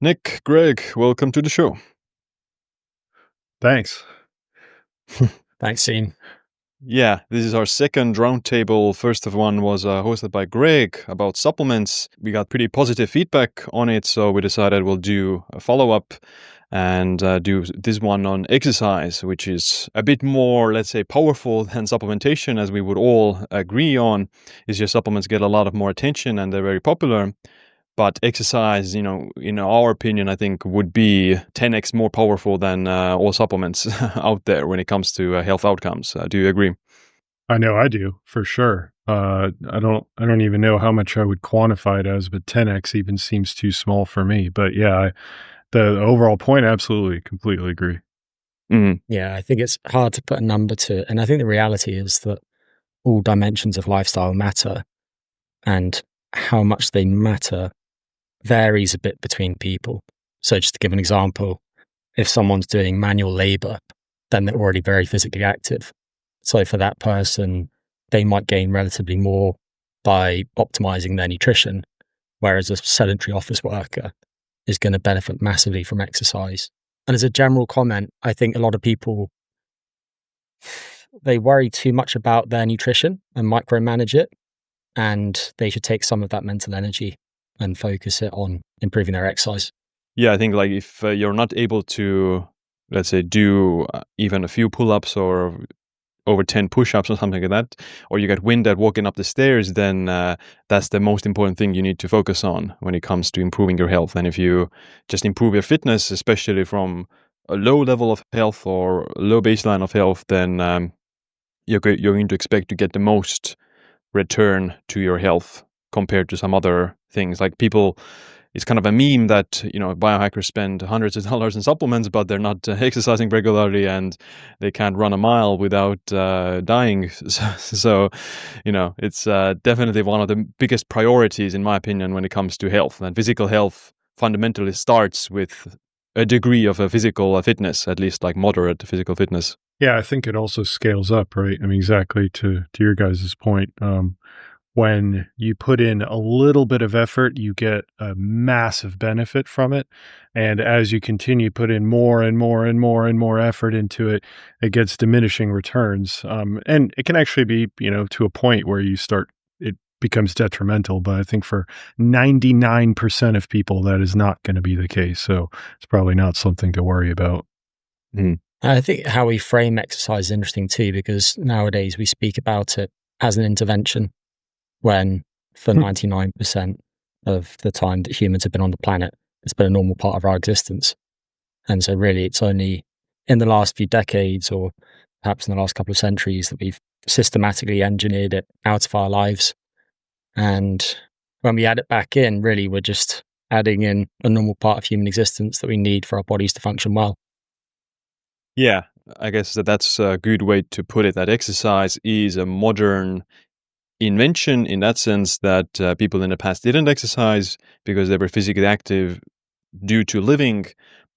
Nick, Greg, welcome to the show. Thanks. Thanks, Siim. Yeah, this is our second roundtable. First of one was hosted by Greg about supplements. We got pretty positive feedback on it, so we decided we'll do a follow-up and do this one on exercise, which is a bit more, let's say, powerful than supplementation, as we would all agree on. Is just supplements get a lot of more attention and they're very popular. But exercise, in our opinion, I think would be 10x more powerful than all supplements out there when it comes to health outcomes. Do you agree? I know I do, for sure. I don't even know how much I would quantify it as, but 10x even seems too small for me. But yeah, the overall point, absolutely, completely agree. Mm-hmm. Yeah, I think it's hard to put a number to it. And I think the reality is that all dimensions of lifestyle matter, and how much they matter varies a bit between people. So just to give an example, if someone's doing manual labor, then they're already very physically active. So for that person, they might gain relatively more by optimizing their nutrition, whereas a sedentary office worker is going to benefit massively from exercise. And as a general comment, I think a lot of people, they worry too much about their nutrition and micromanage it, and they should take some of that mental energy and focus it on improving their exercise. Yeah, I think like if you're not able to, let's say, do even a few pull-ups or over 10 push-ups or something like that, or you get winded walking up the stairs, then that's the most important thing you need to focus on when it comes to improving your health. And if you just improve your fitness, especially from a low level of health or low baseline of health, then you're going to expect to get the most return to your health compared to some other things. Like people, it's kind of a meme that, biohackers spend hundreds of dollars in supplements, but they're not exercising regularly and they can't run a mile without dying. So, it's definitely one of the biggest priorities, in my opinion, when it comes to health. And physical health fundamentally starts with a degree of a physical fitness, at least like moderate physical fitness. Yeah, I think it also scales up, right? I mean, exactly to your guys' point. When you put in a little bit of effort, you get a massive benefit from it. And as you continue to put in more and more and more and more effort into it, it gets diminishing returns. And it can actually be, to a point where it becomes detrimental. But I think for 99% of people, that is not going to be the case. So it's probably not something to worry about. Mm. I think how we frame exercise is interesting too, because nowadays we speak about it as an intervention, when for 99% of the time that humans have been on the planet, it's been a normal part of our existence. And so really it's only in the last few decades, or perhaps in the last couple of centuries, that we've systematically engineered it out of our lives. And when we add it back in, really we're just adding in a normal part of human existence that we need for our bodies to function well. Yeah, I guess that's a good way to put it, that exercise is a modern invention in that sense that people in the past didn't exercise because they were physically active due to living.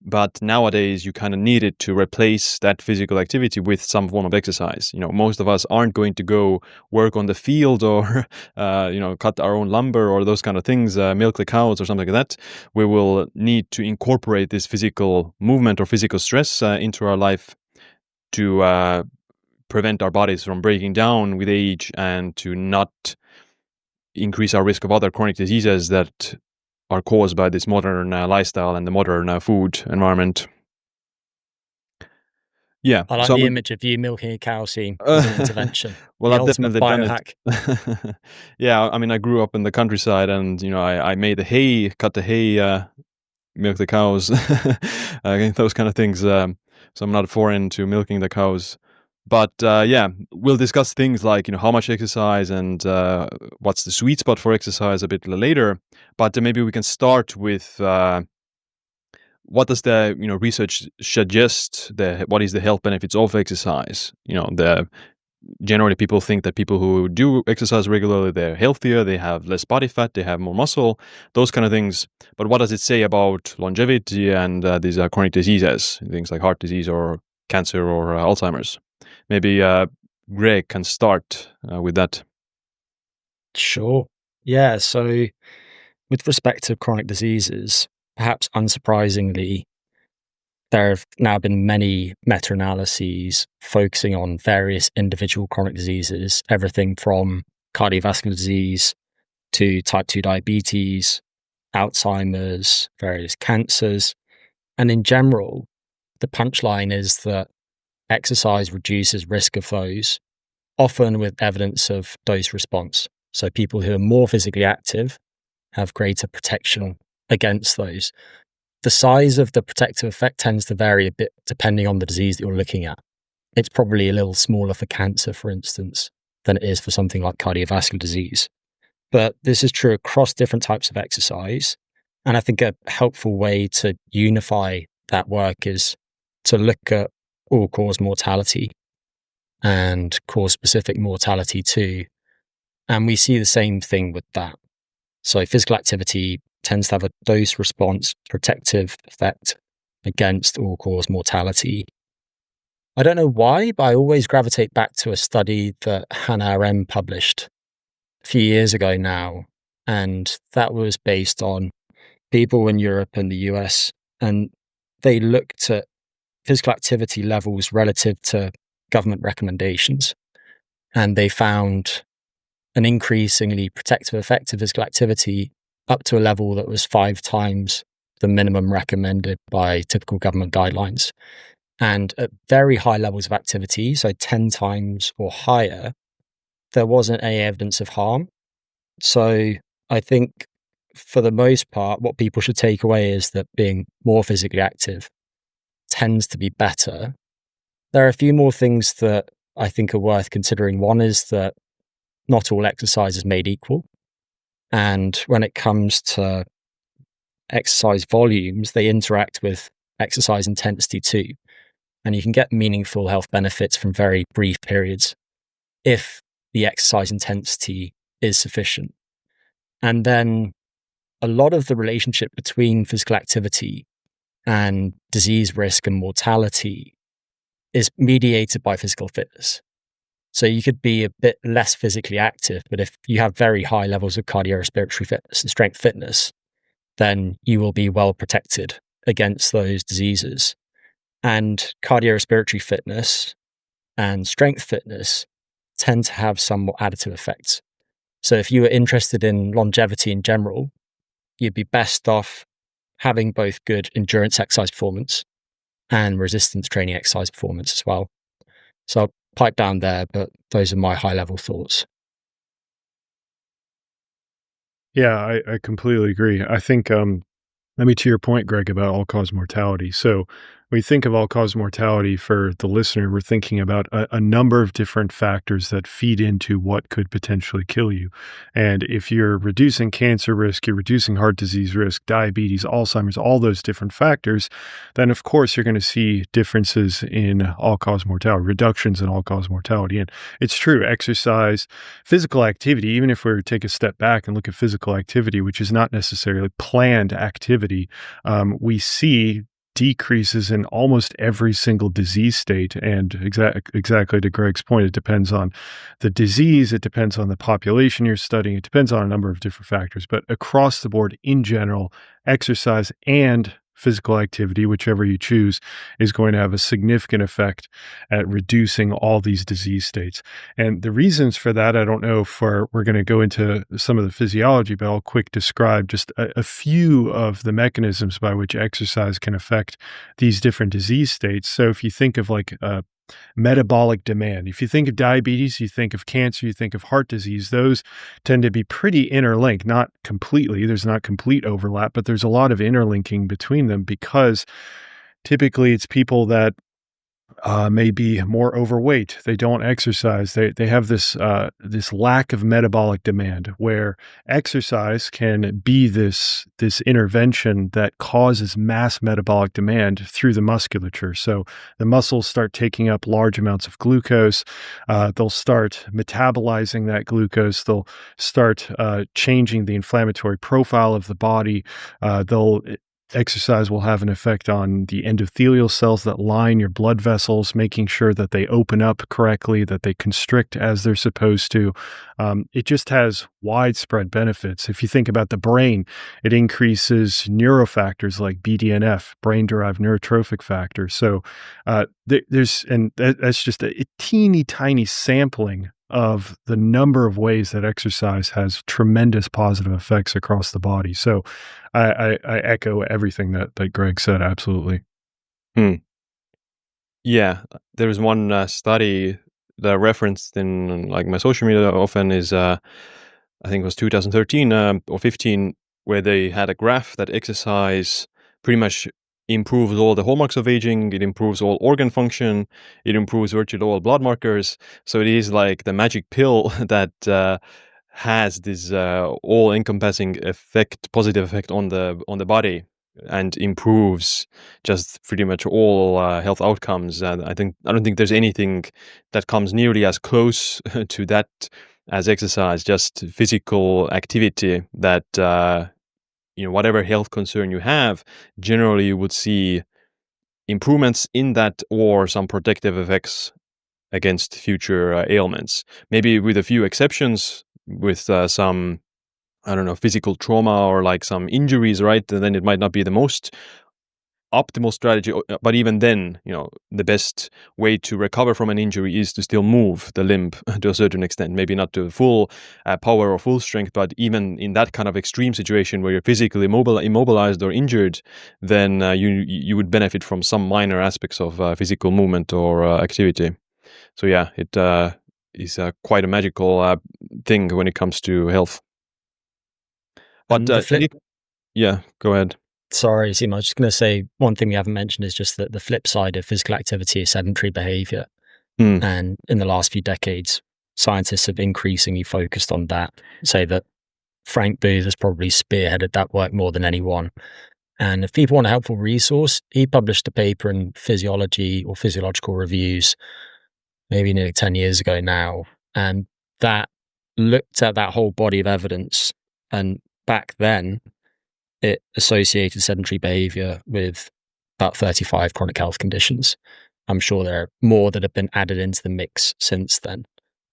But nowadays, you kind of need it to replace that physical activity with some form of exercise. Most of us aren't going to go work on the field or, cut our own lumber or those kind of things, milk the cows or something like that. We will need to incorporate this physical movement or physical stress into our life to prevent our bodies from breaking down with age and to not increase our risk of other chronic diseases that are caused by this modern lifestyle and the modern food environment. Yeah. I like the image of you milking a cow, Siim, as an intervention. Well, the I've ultimate definitely done biohack. it. Yeah, I mean, I grew up in the countryside and, I made the hay, cut the hay, milk the cows, those kind of things. So I'm not foreign to milking the cows. But yeah, we'll discuss things like, how much exercise and what's the sweet spot for exercise a bit later. But maybe we can start with what does the research suggest? What is the health benefits of exercise? Generally people think that people who do exercise regularly, they're healthier, they have less body fat, they have more muscle, those kind of things. But what does it say about longevity and these chronic diseases, things like heart disease or cancer or Alzheimer's? Maybe Greg can start with that. Sure. Yeah. So with respect to chronic diseases, perhaps unsurprisingly, there have now been many meta-analyses focusing on various individual chronic diseases, everything from cardiovascular disease to type 2 diabetes, Alzheimer's, various cancers. And in general, the punchline is that exercise reduces risk of those, often with evidence of dose response. So people who are more physically active have greater protection against those. The size of the protective effect tends to vary a bit depending on the disease that you're looking at. It's probably a little smaller for cancer, for instance, than it is for something like cardiovascular disease. But this is true across different types of exercise. And I think a helpful way to unify that work is to look at all-cause mortality and cause-specific mortality too. And we see the same thing with that. So physical activity tends to have a dose-response protective effect against all-cause mortality. I don't know why, but I always gravitate back to a study that Hannah RM published a few years ago now, and that was based on people in Europe and the US, and they looked at physical activity levels relative to government recommendations, and they found an increasingly protective effect of physical activity up to a level that was 5 times the minimum recommended by typical government guidelines. And at very high levels of activity, so 10 times or higher, there wasn't any evidence of harm. So I think for the most part, what people should take away is that being more physically active tends to be better. There are a few more things that I think are worth considering. One is that not all exercise is made equal. And when it comes to exercise volumes, they interact with exercise intensity too. And you can get meaningful health benefits from very brief periods if the exercise intensity is sufficient. And then a lot of the relationship between physical activity and disease risk and mortality is mediated by physical fitness. So you could be a bit less physically active, but if you have very high levels of cardiorespiratory fitness and strength fitness, then you will be well protected against those diseases. And cardiorespiratory fitness and strength fitness tend to have somewhat additive effects. So if you were interested in longevity in general, you'd be best off having both good endurance exercise performance and resistance training exercise performance as well. So I'll pipe down there, but those are my high-level thoughts. Yeah, I completely agree. I think, to your point, Greg, about all-cause mortality. So when we think of all-cause mortality for the listener, we're thinking about a number of different factors that feed into what could potentially kill you. And if you're reducing cancer risk, you're reducing heart disease risk, diabetes, Alzheimer's, all those different factors, then of course you're going to see differences in all-cause mortality, reductions in all-cause mortality. And it's true, exercise, physical activity, even if we were to take a step back and look at physical activity, which is not necessarily planned activity, we see decreases in almost every single disease state. And exactly to Greg's point, it depends on the disease, it depends on the population you're studying, it depends on a number of different factors. But across the board, in general, exercise and physical activity, whichever you choose, is going to have a significant effect at reducing all these disease states. And the reasons for that, I don't know if we're going to go into some of the physiology, but I'll quick describe just a few of the mechanisms by which exercise can affect these different disease states. So if you think of like metabolic demand. If you think of diabetes, you think of cancer, you think of heart disease, those tend to be pretty interlinked, not completely. There's not complete overlap, but there's a lot of interlinking between them because typically it's people that may be more overweight. They don't exercise. They have this lack of metabolic demand where exercise can be this intervention that causes mass metabolic demand through the musculature. So the muscles start taking up large amounts of glucose. They'll start metabolizing that glucose. They'll start changing the inflammatory profile of the body. They'll exercise will have an effect on the endothelial cells that line your blood vessels, making sure that they open up correctly, that they constrict as they're supposed to. It just has widespread benefits. If you think about the brain, it increases neurofactors like BDNF, brain-derived neurotrophic factor. So that's just a teeny tiny sampling of the number of ways that exercise has tremendous positive effects across the body. So I echo everything that Greg said. Absolutely. Yeah, there was one study that I referenced in like my social media often is I think it was 2013 or 15, where they had a graph that exercise pretty much improves all the hallmarks of aging. It improves all organ function. It improves virtually all blood markers. So it is like the magic pill that has this all-encompassing effect, positive effect on the body, and improves just pretty much all health outcomes. And I don't think there's anything that comes nearly as close to that as exercise. Just physical activity that whatever health concern you have, generally you would see improvements in that or some protective effects against future ailments. Maybe with a few exceptions, with some, I don't know, physical trauma or like some injuries, right? And then it might not be the most optimal strategy, but even then, the best way to recover from an injury is to still move the limb to a certain extent. Maybe not to full power or full strength, but even in that kind of extreme situation where you're physically immobilized or injured, then you would benefit from some minor aspects of physical movement or activity. So yeah, it is quite a magical thing when it comes to health. But yeah, go ahead. Sorry, Siim, I was just going to say one thing we haven't mentioned is just that the flip side of physical activity is sedentary behavior. And in the last few decades, scientists have increasingly focused on that. Say that Frank Booth has probably spearheaded that work more than anyone. And if people want a helpful resource, he published a paper in Physiology or Physiological Reviews, maybe nearly 10 years ago now. And that looked at that whole body of evidence. And back then, it associated sedentary behavior with about 35 chronic health conditions. I'm sure there are more that have been added into the mix since then.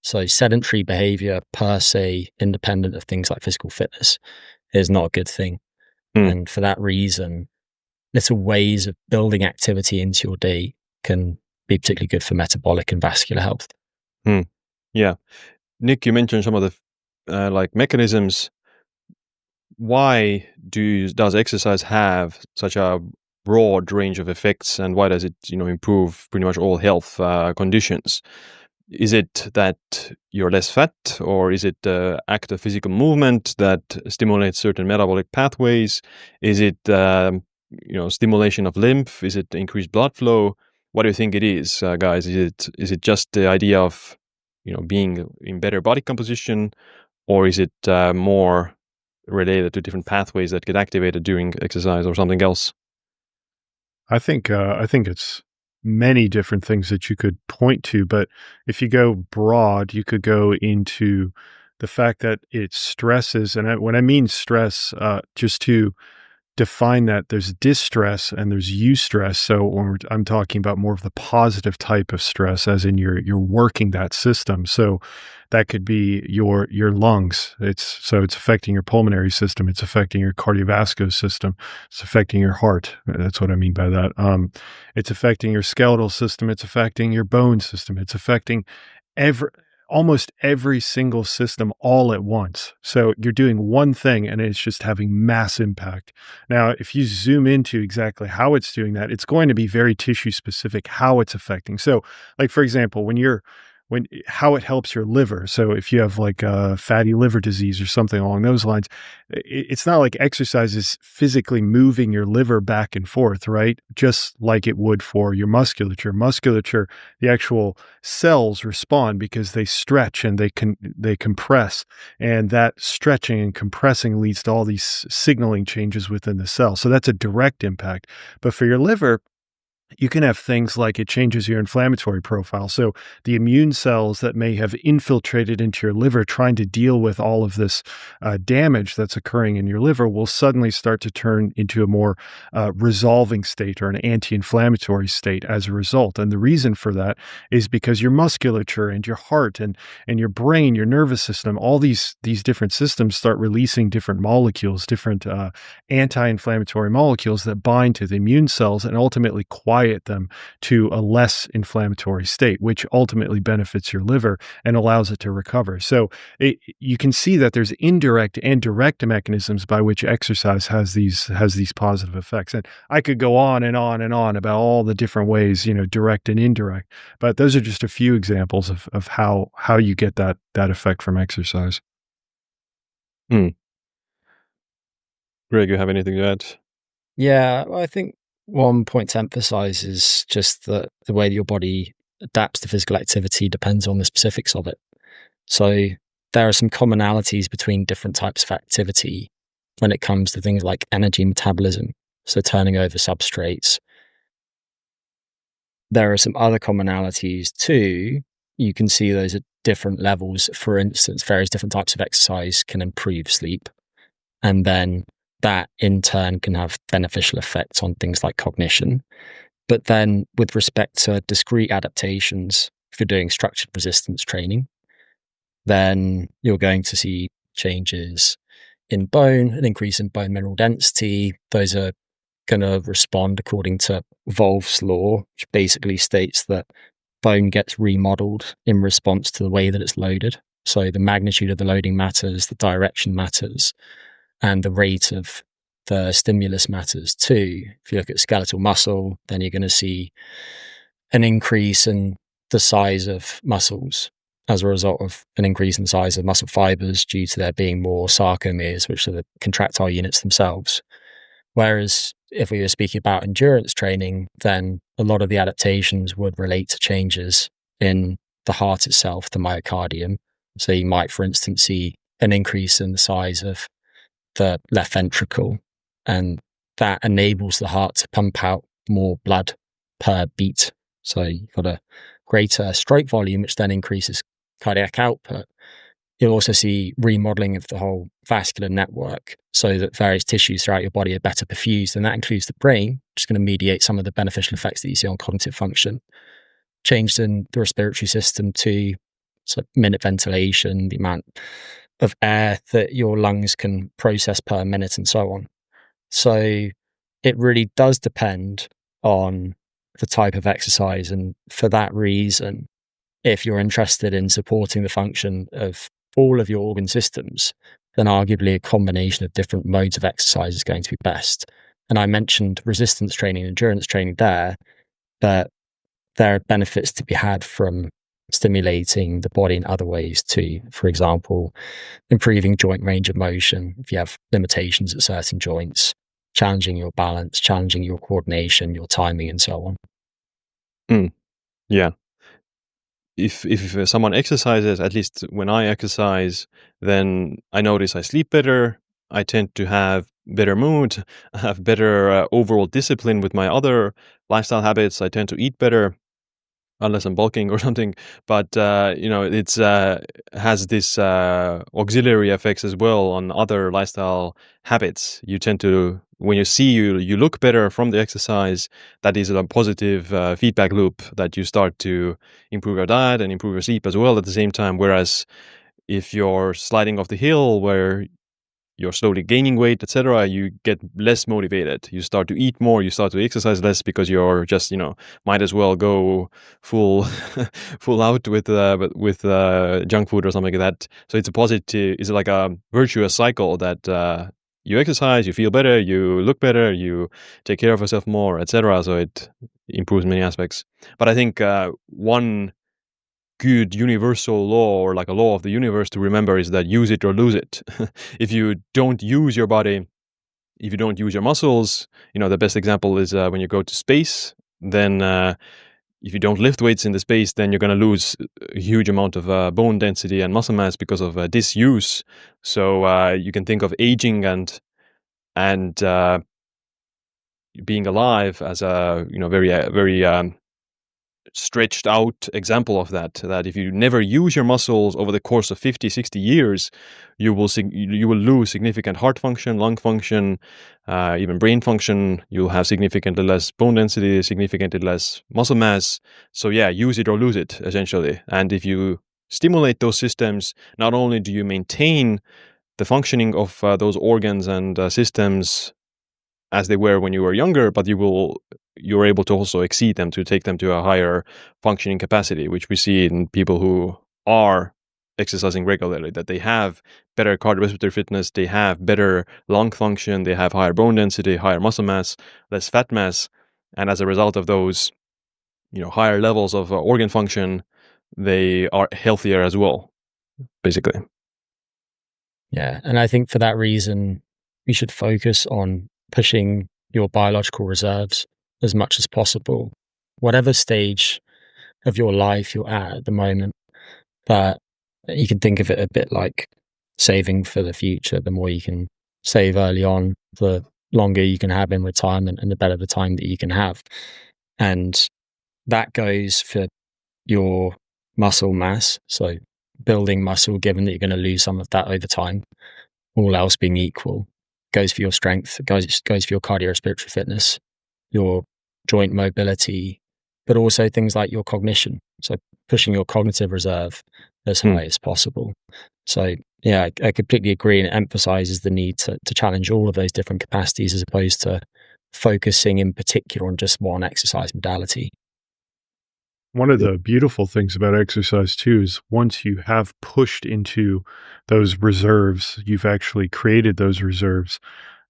So sedentary behavior per se, independent of things like physical fitness, is not a good thing. And for that reason, little ways of building activity into your day can be particularly good for metabolic and vascular health. Yeah. Nic, you mentioned some of the like mechanisms. Why does exercise have such a broad range of effects, and why does it improve pretty much all health conditions? Is it that you're less fat, or is it active physical movement that stimulates certain metabolic pathways? Is it stimulation of lymph? Is it increased blood flow? What do you think it is, guys? Is it just the idea of being in better body composition, or is it more related to different pathways that get activated during exercise, or something else? I think it's many different things that you could point to, but if you go broad, you could go into the fact that it stresses, and when I mean stress, just to define that, there's distress and there's eustress. So when I'm talking about more of the positive type of stress, as in you're working that system. So that could be your lungs. It's affecting your pulmonary system. It's affecting your cardiovascular system. It's affecting your heart. That's what I mean by that. It's affecting your skeletal system. It's affecting your bone system. It's affecting almost every single system all at once. So you're doing one thing and it's just having mass impact. Now, if you zoom into exactly how it's doing that, it's going to be very tissue specific how it's affecting. So like, for example, how it helps your liver. So if you have like a fatty liver disease or something along those lines, it's not like exercise is physically moving your liver back and forth, right? Just like it would for your musculature. Musculature, the actual cells respond because they stretch and they compress, and that stretching and compressing leads to all these signaling changes within the cell. So that's a direct impact. But for your liver, you can have things like it changes your inflammatory profile. So the immune cells that may have infiltrated into your liver trying to deal with all of this damage that's occurring in your liver will suddenly start to turn into a more resolving state or an anti-inflammatory state as a result. And the reason for that is because your musculature and your heart and your brain, your nervous system, all these different systems start releasing different molecules, different anti-inflammatory molecules that bind to the immune cells and ultimately quiet them to a less inflammatory state, which ultimately benefits your liver and allows it to recover. So you can see that there's indirect and direct mechanisms by which exercise has these positive effects. And I could go on and on and on about all the different ways, direct and indirect, but those are just a few examples of how you get that effect from exercise. Greg, you have anything to add? Yeah, well, I think one point to emphasize is just that the way your body adapts to physical activity depends on the specifics of it. So there are some commonalities between different types of activity when it comes to things like energy metabolism, so turning over substrates. There are some other commonalities too. You can see those at different levels. For instance, various different types of exercise can improve sleep, and then that in turn can have beneficial effects on things like cognition. But then with respect to discrete adaptations, if you're doing structured resistance training, then you're going to see changes in bone, an increase in bone mineral density. Those are going to respond according to Wolff's law, which basically states that bone gets remodeled in response to the way that it's loaded. So the magnitude of the loading matters, the direction matters, and the rate of the stimulus matters too. If you look at skeletal muscle, then you're going to see an increase in the size of muscles as a result of an increase in the size of muscle fibers due to there being more sarcomeres, which are the contractile units themselves. Whereas if we were speaking about endurance training, then a lot of the adaptations would relate to changes in the heart itself, the myocardium. So you might, for instance, see an increase in the size of the left ventricle, and that enables the heart to pump out more blood per beat. So you've got a greater stroke volume, which then increases cardiac output. You'll also see remodeling of the whole vascular network so that various tissues throughout your body are better perfused, and that includes the brain, which is going to mediate some of the beneficial effects that you see on cognitive function. Changed in the respiratory system too, so minute ventilation, the amount of air that your lungs can process per minute, and so on. So it really does depend on the type of exercise. And for that reason, if you're interested in supporting the function of all of your organ systems, then arguably a combination of different modes of exercise is going to be best. And I mentioned resistance training and endurance training there, but there are benefits to be had from stimulating the body in other ways too. For example, improving joint range of motion if you have limitations at certain joints, challenging your balance, challenging your coordination, your timing, and so on. Yeah. If someone exercises, at least when I exercise, then I notice I sleep better. I tend to have better mood, have better overall discipline with my other lifestyle habits. I tend to eat better, unless I'm bulking or something. But it's has this auxiliary effects as well on other lifestyle habits. You tend to, when you see you look better from the exercise, that is a positive feedback loop that you start to improve your diet and improve your sleep as well at the same time. Whereas if you're sliding off the hill where you're slowly gaining weight, etc., you get less motivated. You start to eat more, you start to exercise less because you're just, might as well go full out with junk food or something like that. So it's a positive, it's like a virtuous cycle that you exercise, you feel better, you look better, you take care of yourself more, etc. So it improves many aspects. But I think one good universal law, or like a law of the universe to remember, is that use it or lose it. If you don't use your body, if you don't use your muscles, the best example is when you go to space, then if you don't lift weights in the space, then you're going to lose a huge amount of bone density and muscle mass because of disuse. So you can think of aging and being alive as a very stretched out example of that if you never use your muscles over the course of 50-60 years, you will lose significant heart function, lung function, even brain function. You'll have significantly less bone density, significantly less muscle mass. So yeah, use it or lose it, essentially. And if you stimulate those systems, not only do you maintain the functioning of those organs and systems as they were when you were younger, but you're able to also exceed them, to take them to a higher functioning capacity, which we see in people who are exercising regularly, that they have better cardiorespiratory fitness, they have better lung function, they have higher bone density, higher muscle mass, less fat mass. And as a result of those, higher levels of organ function, they are healthier as well, basically. Yeah. And I think for that reason, you should focus on pushing your biological reserves as much as possible, whatever stage of your life you're at the moment. But you can think of it a bit like saving for the future. The more you can save early on, the longer you can have in retirement and the better the time that you can have. And that goes for your muscle mass. So building muscle, given that you're going to lose some of that over time, all else being equal, goes for your strength, goes for your cardiorespiratory fitness, your joint mobility, but also things like your cognition. So pushing your cognitive reserve as high as possible. So yeah, I completely agree, and it emphasizes the need to challenge all of those different capacities as opposed to focusing in particular on just one exercise modality. One of the beautiful things about exercise too is once you have pushed into those reserves, you've actually created those reserves.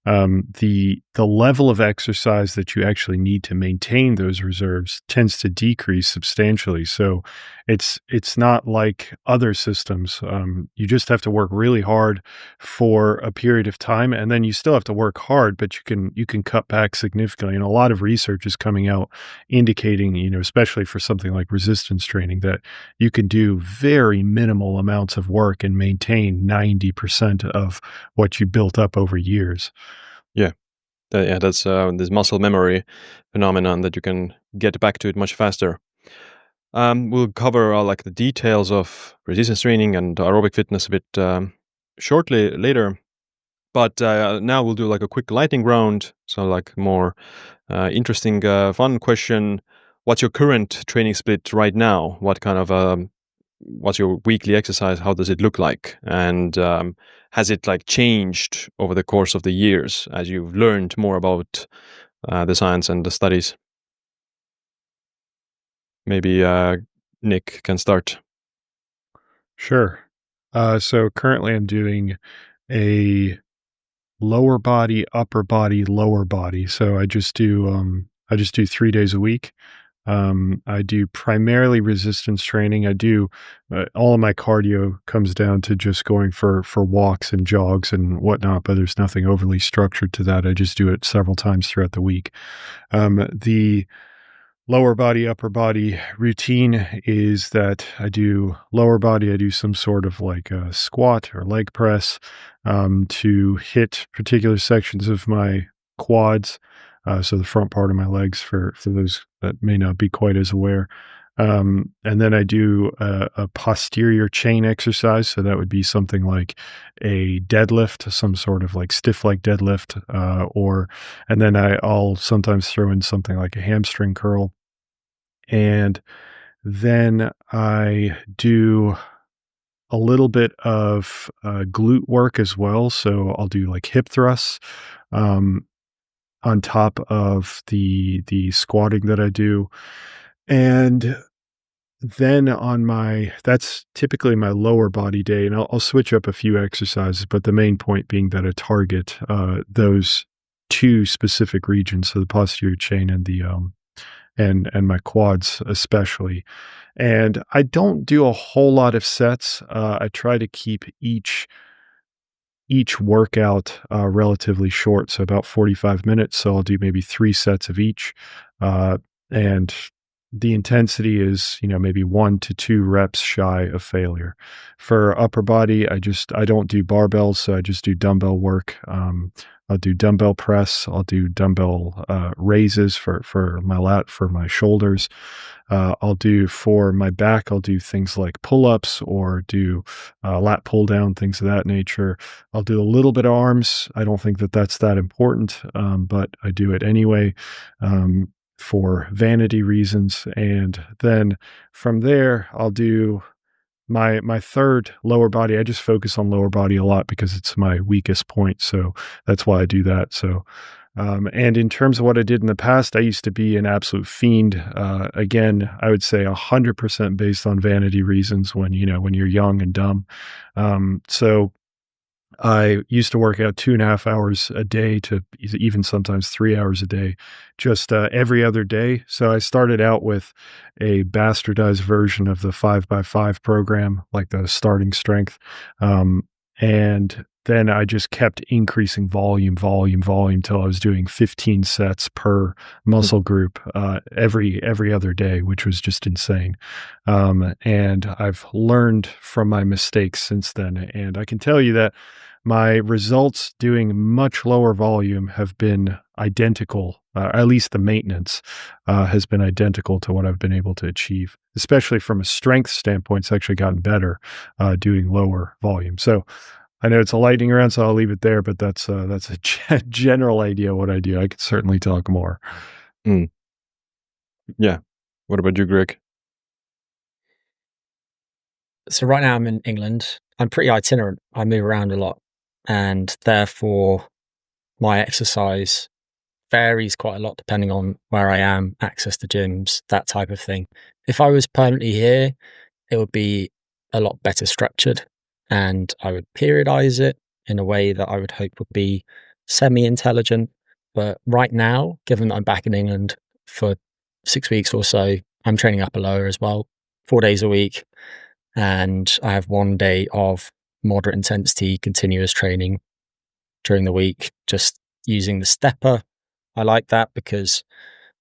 The level of exercise that you actually need to maintain those reserves tends to decrease substantially. So it's not like other systems. You just have to work really hard for a period of time, and then you still have to work hard, but you can cut back significantly. And a lot of research is coming out indicating, especially for something like resistance training, that you can do very minimal amounts of work and maintain 90% of what you built up over years. That's this muscle memory phenomenon, that you can get back to it much faster. We'll cover like the details of resistance training and aerobic fitness a bit shortly later, but now we'll do like a quick lightning round. So like more interesting, fun question: what's your current training split right now? What's your weekly exercise? How does it look like? And has it like changed over the course of the years as you've learned more about the science and the studies? Maybe Nic can start. Sure. So currently I'm doing a lower body, upper body, lower body. So I just do 3 days a week. I do primarily resistance training. I do all of my cardio comes down to just going for walks and jogs and whatnot, but there's nothing overly structured to that. I just do it several times throughout the week. The lower body, upper body routine is that I do lower body, I do some sort of like a squat or leg press to hit particular sections of my quads. So the front part of my legs for those that may not be quite as aware. And then I do a posterior chain exercise. So that would be something like a deadlift, some sort of like stiff leg deadlift, and then I'll sometimes throw in something like a hamstring curl. And then I do a little bit of glute work as well. So I'll do like hip thrusts on top of the squatting that I do. And then that's typically my lower body day, and I'll switch up a few exercises, but the main point being that I target those two specific regions, so the posterior chain and the and my quads especially. And I don't do a whole lot of sets. I try to keep each workout relatively short, so about 45 minutes. So I'll do maybe 3 sets of each, and the intensity is maybe 1 to 2 reps shy of failure. For upper body, I don't do barbells, so I just do dumbbell work. I'll do dumbbell press. I'll do dumbbell raises for my shoulders. I'll do for my back, I'll do things like pull-ups or do lat pull down, things of that nature. I'll do a little bit of arms. I don't think that that's that important, but I do it anyway for vanity reasons. And then from there, I'll do my third lower body. I just focus on lower body a lot because it's my weakest point. So that's why I do that. So and in terms of what I did in the past, I used to be an absolute fiend. Again, I would say 100% based on vanity reasons when you're young and dumb. So I used to work out 2.5 hours a day to even sometimes 3 hours a day, just every other day. So I started out with a bastardized version of the 5x5 program, like the starting strength. And then I just kept increasing volume till I was doing 15 sets per muscle group every other day, which was just insane. And I've learned from my mistakes since then. And I can tell you that my results doing much lower volume have been identical, at least the maintenance has been identical to what I've been able to achieve, especially from a strength standpoint. It's actually gotten better doing lower volume. So I know it's a lightning round, so I'll leave it there, but that's a general idea of what I do. I could certainly talk more. Yeah. What about you, Greg? So right now I'm in England. I'm pretty itinerant. I move around a lot, and therefore my exercise varies quite a lot depending on where I am, access to gyms, that type of thing. If I was permanently here, it would be a lot better structured, and I would periodize it in a way that I would hope would be semi-intelligent. But right now, given that I'm back in England for 6 weeks or so, I'm training upper lower as well, 4 days a week. And I have 1 day of moderate intensity continuous training during the week, just using the stepper. I like that because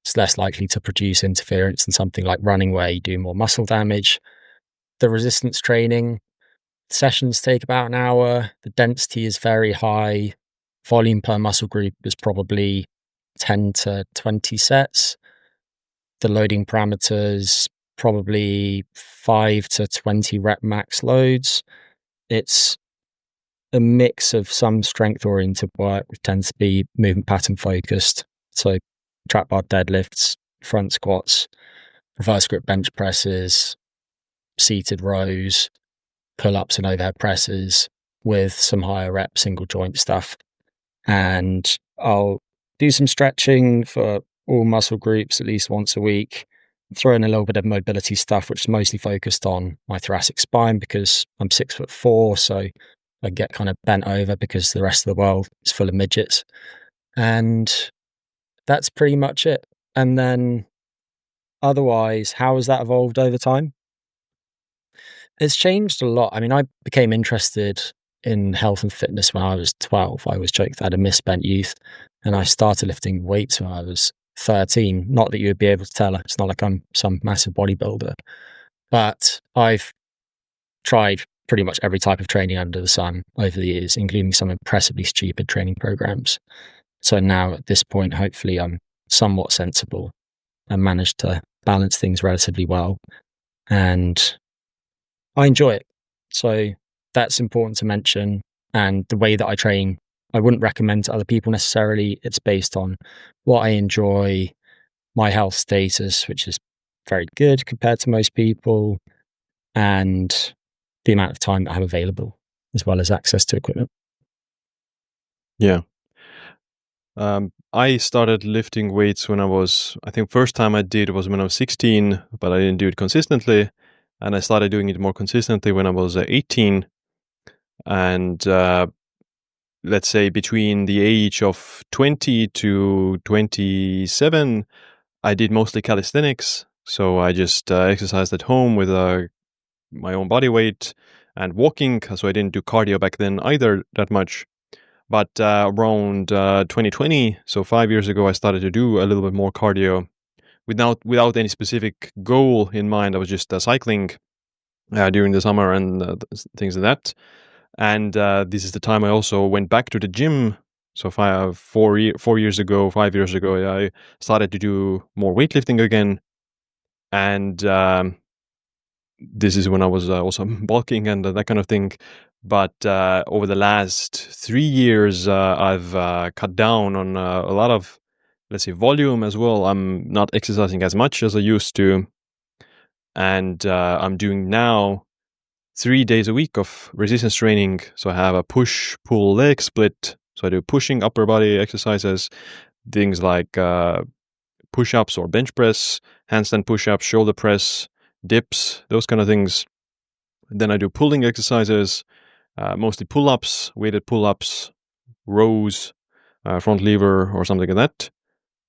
it's less likely to produce interference than something like running where you do more muscle damage. The resistance training sessions take about an hour. The density is very high. Volume per muscle group is probably 10 to 20 sets. The loading parameters, probably 5 to 20 rep max loads. It's a mix of some strength oriented work, which tends to be movement pattern focused. So trap bar deadlifts, front squats, reverse grip bench presses, seated rows, pull-ups and overhead presses with some higher rep single joint stuff. And I'll do some stretching for all muscle groups at least once a week, throw in a little bit of mobility stuff, which is mostly focused on my thoracic spine because I'm 6'4", so I get kind of bent over because the rest of the world is full of midgets. And that's pretty much it. And then otherwise, how has that evolved over time? It's changed a lot. I mean, I became interested in health and fitness when I was 12. I always joked that I had a misspent youth, and I started lifting weights when I was 13. Not that you would be able to tell. It's not like I'm some massive bodybuilder, but I've tried pretty much every type of training under the sun over the years, including some impressively stupid training programs. So now at this point, hopefully I'm somewhat sensible and managed to balance things relatively well. And I enjoy it. So that's important to mention. And the way that I train, I wouldn't recommend to other people necessarily. It's based on what I enjoy, my health status, which is very good compared to most people, and the amount of time that I have available, as well as access to equipment. Yeah. I started lifting weights when I think first time I did was when I was 16, but I didn't do it consistently. And I started doing it more consistently when I was 18. And let's say between the age of 20 to 27, I did mostly calisthenics. So I just exercised at home with my own body weight and walking. So I didn't do cardio back then either that much. But around 2020, so 5 years ago, I started to do a little bit more cardio without any specific goal in mind. I was just cycling during the summer and things like that. And this is the time I also went back to the gym So 5 years ago, I started to do more weightlifting again, and this is when I was also bulking and that kind of thing. But over the last 3 years, I've cut down on a lot of, let's say, volume as well. I'm not exercising as much as I used to, and I'm doing now 3 days a week of resistance training. So I have a push, pull, leg split. So I do pushing upper body exercises, things like push-ups or bench press, handstand push-ups, shoulder press, dips, those kind of things. Then I do pulling exercises, mostly pull-ups, weighted pull-ups, rows, front lever or something like that.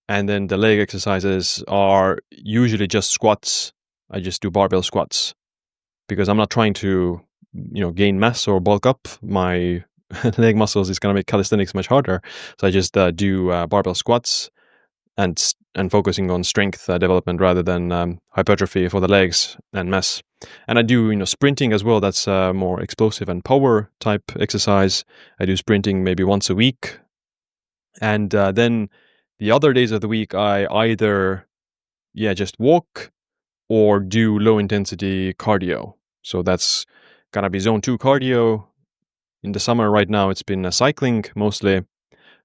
And then the leg exercises are usually just squats. I just do barbell squats because I'm not trying to, gain mass or bulk up my leg muscles. It's going to make calisthenics much harder. So I just do barbell squats and focusing on strength development rather than hypertrophy for the legs and mass. And I do, sprinting as well. That's more explosive and power type exercise. I do sprinting maybe once a week. And then the other days of the week, I either, just walk or do low intensity cardio. So that's gonna be zone 2 cardio. In the summer right now, it's been cycling mostly.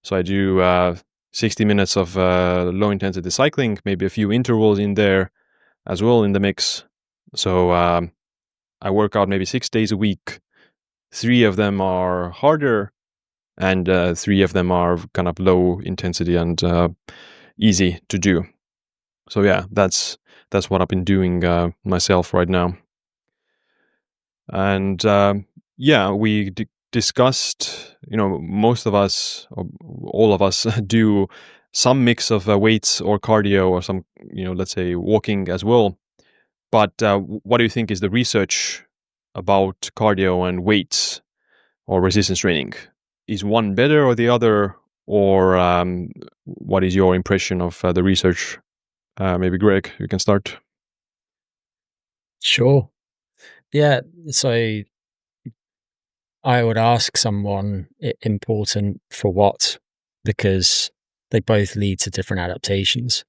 So I do 60 minutes of low intensity cycling, maybe a few intervals in there as well in the mix. So I work out maybe 6 days a week. 3 of them are harder, and 3 of them are kind of low intensity and easy to do. So yeah, that's what I've been doing myself right now. And we discussed, most of us, or all of us, do some mix of weights or cardio or some, let's say walking as well. But what do you think is the research about cardio and weights or resistance training? Is one better or the other? Or what is your impression of the research? Maybe Greg, you can start. Sure. Yeah. So I would ask someone important for what, because they both lead to different adaptations.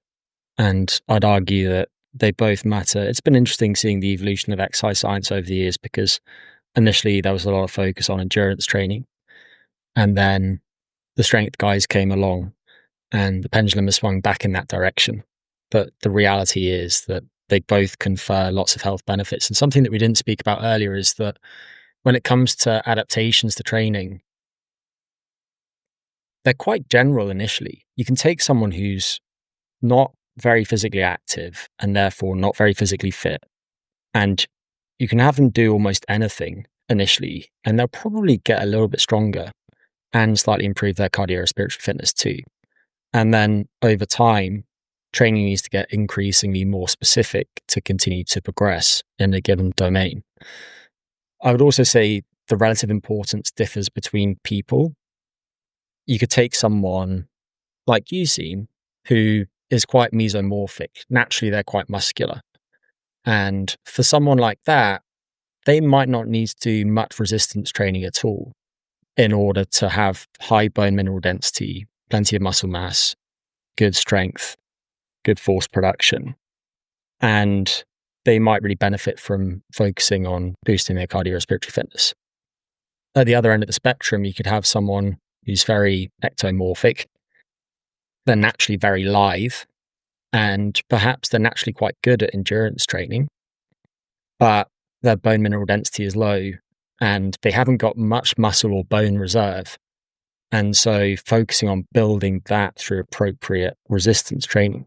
And I'd argue that they both matter. It's been interesting seeing the evolution of exercise science over the years, because initially there was a lot of focus on endurance training. And then the strength guys came along and the pendulum has swung back in that direction. But the reality is that they both confer lots of health benefits. And something that we didn't speak about earlier is that when it comes to adaptations to training, they're quite general initially. You can take someone who's not very physically active and therefore not very physically fit, and you can have them do almost anything initially, and they'll probably get a little bit stronger and slightly improve their cardiorespiratory fitness too. And then over time, training needs to get increasingly more specific to continue to progress in a given domain. I would also say the relative importance differs between people. You could take someone like you, Siim, who is quite mesomorphic. Naturally, they're quite muscular. And for someone like that, they might not need to do much resistance training at all in order to have high bone mineral density, plenty of muscle mass, good strength, good force production. And they might really benefit from focusing on boosting their cardiorespiratory fitness. At the other end of the spectrum, you could have someone who's very ectomorphic. They're naturally very lithe, and perhaps they're naturally quite good at endurance training, but their bone mineral density is low and they haven't got much muscle or bone reserve. And so focusing on building that through appropriate resistance training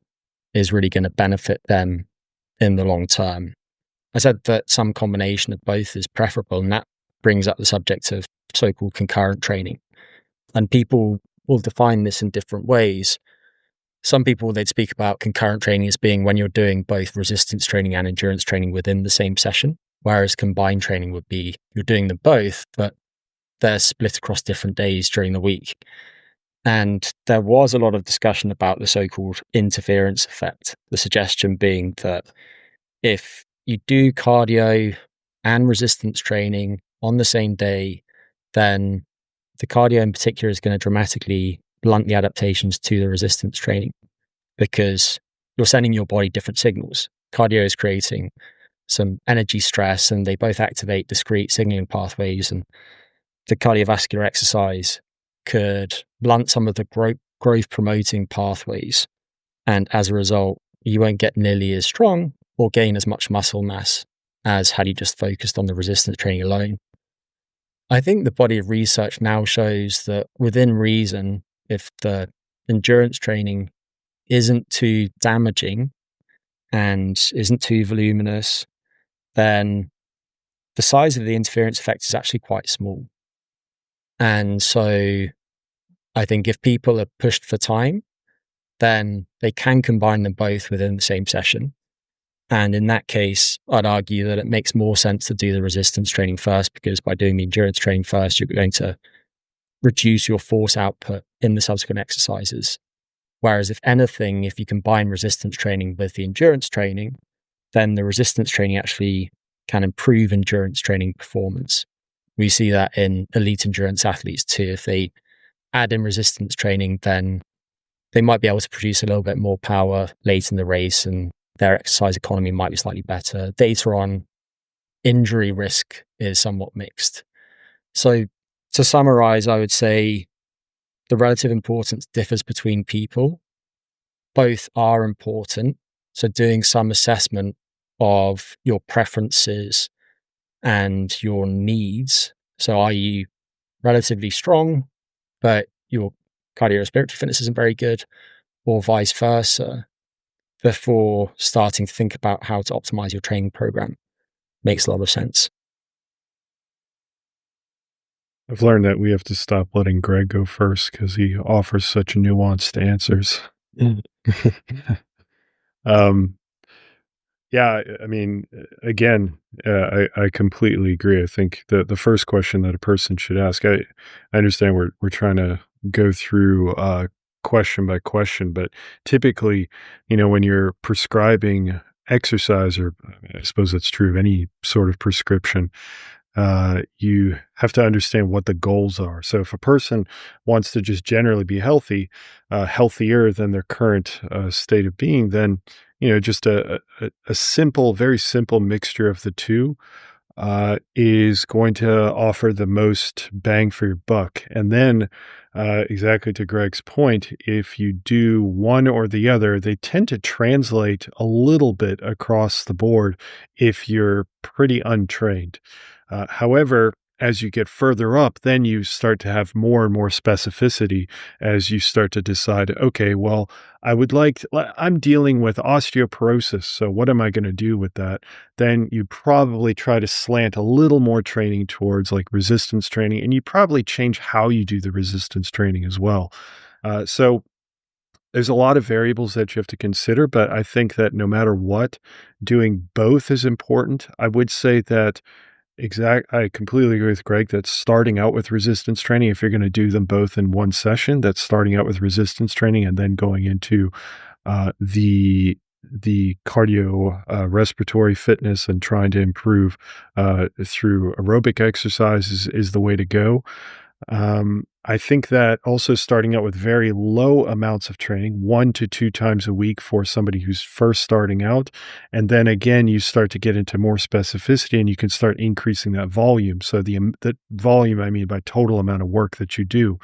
is really going to benefit them in the long term. I said that some combination of both is preferable, and that brings up the subject of so-called concurrent training. And people will define this in different ways. Some people, they'd speak about concurrent training as being when you're doing both resistance training and endurance training within the same session, whereas combined training would be you're doing them both, but they're split across different days during the week. And there was a lot of discussion about the so-called interference effect, the suggestion being that if you do cardio and resistance training on the same day, then the cardio in particular is going to dramatically blunt the adaptations to the resistance training, because you're sending your body different signals. Cardio is creating some energy stress, and they both activate discrete signaling pathways, and the cardiovascular exercise could blunt some of the growth promoting pathways, and as a result you won't get nearly as strong or gain as much muscle mass as had you just focused on the resistance training alone. I think the body of research now shows that within reason, if the endurance training isn't too damaging and isn't too voluminous, then the size of the interference effect is actually quite small. And so I think if people are pushed for time, then they can combine them both within the same session. And in that case, I'd argue that it makes more sense to do the resistance training first, because by doing the endurance training first, you're going to reduce your force output in the subsequent exercises. Whereas if anything, if you combine resistance training with the endurance training, then the resistance training actually can improve endurance training performance. We see that in elite endurance athletes too. If they add in resistance training, then they might be able to produce a little bit more power late in the race, and their exercise economy might be slightly better. Data on injury risk is somewhat mixed. So to summarize, I would say the relative importance differs between people. Both are important. So doing some assessment of your preferences and your needs. So are you relatively strong, but your cardiorespiratory fitness isn't very good, or vice versa, before starting to think about how to optimize your training program makes a lot of sense. I've learned that we have to stop letting Greg go first because he offers such nuanced answers. Yeah, I mean, again, I completely agree. I think the first question that a person should ask, I understand we're trying to go through question by question, but typically, when you're prescribing exercise, or I suppose that's true of any sort of prescription, you have to understand what the goals are. So if a person wants to just generally be healthy, healthier than their current state of being, then just a simple, very simple mixture of the two is going to offer the most bang for your buck. And then, exactly to Greg's point, if you do one or the other, they tend to translate a little bit across the board if you're pretty untrained. However, as you get further up, then you start to have more and more specificity as you start to decide, okay, well, I'm dealing with osteoporosis, so what am I going to do with that? Then you probably try to slant a little more training towards like resistance training, and you probably change how you do the resistance training as well. So there's a lot of variables that you have to consider, but I think that no matter what, doing both is important. I would say that I completely agree with Greg that starting out with resistance training, if you're going to do them both in one session, that's starting out with resistance training and then going into the cardio respiratory fitness and trying to improve through aerobic exercises is the way to go. I think that also starting out with very low amounts of training, 1 to 2 times a week for somebody who's first starting out. And then again, you start to get into more specificity and you can start increasing that volume. So the volume, I mean, by total amount of work that you do.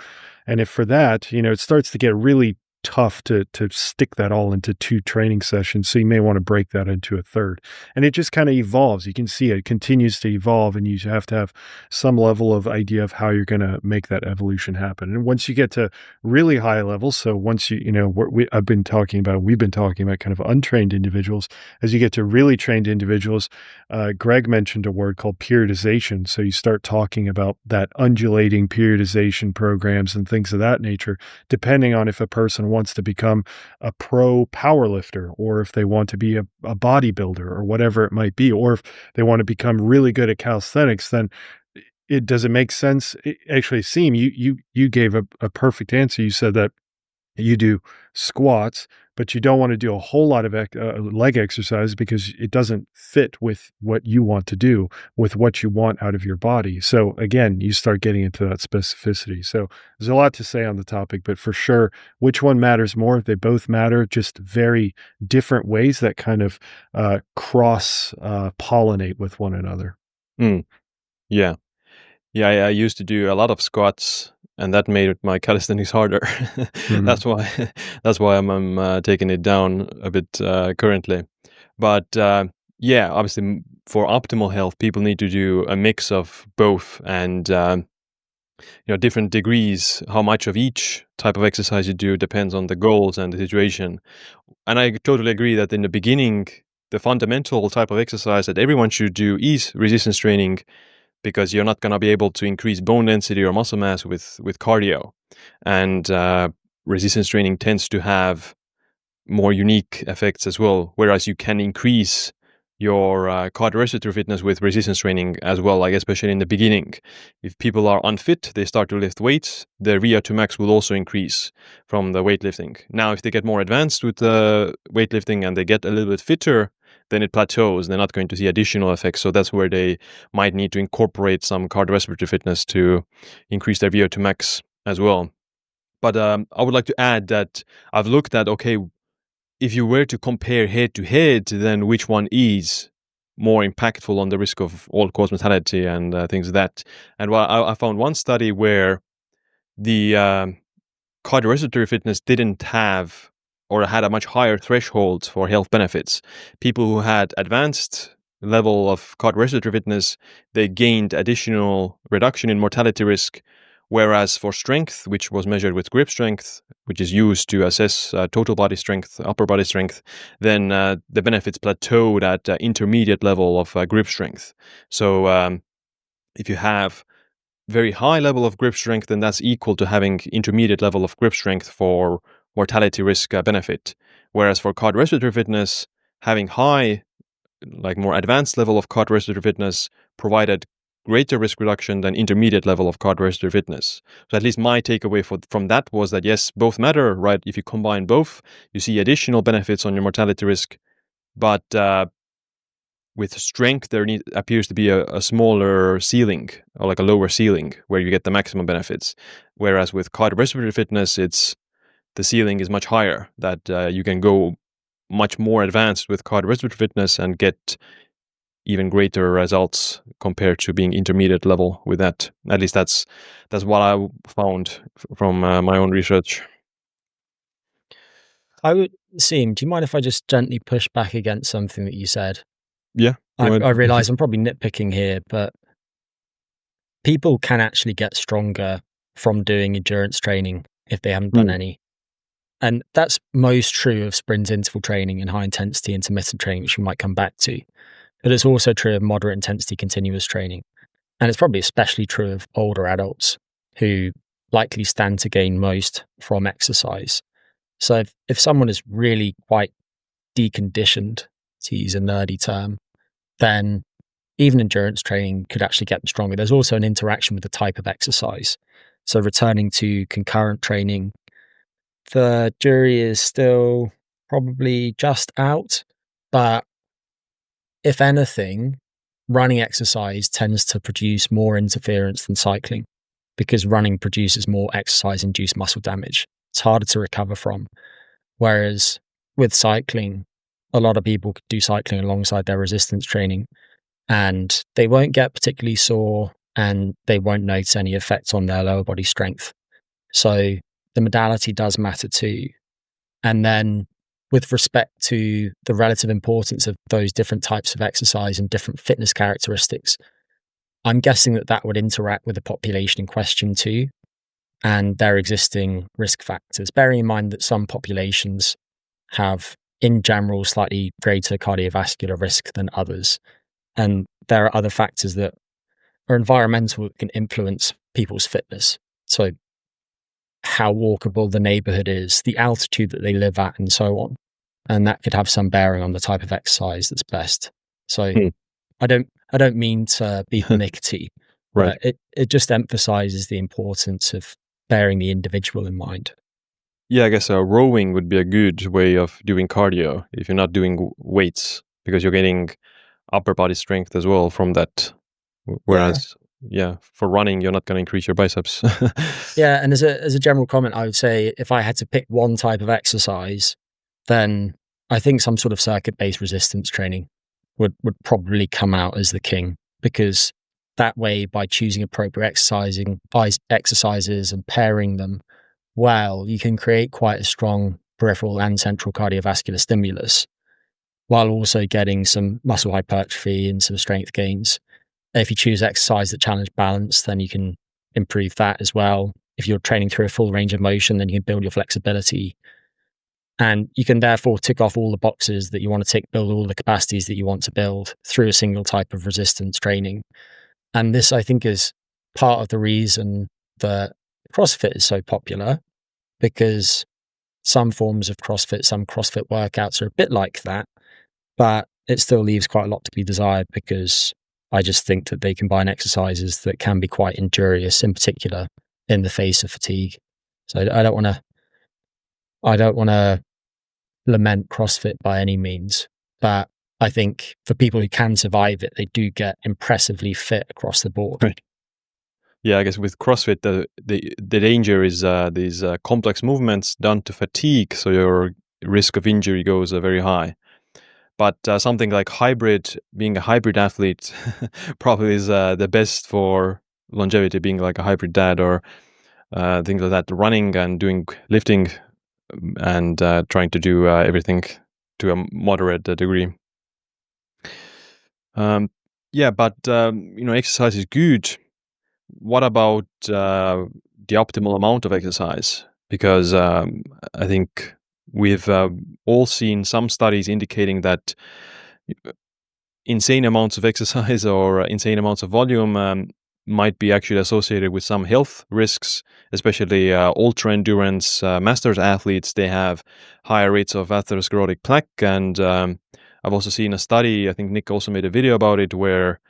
And if for that, it starts to get really tough to stick that all into 2 training sessions. So you may want to break that into a third. And it just kind of evolves. You can see it continues to evolve, and you have to have some level of idea of how you're going to make that evolution happen. And once you get to really high levels, so once we've been talking about kind of untrained individuals. As you get to really trained individuals, Greg mentioned a word called periodization. So you start talking about that undulating periodization programs and things of that nature, depending on if a person wants to become a pro powerlifter, or if they want to be a bodybuilder, or whatever it might be, or if they want to become really good at calisthenics, then does it make sense? Actually, Siim, you gave a perfect answer. You said that you do squats, but you don't want to do a whole lot of leg exercise because it doesn't fit with what you want to do, with what you want out of your body. So again, you start getting into that specificity. So there's a lot to say on the topic, but for sure, which one matters more? They both matter, just very different ways that kind of cross pollinate with one another. Mm, yeah. Yeah, I used to do a lot of squats, and that made my calisthenics harder. That's why that's why I'm taking it down a bit currently. But yeah, obviously for optimal health, people need to do a mix of both, and different degrees. How much of each type of exercise you do depends on the goals and the situation. And I totally agree that in the beginning, the fundamental type of exercise that everyone should do is resistance training, because you're not going to be able to increase bone density or muscle mass with cardio. And resistance training tends to have more unique effects as well, whereas you can increase your cardiorespiratory fitness with resistance training as well, like especially in the beginning. If people are unfit, they start to lift weights, their VO2 max will also increase from the weightlifting. Now, if they get more advanced with weightlifting and they get a little bit fitter, then it plateaus. They're not going to see additional effects. So that's where they might need to incorporate some cardiorespiratory fitness to increase their VO2 max as well. But I would like to add that I've looked at, okay, if you were to compare head to head, then which one is more impactful on the risk of all-cause mortality and things like that. And I found one study where the cardiorespiratory fitness didn't have or had a much higher threshold for health benefits. People who had advanced level of cardiorespiratory fitness, they gained additional reduction in mortality risk, whereas for strength, which was measured with grip strength, which is used to assess total body strength, upper body strength, then the benefits plateaued at intermediate level of grip strength. So if you have very high level of grip strength, then that's equal to having intermediate level of grip strength for mortality risk benefit. Whereas for cardiorespiratory fitness, having high, like more advanced level of cardiorespiratory fitness provided greater risk reduction than intermediate level of cardiorespiratory fitness. So at least my takeaway from that was that yes, both matter, right? If you combine both, you see additional benefits on your mortality risk, but with strength, there appears to be a smaller ceiling, or like a lower ceiling, where you get the maximum benefits. Whereas with cardiorespiratory fitness, the ceiling is much higher, that you can go much more advanced with cardiorespiratory fitness and get even greater results compared to being intermediate level with that. At least that's what I found from my own research. Siim, do you mind if I just gently push back against something that you said? Yeah. I realize I'm probably nitpicking here, but people can actually get stronger from doing endurance training if they haven't done any. And that's most true of sprint interval training and high intensity intermittent training, which we might come back to. But it's also true of moderate intensity continuous training. And it's probably especially true of older adults who likely stand to gain most from exercise. So if someone is really quite deconditioned, to use a nerdy term, then even endurance training could actually get them stronger. There's also an interaction with the type of exercise. So returning to concurrent training, the jury is still probably just out, but if anything, running exercise tends to produce more interference than cycling, because running produces more exercise-induced muscle damage. It's harder to recover from. Whereas with cycling, a lot of people could do cycling alongside their resistance training, and they won't get particularly sore, and they won't notice any effects on their lower body strength. So the modality does matter too. And then with respect to the relative importance of those different types of exercise and different fitness characteristics, I'm guessing that would interact with the population in question too, and their existing risk factors, bearing in mind that some populations have, in general, slightly greater cardiovascular risk than others. And there are other factors that are environmental that can influence people's fitness. So how walkable the neighborhood is, the altitude that they live at, and so on. And that could have some bearing on the type of exercise that's best. So I don't mean to be pernickety, right. But it just emphasizes the importance of bearing the individual in mind. Yeah, I guess rowing would be a good way of doing cardio if you're not doing weights, because you're getting upper body strength as well from that. Whereas, for running, you're not going to increase your biceps. Yeah, and as a general comment, I would say if I had to pick one type of exercise, then I think some sort of circuit-based resistance training would probably come out as the king, because that way, by choosing appropriate exercises and pairing them well, you can create quite a strong peripheral and central cardiovascular stimulus while also getting some muscle hypertrophy and some strength gains. If you choose exercise that challenge balance, then you can improve that as well. If you're training through a full range of motion, then you can build your flexibility. And you can therefore tick off all the boxes that you want to tick, build all the capacities that you want to build through a single type of resistance training. And this, I think, is part of the reason that CrossFit is so popular, because some forms of CrossFit, some CrossFit workouts are a bit like that, but it still leaves quite a lot to be desired, because I just think that they combine exercises that can be quite injurious, in particular in the face of fatigue. So I don't want to lament CrossFit by any means, but I think for people who can survive it, they do get impressively fit across the board. Right. Yeah, I guess with CrossFit, the danger is these complex movements done to fatigue, so your risk of injury goes very high. But something like being a hybrid athlete probably is the best for longevity, being like a hybrid dad or things like that, running and doing lifting and trying to do everything to a moderate degree. But exercise is good. What about the optimal amount of exercise? Because I think we've all seen some studies indicating that insane amounts of exercise or insane amounts of volume might be actually associated with some health risks, especially ultra endurance masters athletes. They have higher rates of atherosclerotic plaque. And I've also seen a study, I think Nic also made a video about it, where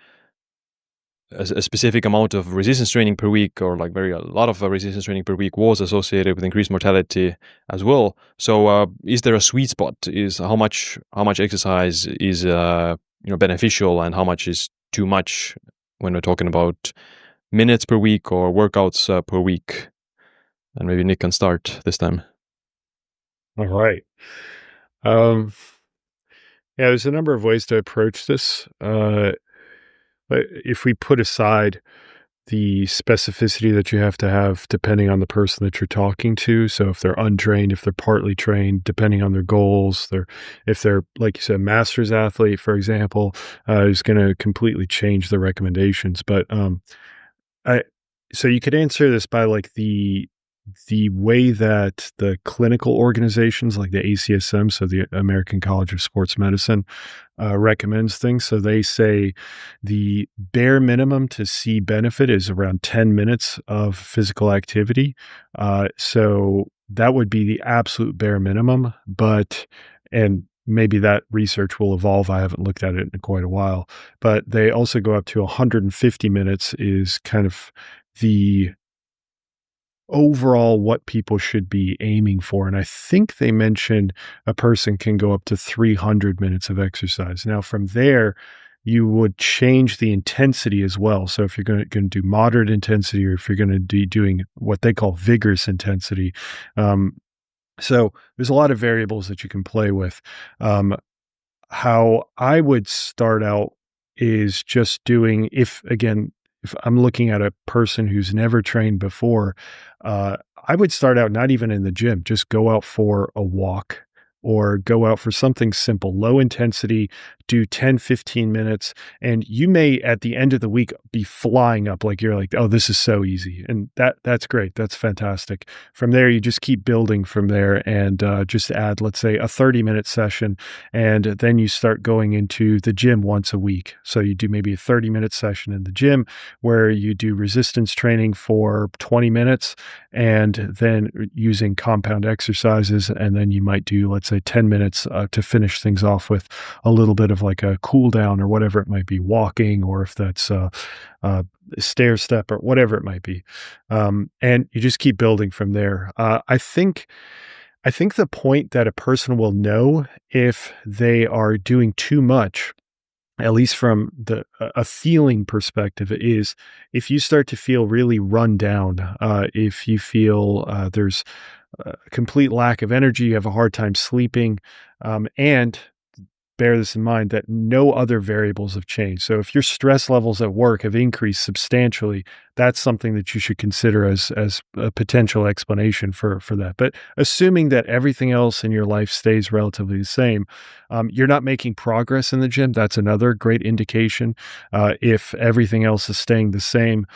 a specific amount of resistance training per week, or like a lot of resistance training per week, was associated with increased mortality as well. So is there a sweet spot? Is how much exercise is beneficial, and how much is too much when we're talking about minutes per week or workouts per week? And maybe Nic can start this time. All right. There's a number of ways to approach this. But if we put aside the specificity that you have to have depending on the person that you're talking to, so if they're untrained, if they're partly trained, depending on their goals, if they're, like you said, masters athlete, for example, is going to completely change the recommendations. But so you could answer this by like the way that the clinical organizations like the ACSM, so the American College of Sports Medicine, recommends things. So they say the bare minimum to see benefit is around 10 minutes of physical activity. So that would be the absolute bare minimum, and maybe that research will evolve. I haven't looked at it in quite a while, but they also go up to 150 minutes is kind of the overall what people should be aiming for. And I think they mentioned a person can go up to 300 minutes of exercise. Now, from there, you would change the intensity as well. So if you're going to do moderate intensity, or if you're going to be doing what they call vigorous intensity. So there's a lot of variables that you can play with. How I would start out is just doing, if I'm looking at a person who's never trained before, I would start out not even in the gym, just go out for a walk or go out for something simple, low intensity, do 10, 15 minutes. And you may, at the end of the week, be flying up. Like you're like, oh, this is so easy. And that's great. That's fantastic. From there, you just keep building from there and just add, let's say, a 30-minute session. And then you start going into the gym once a week. So you do maybe a 30-minute session in the gym where you do resistance training for 20 minutes and then using compound exercises. And then you might do, let's say, 10 minutes to finish things off with a little bit of of like a cool down or whatever it might be, walking, or if that's stair step or whatever it might be. And you just keep building from there. I think the point that a person will know if they are doing too much, at least from a feeling perspective, is if you start to feel really run down, if you feel there's a complete lack of energy, you have a hard time sleeping, and bear this in mind that no other variables have changed. So if your stress levels at work have increased substantially, that's something that you should consider as a potential explanation for that. But assuming that everything else in your life stays relatively the same, you're not making progress in the gym. That's another great indication. If everything else is staying the same,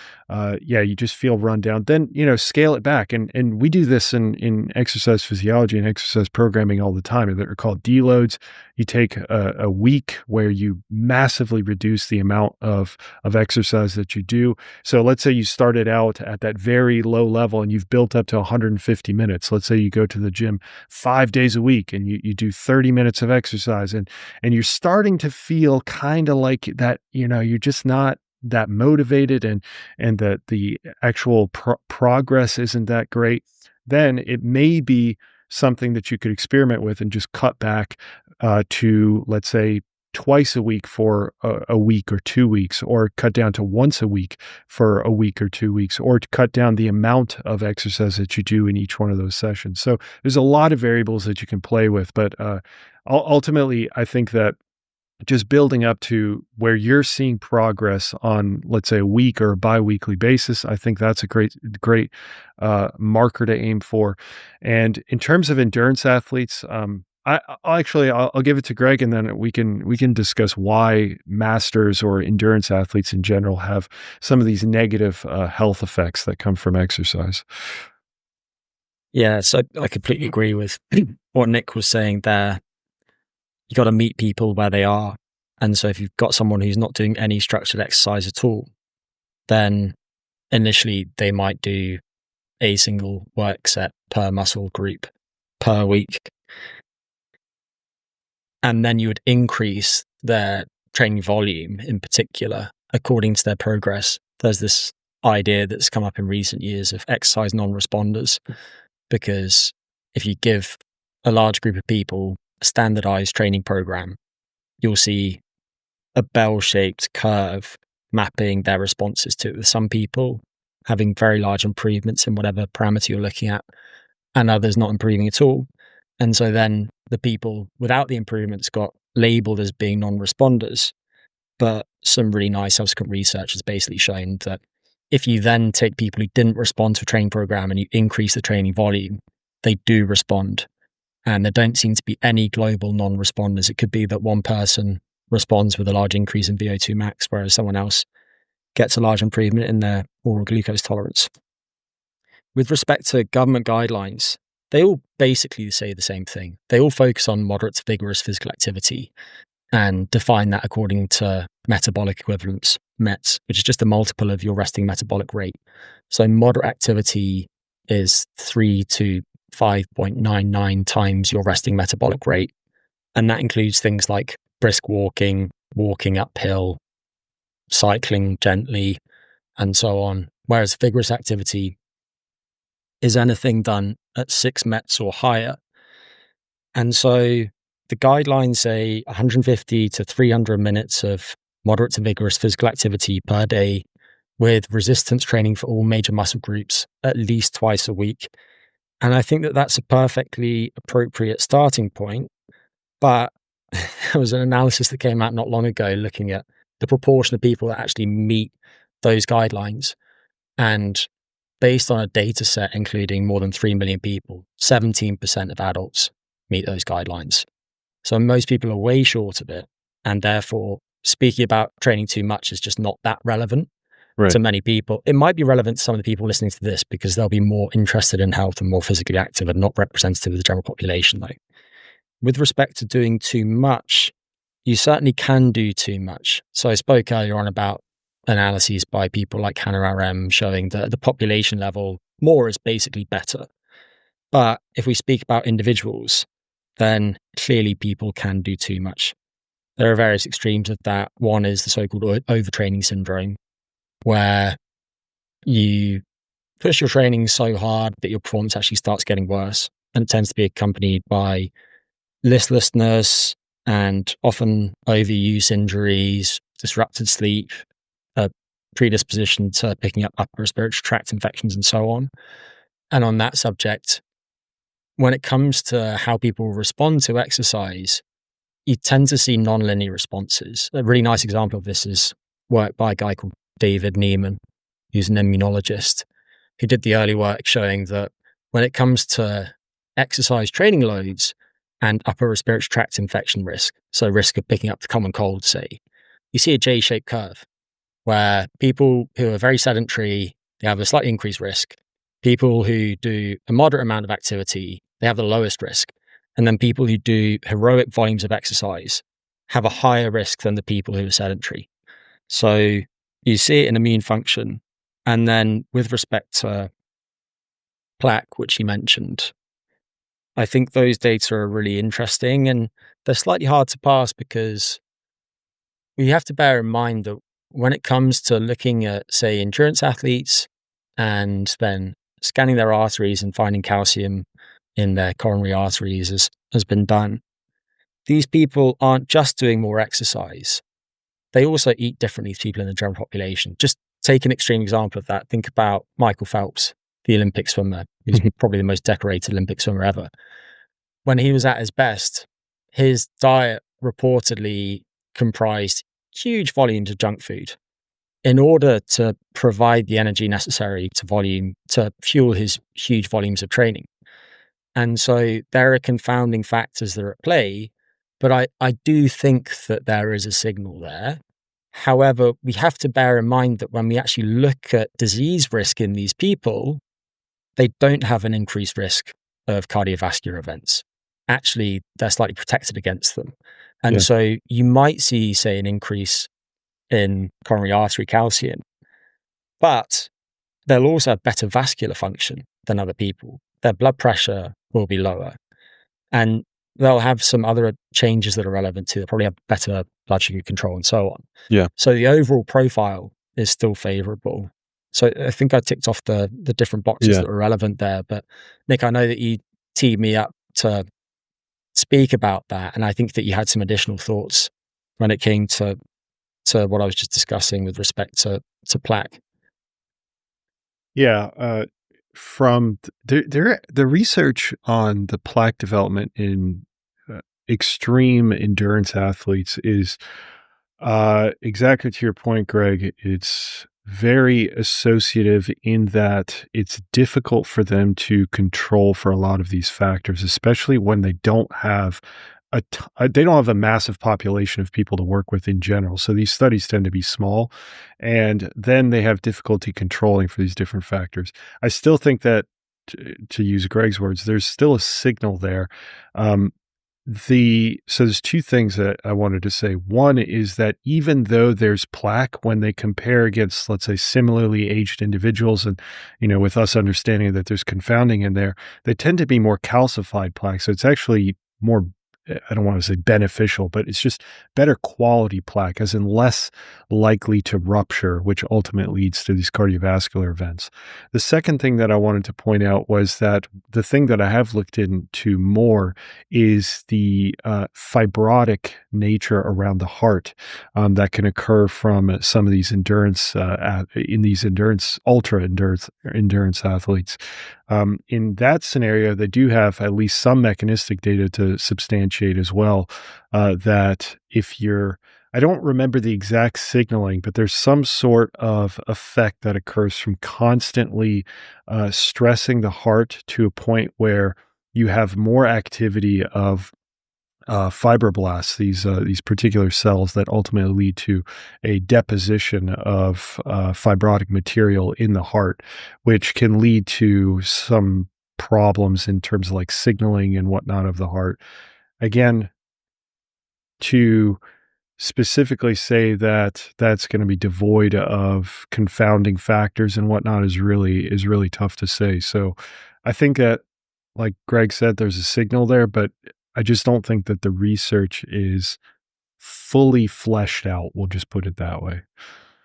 you just feel run down. Then scale it back, and we do this in exercise physiology and exercise programming all the time. They're called deloads. You take a week where you massively reduce the amount of exercise that you do. So let's say you started out at that very low level and you've built up to 150 minutes. Let's say you go to the gym 5 days a week and you do 30 minutes of exercise, and you're starting to feel kind of like that, you're just not that motivated, and that the actual progress isn't that great. Then it may be something that you could experiment with and just cut back to, let's say, twice a week for a week or 2 weeks, or cut down to once a week for a week or 2 weeks, or to cut down the amount of exercise that you do in each one of those sessions. So there's a lot of variables that you can play with, but ultimately, I think that just building up to where you're seeing progress on, let's say, a week or a bi-weekly basis, I think that's a great marker to aim for. And in terms of endurance athletes, I'll give it to Greg, and then we can discuss why masters or endurance athletes in general have some of these negative health effects that come from exercise. Yeah, so I completely agree with what Nic was saying there. You got to meet people where they are. And so if you've got someone who's not doing any structured exercise at all, then initially they might do a single work set per muscle group per week. And then you would increase their training volume in particular according to their progress. There's this idea that's come up in recent years of exercise non-responders, because if you give a large group of people a standardized training program, you'll see a bell-shaped curve mapping their responses to it, with some people having very large improvements in whatever parameter you're looking at, and others not improving at all. And so then the people without the improvements got labeled as being non-responders. But some really nice subsequent research has basically shown that if you then take people who didn't respond to a training program and you increase the training volume, they do respond. And there don't seem to be any global non-responders. It could be that one person responds with a large increase in VO2 max, whereas someone else gets a large improvement in their oral glucose tolerance. With respect to government guidelines, they all basically say the same thing. They all focus on moderate to vigorous physical activity and define that according to metabolic equivalence, METs, which is just a multiple of your resting metabolic rate. So moderate activity is 3 to 5.99 times your resting metabolic rate. And that includes things like brisk walking, walking uphill, cycling gently, and so on. Whereas vigorous activity is anything done at 6 METs or higher. And so the guidelines say 150 to 300 minutes of moderate to vigorous physical activity per day, with resistance training for all major muscle groups at least twice a week. And I think that that's a perfectly appropriate starting point. But there was an analysis that came out not long ago looking at the proportion of people that actually meet those guidelines. And based on a data set including more than 3 million people, 17% of adults meet those guidelines. So most people are way short of it. And therefore, speaking about training too much is just not that relevant to many people. It might be relevant to some of the people listening to this because they'll be more interested in health and more physically active and not representative of the general population, though. With respect to doing too much, you certainly can do too much. So I spoke earlier on about analyses by people like Hannah RM showing that at the population level, more is basically better. But if we speak about individuals, then clearly people can do too much. there are various extremes of that. One is the so-called overtraining syndrome, where you push your training so hard that your performance actually starts getting worse. And it tends to be accompanied by listlessness and often overuse injuries, disrupted sleep, a predisposition to picking up upper respiratory tract infections, and so on. And on that subject, when it comes to how people respond to exercise, you tend to see nonlinear responses. A really nice example of this is work by a guy called David Neiman, who's an immunologist, who did the early work showing that when it comes to exercise training loads and upper respiratory tract infection risk, so risk of picking up the common cold, say, you see a J-shaped curve where people who are very sedentary, they have a slightly increased risk. People who do a moderate amount of activity, they have the lowest risk. And then people who do heroic volumes of exercise have a higher risk than the people who are sedentary. So you see it in immune function. And then with respect to plaque, which you mentioned, I think those data are really interesting, and they're slightly hard to pass because we have to bear in mind that when it comes to looking at, say, endurance athletes and then scanning their arteries and finding calcium in their coronary arteries has been done, these people aren't just doing more exercise. They also eat differently to people in the general population. Just take an extreme example of that. Think about Michael Phelps, the Olympic swimmer, who's probably the most decorated Olympic swimmer ever. When he was at his best, his diet reportedly comprised huge volumes of junk food in order to provide the energy necessary to fuel his huge volumes of training. And so there are confounding factors that are at play, but I do think that there is a signal there. However, we have to bear in mind that when we actually look at disease risk in these people, they don't have an increased risk of cardiovascular events. Actually, they're slightly protected against them. And so you might see, say, an increase in coronary artery calcium, but they'll also have better vascular function than other people. Their blood pressure will be lower, and they'll have some other changes that are relevant too. They'll probably have better blood sugar control and so on. Yeah. So the overall profile is still favorable. So I think I ticked off the different boxes that were relevant there. But Nick, I know that you teed me up to speak about that, and I think that you had some additional thoughts when it came to what I was just discussing with respect to plaque. Yeah, from the research on the plaque development in extreme endurance athletes is exactly to your point, Greg. It's very associative in that it's difficult for them to control for a lot of these factors, especially when they don't have a massive population of people to work with in general. So these studies tend to be small, and then they have difficulty controlling for these different factors. I still think that, to use Greg's words, there's still a signal there. So there's two things that I wanted to say. One is that even though there's plaque, when they compare against, let's say, similarly aged individuals, and, with us understanding that there's confounding in there, they tend to be more calcified plaque. So it's actually more, I don't want to say beneficial, but it's just better quality plaque, as in less likely to rupture, which ultimately leads to these cardiovascular events. The second thing that I wanted to point out was that the thing that I have looked into more is the fibrotic nature around the heart that can occur from some of these ultra endurance athletes. In that scenario, they do have at least some mechanistic data to substantiate as well, that I don't remember the exact signaling, but there's some sort of effect that occurs from constantly stressing the heart to a point where you have more activity of fibroblasts, these particular cells that ultimately lead to a deposition of fibrotic material in the heart, which can lead to some problems in terms of like signaling and whatnot of the heart. Again, to specifically say that that's going to be devoid of confounding factors and whatnot is really tough to say. So I think that, like Greg said, there's a signal there, but I just don't think that the research is fully fleshed out. We'll just put it that way.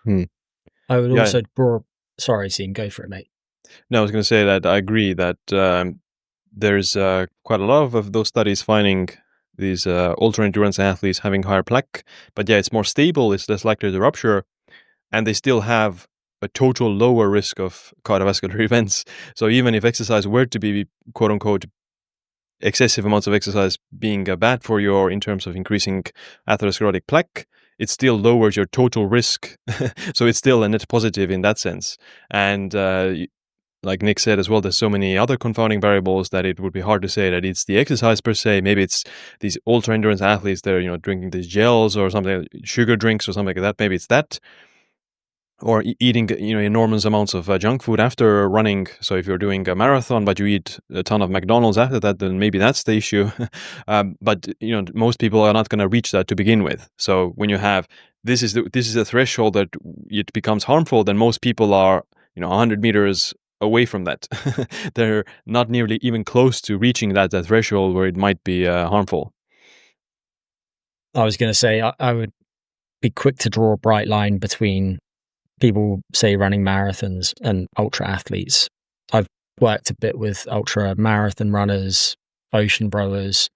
I would Yeah. also draw. Sorry, Siim, go for it, mate. No, I was going to say that I agree that there's quite a lot of those studies finding these ultra endurance athletes having higher plaque, but yeah, it's more stable, it's less likely to rupture, and they still have a total lower risk of cardiovascular events. So even if exercise were to be quote unquote excessive amounts of exercise being bad for you or in terms of increasing atherosclerotic plaque, it still lowers your total risk. So it's still a net positive in that sense. And like Nic said as well, there's so many other confounding variables that it would be hard to say that it's the exercise per se. Maybe it's these ultra endurance athletes that are, drinking these gels or something, sugar drinks or something like that. Maybe it's that. Or eating, enormous amounts of junk food after running. So if you're doing a marathon, but you eat a ton of McDonald's after that, then maybe that's the issue. But most people are not going to reach that to begin with. So when you have this is the threshold that it becomes harmful, then most people are 100 meters away from that. They're not nearly even close to reaching that threshold where it might be harmful. I was going to say I would be quick to draw a bright line between people, say, running marathons and ultra athletes. I've worked a bit with ultra marathon runners, ocean rowers,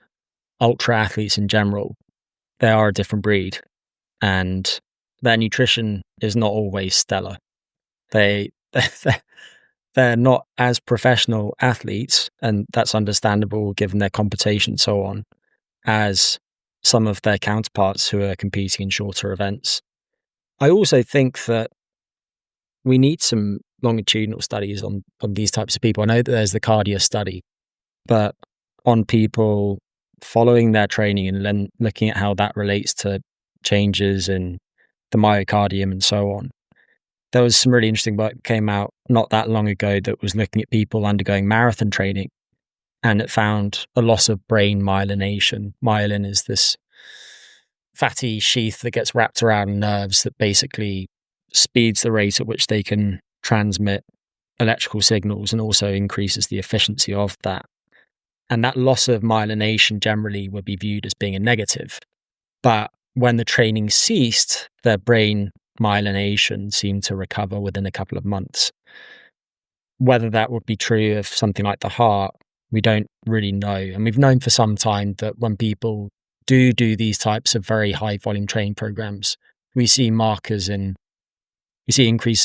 ultra athletes in general. They are a different breed, and their nutrition is not always stellar. They're not as professional athletes, and that's understandable given their competition and so on, as some of their counterparts who are competing in shorter events. I also think that we need some longitudinal studies on these types of people. I know that there's the cardio study, but on people following their training and then looking at how that relates to changes in the myocardium and so on. There was some really interesting work that came out not that long ago that was looking at people undergoing marathon training, and it found a loss of brain myelination. Myelin is this fatty sheath that gets wrapped around nerves that basically speeds the rate at which they can transmit electrical signals and also increases the efficiency of that. And that loss of myelination generally would be viewed as being a negative. But when the training ceased, their brain myelination seemed to recover within a couple of months. Whether that would be true of something like the heart, we don't really know. And we've known for some time that when people do these types of very high volume training programs, we see increases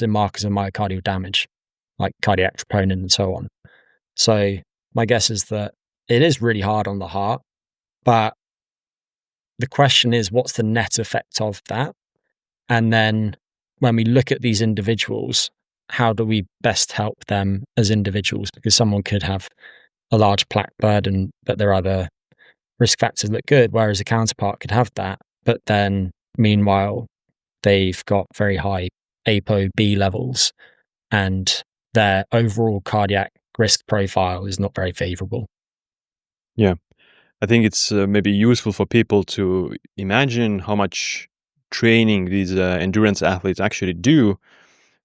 in markers of myocardial damage, like cardiac troponin and so on. So my guess is that it is really hard on the heart, but the question is, what's the net effect of that? And then when we look at these individuals, how do we best help them as individuals? Because someone could have a large plaque burden, but their other risk factors look good, whereas a counterpart could have that, but then meanwhile, they've got very high ApoB levels and their overall cardiac risk profile is not very favorable. Yeah. I think it's maybe useful for people to imagine how much training these endurance athletes actually do.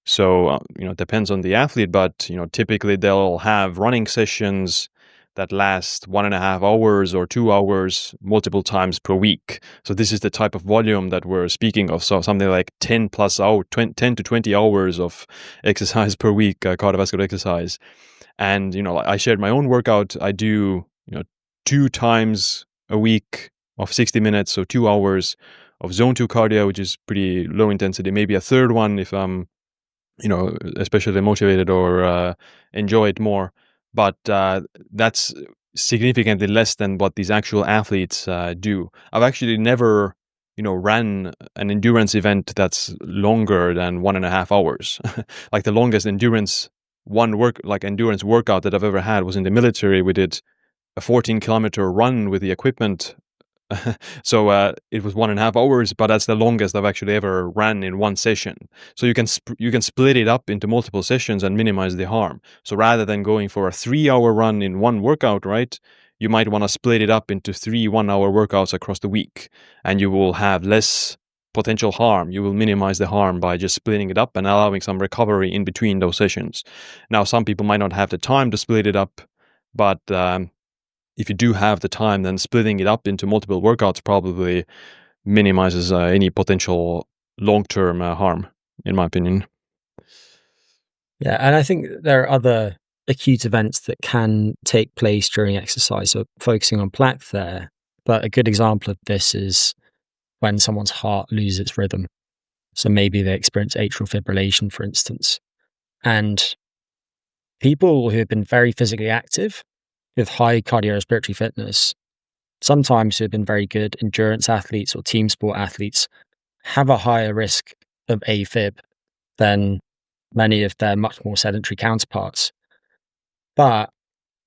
So, it depends on the athlete, but, typically they'll have running sessions that last 1.5 hours or 2 hours multiple times per week. So this is the type of volume that we're speaking of. So something like 10 to 20 hours of exercise per week, cardiovascular exercise. And, I shared my own workout. I do, 2 times a week of 60 minutes, so 2 hours of zone 2 cardio, which is pretty low intensity, maybe a third one if I'm, especially motivated or enjoy it more. But that's significantly less than what these actual athletes do. I've actually never, ran an endurance event that's longer than 1.5 hours. Like the longest endurance workout that I've ever had was in the military. We did a 14-kilometer run with the equipment. So it was 1.5 hours, but that's the longest I've actually ever ran in one session. So you can split it up into multiple sessions and minimize the harm. So rather than going for a 3-hour run in one workout, right, you might want to split it up into 3 1-hour workouts across the week, and you will have less potential harm. You will minimize the harm by just splitting it up and allowing some recovery in between those sessions. Now, some people might not have the time to split it up, but if you do have the time, then splitting it up into multiple workouts probably minimizes any potential long-term harm, in my opinion. Yeah, and I think there are other acute events that can take place during exercise. So focusing on plaque there, but a good example of this is when someone's heart loses its rhythm. So maybe they experience atrial fibrillation, for instance. And people who have been very physically active with high cardiorespiratory fitness, sometimes who have been very good endurance athletes or team sport athletes, have a higher risk of AFib than many of their much more sedentary counterparts. But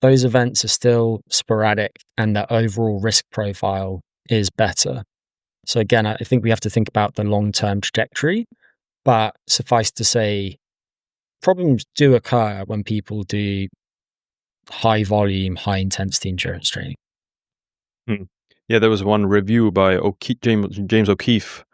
those events are still sporadic and their overall risk profile is better. So again, I think we have to think about the long-term trajectory, but suffice to say, problems do occur when people do high volume, high intensity endurance training. Yeah, there was one review by James O'Keefe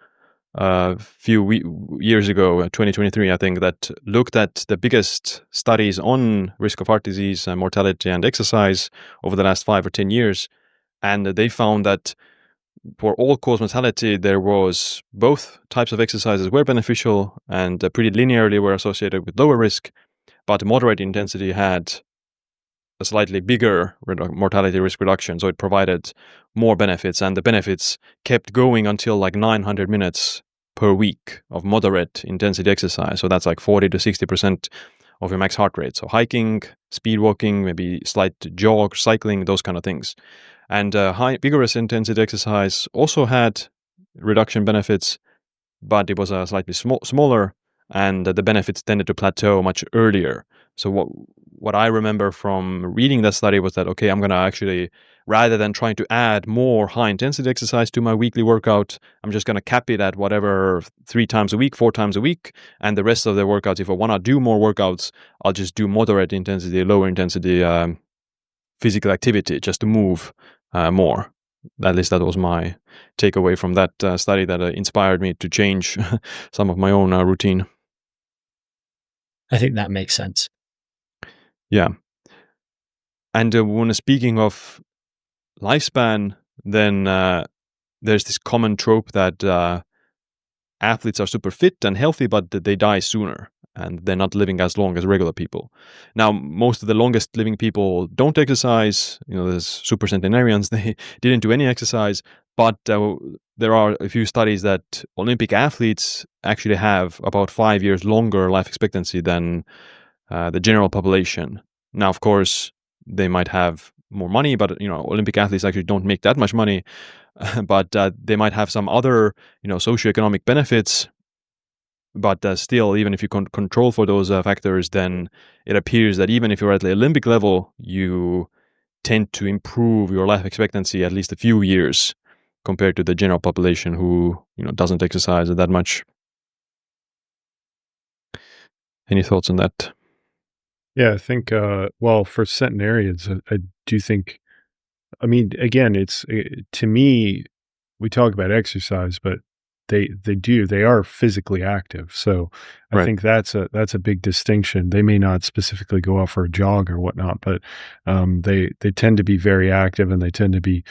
a few years ago, 2023, I think, that looked at the biggest studies on risk of heart disease, mortality, and exercise over the last 5 or 10 years. And they found that for all-cause mortality, there was both types of exercises were beneficial and pretty linearly were associated with lower risk, but moderate intensity had a slightly bigger mortality risk reduction. So it provided more benefits, and the benefits kept going until like 900 minutes per week of moderate intensity exercise. So that's like 40 to 60% of your max heart rate. So hiking, speed walking, maybe slight jog, cycling, those kind of things. And high vigorous intensity exercise also had reduction benefits, but it was a slightly smaller, and the benefits tended to plateau much earlier. So what I remember from reading that study was that, okay, I'm going to actually, rather than trying to add more high-intensity exercise to my weekly workout, I'm just going to cap it at whatever 3 times a week, 4 times a week, and the rest of the workouts, if I want to do more workouts, I'll just do moderate intensity, lower intensity physical activity just to move more. At least that was my takeaway from that study that inspired me to change some of my own routine. I think that makes sense. Yeah. And when speaking of lifespan, then there's this common trope that athletes are super fit and healthy, but they die sooner and they're not living as long as regular people. Now, most of the longest living people don't exercise. There's super centenarians, they didn't do any exercise, but there are a few studies that Olympic athletes actually have about 5 years longer life expectancy than the general population. Now, of course, they might have more money, but Olympic athletes actually don't make that much money. But they might have some other, socioeconomic benefits. But still, even if you control for those factors, then it appears that even if you're at the Olympic level, you tend to improve your life expectancy at least a few years compared to the general population who, doesn't exercise that much. Any thoughts on that? Yeah, I think, for centenarians, I do think, I mean, again, to me, we talk about exercise, but they are physically active. So I Right. think that's a big distinction. They may not specifically go out for a jog or whatnot, but they tend to be very active, and they tend to be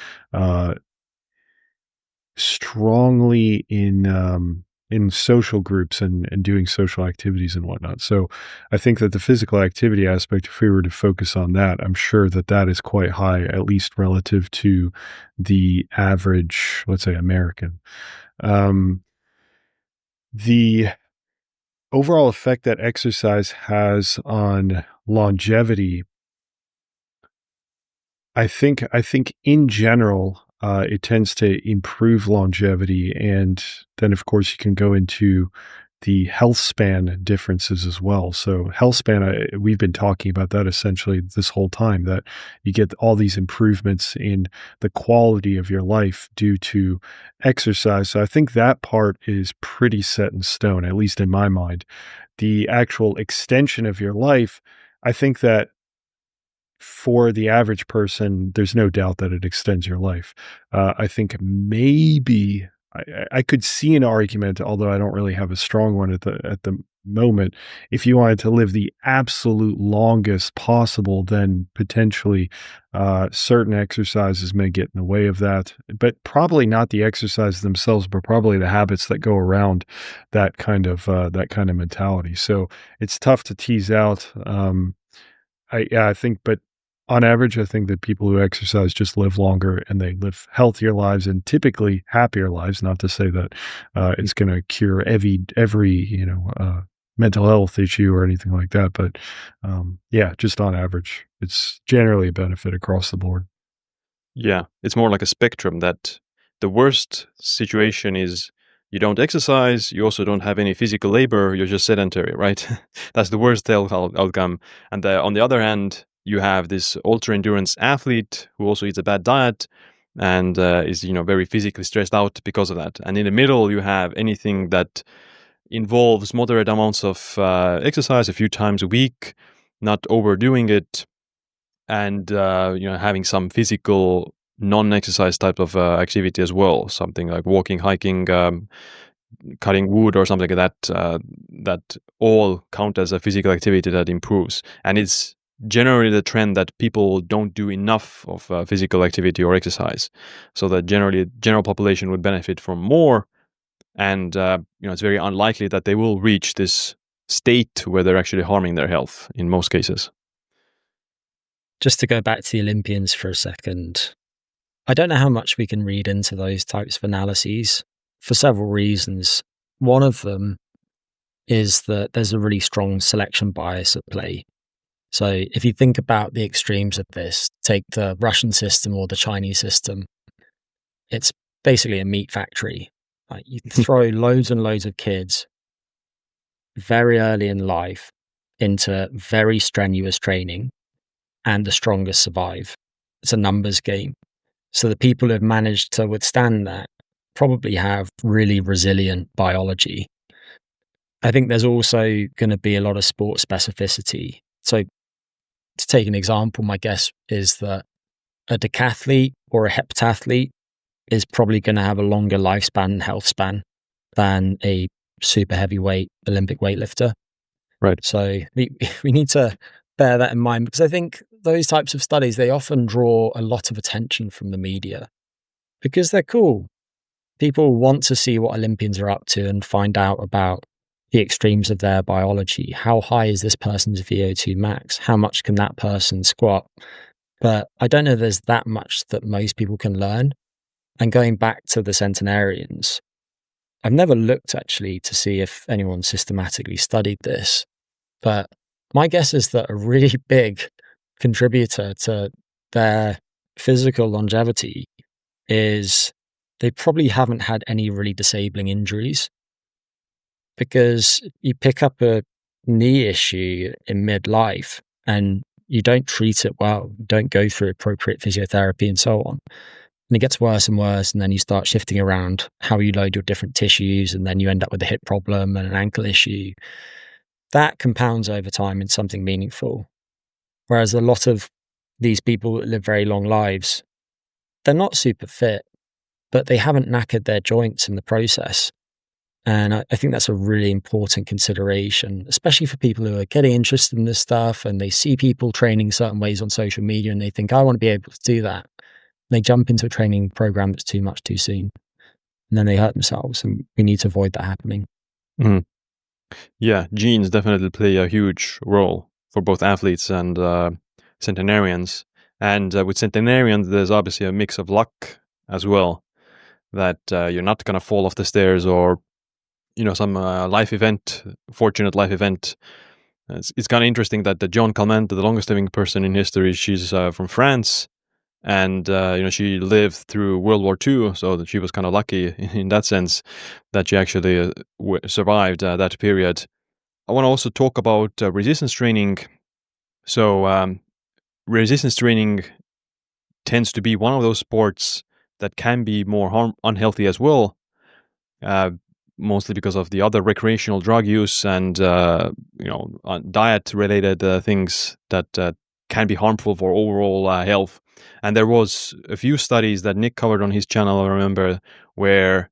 strongly in social groups and doing social activities and whatnot. So I think that the physical activity aspect, if we were to focus on that, I'm sure that is quite high, at least relative to the average, let's say, American. The overall effect that exercise has on longevity, I think in general, it tends to improve longevity, and then of course you can go into the health span differences as well. So health span, we've been talking about that essentially this whole time, that you get all these improvements in the quality of your life due to exercise. So I think that part is pretty set in stone, at least in my mind. The actual extension of your life, I think that for the average person, there's no doubt that it extends your life. I think maybe I could see an argument, although I don't really have a strong one at the moment. If you wanted to live the absolute longest possible, then potentially certain exercises may get in the way of that. But probably not the exercises themselves, but probably the habits that go around that kind of mentality. So it's tough to tease out. I think, but on average, I think that people who exercise just live longer and they live healthier lives and typically happier lives. Not to say that it's going to cure every mental health issue or anything like that, but yeah, just on average, it's generally a benefit across the board. Yeah, it's more like a spectrum that the worst situation is you don't exercise, you also don't have any physical labor, you're just sedentary, right? That's the worst outcome. And on the other hand, you have this ultra endurance athlete who also eats a bad diet and is very physically stressed out because of that. And in the middle, you have anything that involves moderate amounts of exercise a few times a week, not overdoing it, and having some physical non-exercise type of activity as well, something like walking, hiking, cutting wood or something like that, that all count as a physical activity that improves. And it's generally the trend that people don't do enough of physical activity or exercise, so that generally general population would benefit from more. And it's very unlikely that they will reach this state where they're actually harming their health in most cases. Just to go back to the Olympians for a second, I don't know how much we can read into those types of analyses for several reasons. One of them is that there's a really strong selection bias at play. So if you think about the extremes of this, take the Russian system or the Chinese system, it's basically a meat factory. Like, you throw loads and loads of kids very early in life into very strenuous training, and the strongest survive. It's a numbers game. So the people who have managed to withstand that probably have really resilient biology. I think there's also going to be a lot of sport specificity. So to take an example, my guess is that a decathlete or a heptathlete is probably going to have a longer lifespan and health span than a super heavyweight Olympic weightlifter. Right. So we need to bear that in mind, because I think those types of studies, they often draw a lot of attention from the media because they're cool. People want to see what Olympians are up to and find out about the extremes of their biology. How high is this person's VO2 max? How much can that person squat? But I don't know there's that much that most people can learn. And going back to the centenarians, I've never looked actually to see if anyone systematically studied this, but my guess is that a really big contributor to their physical longevity is they probably haven't had any really disabling injuries, because you pick up a knee issue in midlife and you don't treat it well, don't go through appropriate physiotherapy and so on. And it gets worse and worse, and then you start shifting around how you load your different tissues, and then you end up with a hip problem and an ankle issue. That compounds over time into something meaningful. Whereas a lot of these people that live very long lives, they're not super fit, but they haven't knackered their joints in the process. And I think that's a really important consideration, especially for people who are getting interested in this stuff and they see people training certain ways on social media and they think, I want to be able to do that. They jump into a training program that's too much too soon, and then they hurt themselves, and we need to avoid that happening. Mm. Yeah, genes definitely play a huge role for both athletes and centenarians. And with centenarians, there's obviously a mix of luck as well, that you're not going to fall off the stairs or, some fortunate life event. It's kind of interesting that the Joan Calment, the longest living person in history, she's from France. And, she lived through World War II, so that she was kind of lucky in that sense that she actually survived that period. I want to also talk about resistance training. So resistance training tends to be one of those sports that can be more unhealthy as well, mostly because of the other recreational drug use and, diet-related things that can be harmful for overall health. And there was a few studies that Nic covered on his channel, I remember, where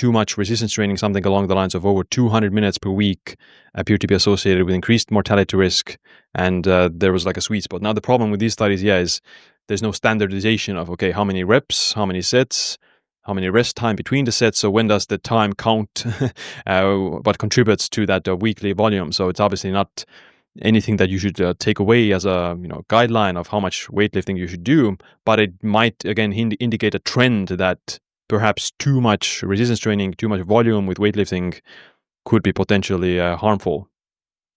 too much resistance training, something along the lines of over 200 minutes per week, appeared to be associated with increased mortality risk, and there was like a sweet spot. Now the problem with these studies, is there's no standardization of, okay, how many reps, how many sets, how many rest time between the sets. So when does the time count? What contributes to that weekly volume? So it's obviously not anything that you should take away as a guideline of how much weightlifting you should do, but it might again indicate a trend that perhaps too much resistance training, too much volume with weightlifting could be potentially harmful.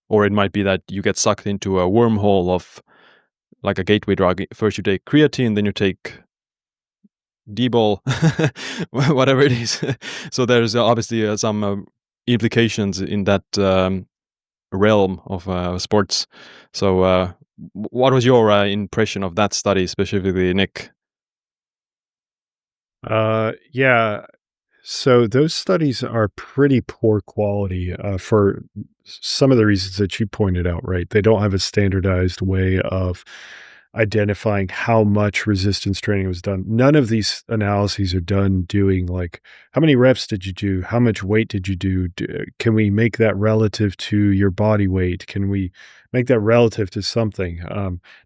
Or it might be that you get sucked into a wormhole of like a gateway drug. First you take creatine, then you take D-ball, whatever it is. So there's obviously some implications in that realm of sports. So what was your impression of that study specifically, Nic? Yeah. So those studies are pretty poor quality for some of the reasons that you pointed out, right? They don't have a standardized way of identifying how much resistance training was done. None of these analyses are done doing like, how many reps did you do? How much weight did you do? Can we make that relative to your body weight? Can we make that relative to something?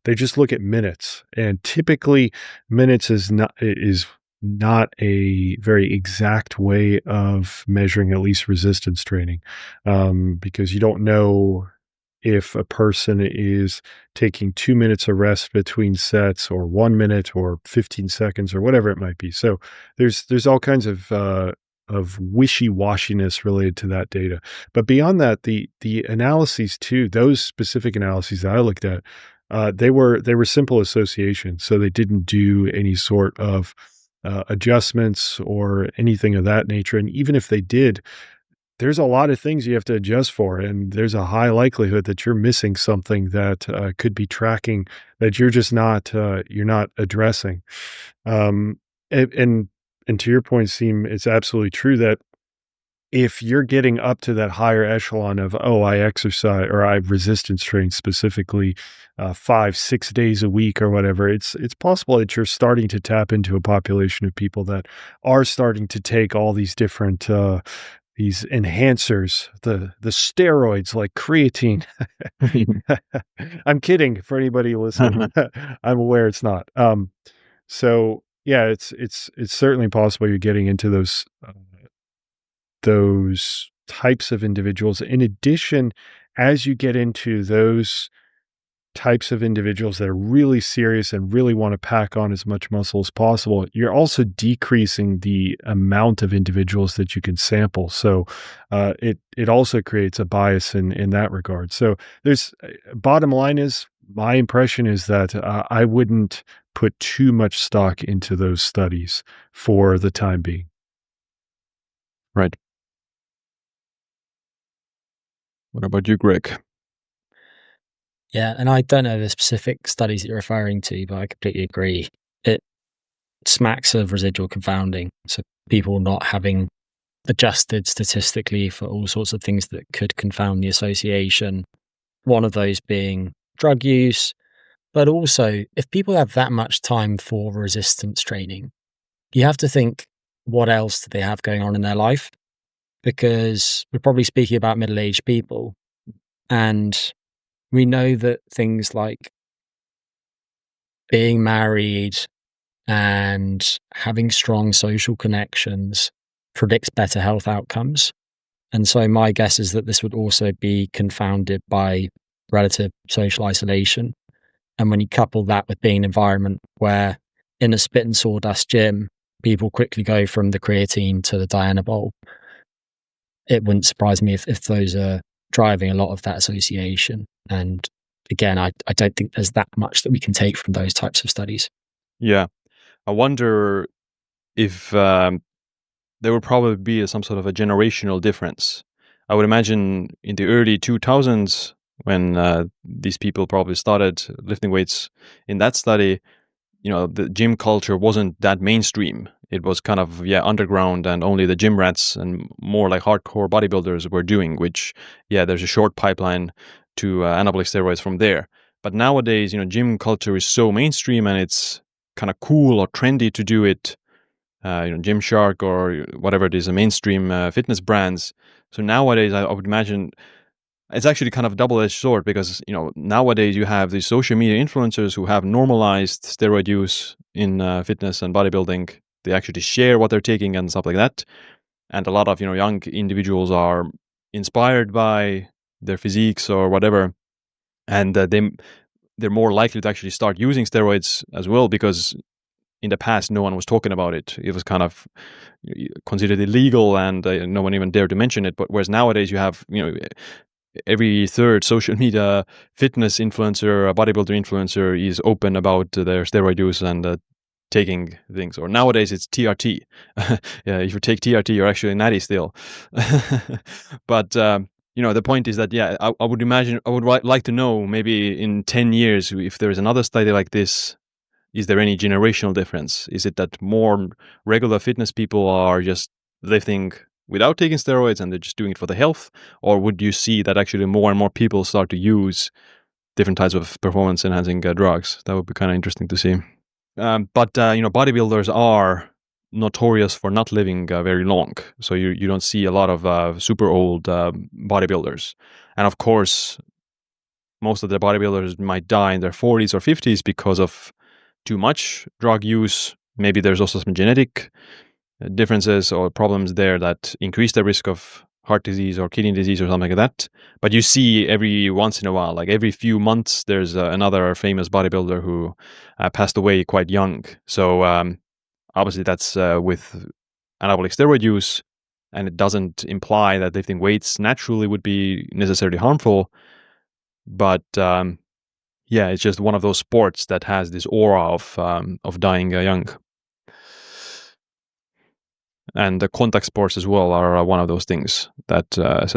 They just look at minutes, and typically minutes is not a very exact way of measuring at least resistance training, because you don't know if a person is taking 2 minutes of rest between sets, or 1 minute, or 15 seconds, or whatever it might be. So there's all kinds of wishy-washiness related to that data. But beyond that, the analyses too, those specific analyses that I looked at, they were simple associations. So they didn't do any sort of adjustments or anything of that nature. And even if they did, there's a lot of things you have to adjust for, and there's a high likelihood that you're missing something that could be tracking that you're just not you're not addressing. And to your point, Siim, it's absolutely true that if you're getting up to that higher echelon of, I exercise or I resistance train specifically 5-6 days a week or whatever, it's possible that you're starting to tap into a population of people that are starting to take all these different these enhancers, the steroids like creatine. I'm kidding for anybody listening. I'm aware it's not. So yeah, it's certainly possible you're getting into those types of individuals. In addition, as you get into those types of individuals that are really serious and really want to pack on as much muscle as possible, you're also decreasing the amount of individuals that you can sample. So it also creates a bias in that regard. So there's bottom line is, my impression is that I wouldn't put too much stock into those studies for the time being. Right. What about you, Greg? Yeah, and I don't know the specific studies that you're referring to, but I completely agree. It smacks of residual confounding. So people not having adjusted statistically for all sorts of things that could confound the association. One of those being drug use, but also if people have that much time for resistance training, you have to think, what else do they have going on in their life? Because we're probably speaking about middle-aged people, and we know that things like being married and having strong social connections predicts better health outcomes. And so my guess is that this would also be confounded by relative social isolation. And when you couple that with being an environment where in a spit and sawdust gym, people quickly go from the creatine to the Dianabol, it wouldn't surprise me if those are driving a lot of that association. And again, I don't think there's that much that we can take from those types of studies. Yeah. I wonder if there would probably be some sort of a generational difference. I would imagine in the early 2000s, when these people probably started lifting weights in that study, the gym culture wasn't that mainstream. It was kind of, underground, and only the gym rats and more like hardcore bodybuilders were doing, which, there's a short pipeline to anabolic steroids from there. But nowadays, gym culture is so mainstream, and it's kind of cool or trendy to do it. Gymshark or whatever it is, the mainstream fitness brands. So nowadays, I would imagine it's actually kind of a double-edged sword, because nowadays you have these social media influencers who have normalized steroid use in fitness and bodybuilding. They actually share what they're taking and stuff like that, and a lot of young individuals are inspired by their physiques or whatever, and they're more likely to actually start using steroids as well, because in the past no one was talking about it. It was kind of considered illegal, and no one even dared to mention it. But whereas nowadays you have every third social media fitness influencer, bodybuilder influencer is open about their steroid use and taking things. Or nowadays it's TRT. Yeah, if you take TRT, you're actually natty still. But the point is that I would imagine, I would like to know, maybe in 10 years, if there is another study like this, is there any generational difference? Is it that more regular fitness people are just lifting without taking steroids and they're just doing it for the health? Or would you see that actually more and more people start to use different types of performance enhancing drugs? That would be kind of interesting to see. But bodybuilders are notorious for not living very long. So you don't see a lot of super old bodybuilders. And of course, most of the bodybuilders might die in their 40s or 50s because of too much drug use. Maybe there's also some genetic differences or problems there that increase the risk of heart disease or kidney disease or something like that. But you see every once in a while, like every few months, there's another famous bodybuilder who passed away quite young. So obviously that's with anabolic steroid use, and it doesn't imply that lifting weights naturally would be necessarily harmful. But it's just one of those sports that has this aura of dying young. And the contact sports as well are one of those things that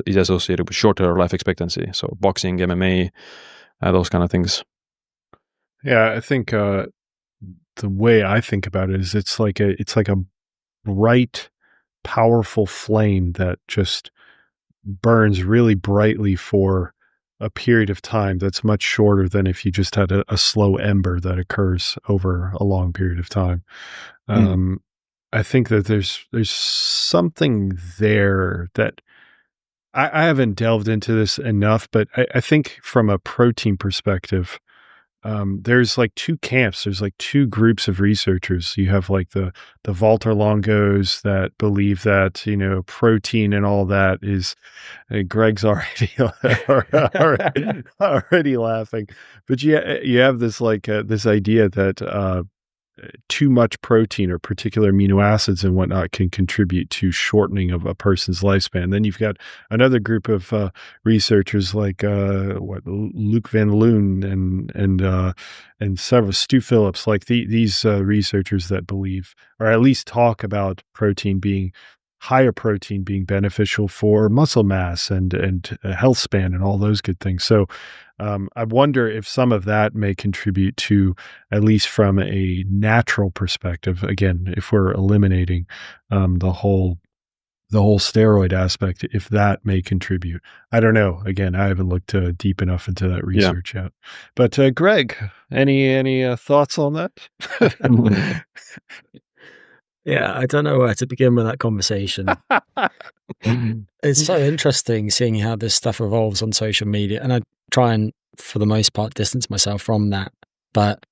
is associated with shorter life expectancy. So boxing, MMA, those kind of things. Yeah, I think the way I think about it is it's like a bright, powerful flame that just burns really brightly for a period of time that's much shorter than if you just had a slow ember that occurs over a long period of time. I think that there's something there that I haven't delved into this enough, but I think from a protein perspective, there's like two camps. There's like two groups of researchers. You have like the Walter Longos that believe that, protein and all that is, Greg's already laughing, but you have this like this idea that too much protein or particular amino acids and whatnot can contribute to shortening of a person's lifespan. Then you've got another group of researchers like Luc Van Loon and several Stu Phillips, like these researchers that believe, or at least talk about higher protein being beneficial for muscle mass and health span and all those good things. So I wonder if some of that may contribute to, at least from a natural perspective, again, if we're eliminating the whole steroid aspect, if that may contribute. I don't know. Again, I haven't looked deep enough into that research yet. But Greg, any thoughts on that? Yeah, I don't know where to begin with that conversation. It's so interesting seeing how this stuff evolves on social media, and I try and, for the most part, distance myself from that. But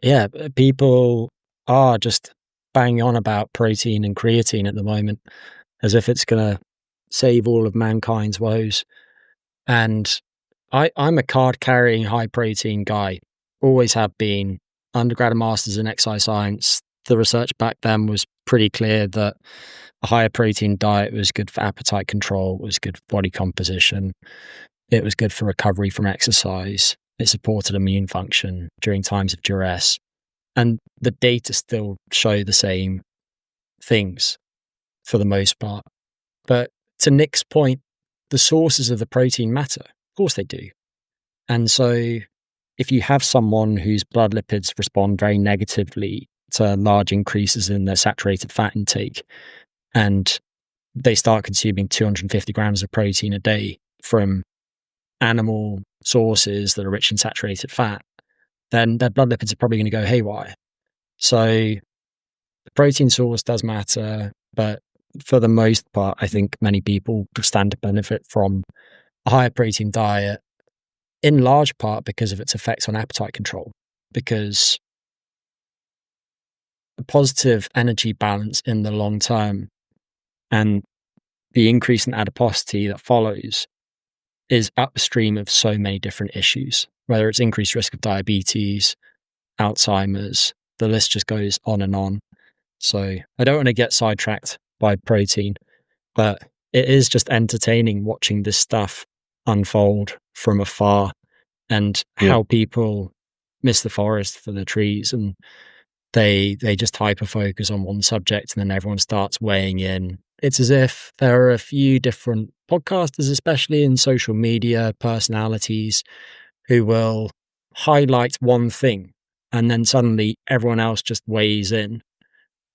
yeah, people are just banging on about protein and creatine at the moment as if it's going to save all of mankind's woes. And I'm a card-carrying high-protein guy, always have been. Undergrad and masters in exercise science. The research back then was pretty clear that a higher protein diet was good for appetite control, was good for body composition, it was good for recovery from exercise, it supported immune function during times of duress. And the data still show the same things for the most part. But to Nic's point, the sources of the protein matter. Of course they do. And so if you have someone whose blood lipids respond very negatively to large increases in their saturated fat intake, and they start consuming 250 grams of protein a day from animal sources that are rich in saturated fat, then their blood lipids are probably going to go haywire. So protein source does matter, but for the most part, I think many people stand to benefit from a higher protein diet, in large part because of its effects on appetite control. Because a positive energy balance in the long term and the increase in adiposity that follows is upstream of so many different issues, whether it's increased risk of diabetes, Alzheimer's, the list just goes on and on. So I don't want to get sidetracked by protein, but it is just entertaining watching this stuff unfold from afar and how people miss the forest for the trees, and they just hyper focus on one subject and then everyone starts weighing in. It's as if there are a few different podcasters, especially in social media, personalities who will highlight one thing and then suddenly everyone else just weighs in.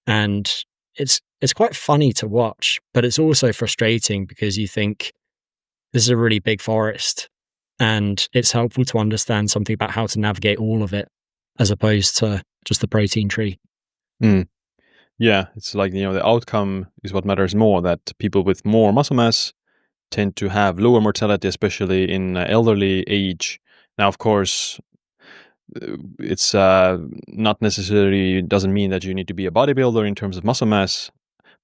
And it's quite funny to watch, but it's also frustrating because you think this is a really big forest and it's helpful to understand something about how to navigate all of it as opposed to just the protein tree. Yeah, it's like, the outcome is what matters more, that people with more muscle mass tend to have lower mortality, especially in elderly age. Now, of course, it's not necessarily, doesn't mean that you need to be a bodybuilder in terms of muscle mass,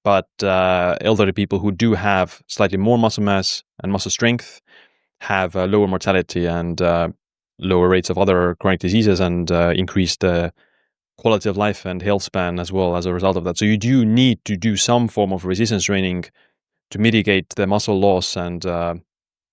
but elderly people who do have slightly more muscle mass and muscle strength have lower mortality and lower rates of other chronic diseases and increased quality of life and health span as well as a result of that. So you do need to do some form of resistance training to mitigate the muscle loss and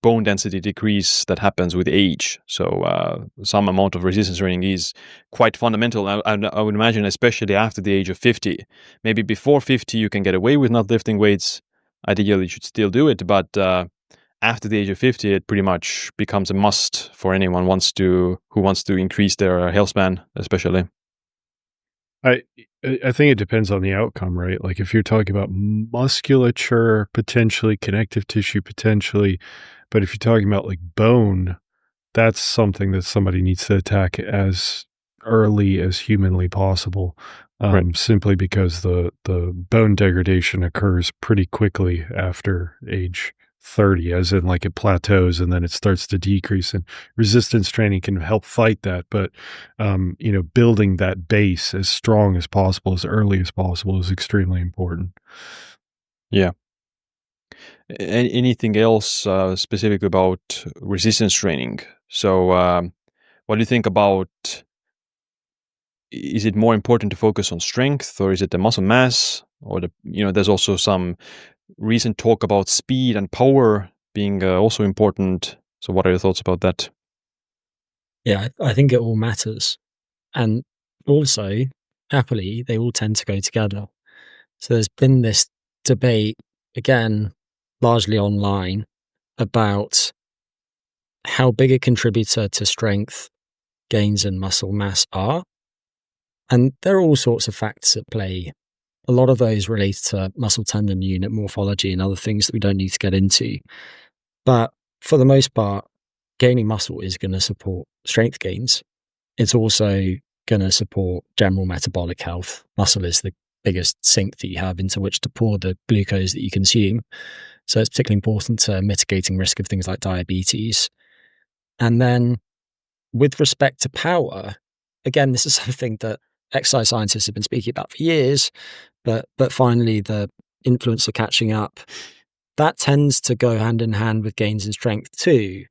bone density decrease that happens with age. So some amount of resistance training is quite fundamental. I would imagine, especially after the age of 50. Maybe before 50, you can get away with not lifting weights. Ideally, you should still do it, but after the age of 50, it pretty much becomes a must for anyone who wants to increase their health span, especially. I think it depends on the outcome, right? Like if you're talking about musculature, potentially connective tissue, potentially, but if you're talking about like bone, that's something that somebody needs to attack as early as humanly possible, Right. simply because the bone degradation occurs pretty quickly after age 30, as in like it plateaus and then it starts to decrease, and resistance training can help fight that. But, building that base as strong as possible, as early as possible is extremely important. Yeah. Anything else specific about resistance training? So what do you think about, is it more important to focus on strength, or is it the muscle mass, or there's also some recent talk about speed and power being also important. So what are your thoughts about that? Yeah, I think it all matters. And also, happily, they all tend to go together. So there's been this debate, again, largely online, about how big a contributor to strength gains and muscle mass are. And there are all sorts of factors at play. A lot of those relate to muscle tendon unit morphology and other things that we don't need to get into. But for the most part, gaining muscle is going to support strength gains. It's also going to support general metabolic health. Muscle is the biggest sink that you have into which to pour the glucose that you consume. So it's particularly important to mitigating risk of things like diabetes. And then with respect to power, again, this is something that exercise scientists have been speaking about for years, but finally the influence of catching up, that tends to go hand in hand with gains in strength too.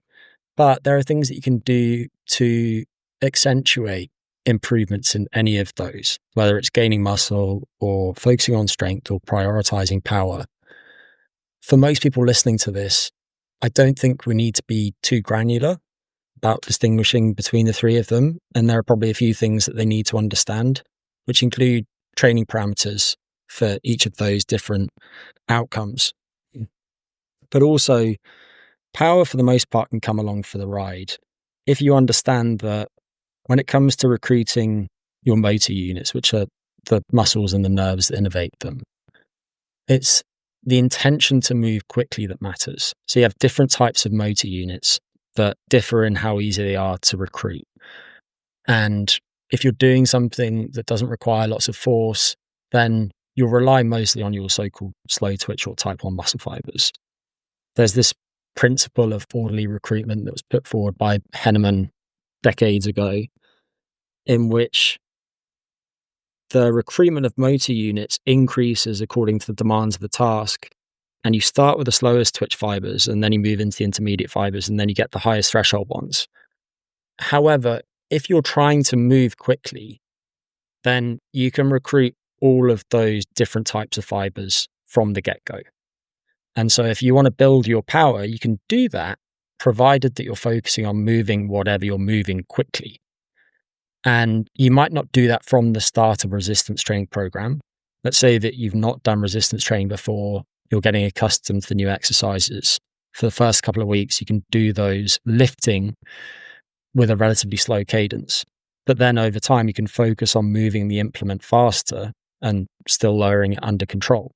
But there are things that you can do to accentuate improvements in any of those, whether it's gaining muscle or focusing on strength or prioritizing power. For most people listening to this, I don't think we need to be too granular about distinguishing between the three of them. And there are probably a few things that they need to understand, which include training parameters for each of those different outcomes. But also, power for the most part can come along for the ride. If you understand that when it comes to recruiting your motor units, which are the muscles and the nerves that innervate them, it's the intention to move quickly that matters. So you have different types of motor units that differ in how easy they are to recruit. And if you're doing something that doesn't require lots of force, then you'll rely mostly on your so-called slow twitch or type 1 muscle fibers. There's this principle of orderly recruitment that was put forward by Henneman decades ago, in which the recruitment of motor units increases according to the demands of the task. And you start with the slowest twitch fibers, and then you move into the intermediate fibers, and then you get the highest threshold ones. However, if you're trying to move quickly, then you can recruit all of those different types of fibers from the get-go. And so if you want to build your power, you can do that, provided that you're focusing on moving whatever you're moving quickly. And you might not do that from the start of a resistance training program. Let's say that you've not done resistance training before, you're getting accustomed to the new exercises. For the first couple of weeks, you can do those lifting with a relatively slow cadence. But then over time, you can focus on moving the implement faster and still lowering it under control.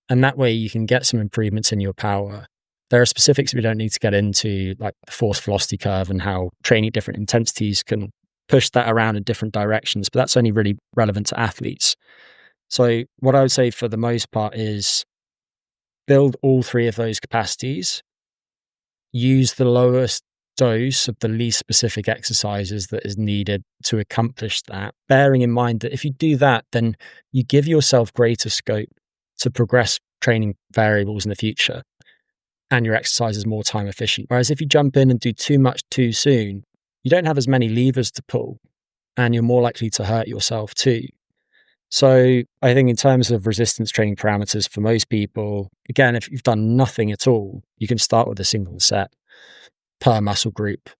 And that way you can get some improvements in your power. There are specifics we don't need to get into, like the force velocity curve and how training at different intensities can push that around in different directions, but that's only really relevant to athletes. So what I would say for the most part is build all three of those capacities, use the lowest dose of the least specific exercises that is needed to accomplish that, bearing in mind that if you do that, then you give yourself greater scope to progress training variables in the future, and your exercise is more time efficient. Whereas if you jump in and do too much too soon, you don't have as many levers to pull, and you're more likely to hurt yourself too. So I think in terms of resistance training parameters for most people, again, if you've done nothing at all, you can start with a single set per muscle group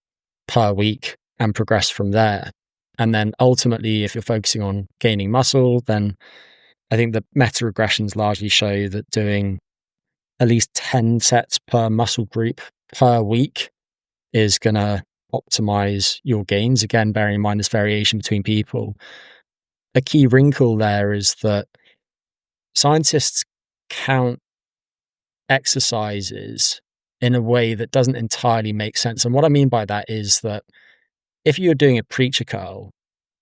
per week and progress from there. And then ultimately, if you're focusing on gaining muscle, then I think the meta regressions largely show that doing at least 10 sets per muscle group per week is going to optimize your gains. Again, bearing in mind this variation between people. A key wrinkle there is that scientists count exercises in a way that doesn't entirely make sense. And what I mean by that is that if you're doing a preacher curl,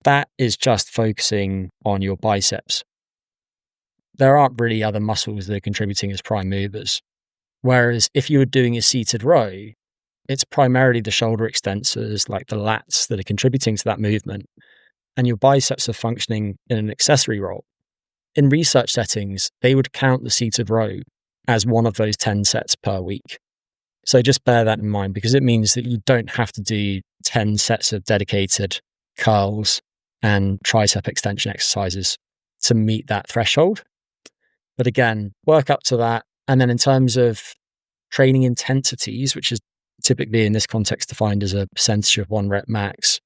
that is just focusing on your biceps. There aren't really other muscles that are contributing as prime movers. Whereas if you were doing a seated row, it's primarily the shoulder extensors, like the lats, that are contributing to that movement. And your biceps are functioning in an accessory role. In research settings, they would count the seated row as one of those 10 sets per week. So just bear that in mind, because it means that you don't have to do 10 sets of dedicated curls and tricep extension exercises to meet that threshold. But again, work up to that. And then in terms of training intensities, which is typically in this context defined as a percentage of 1 rep max,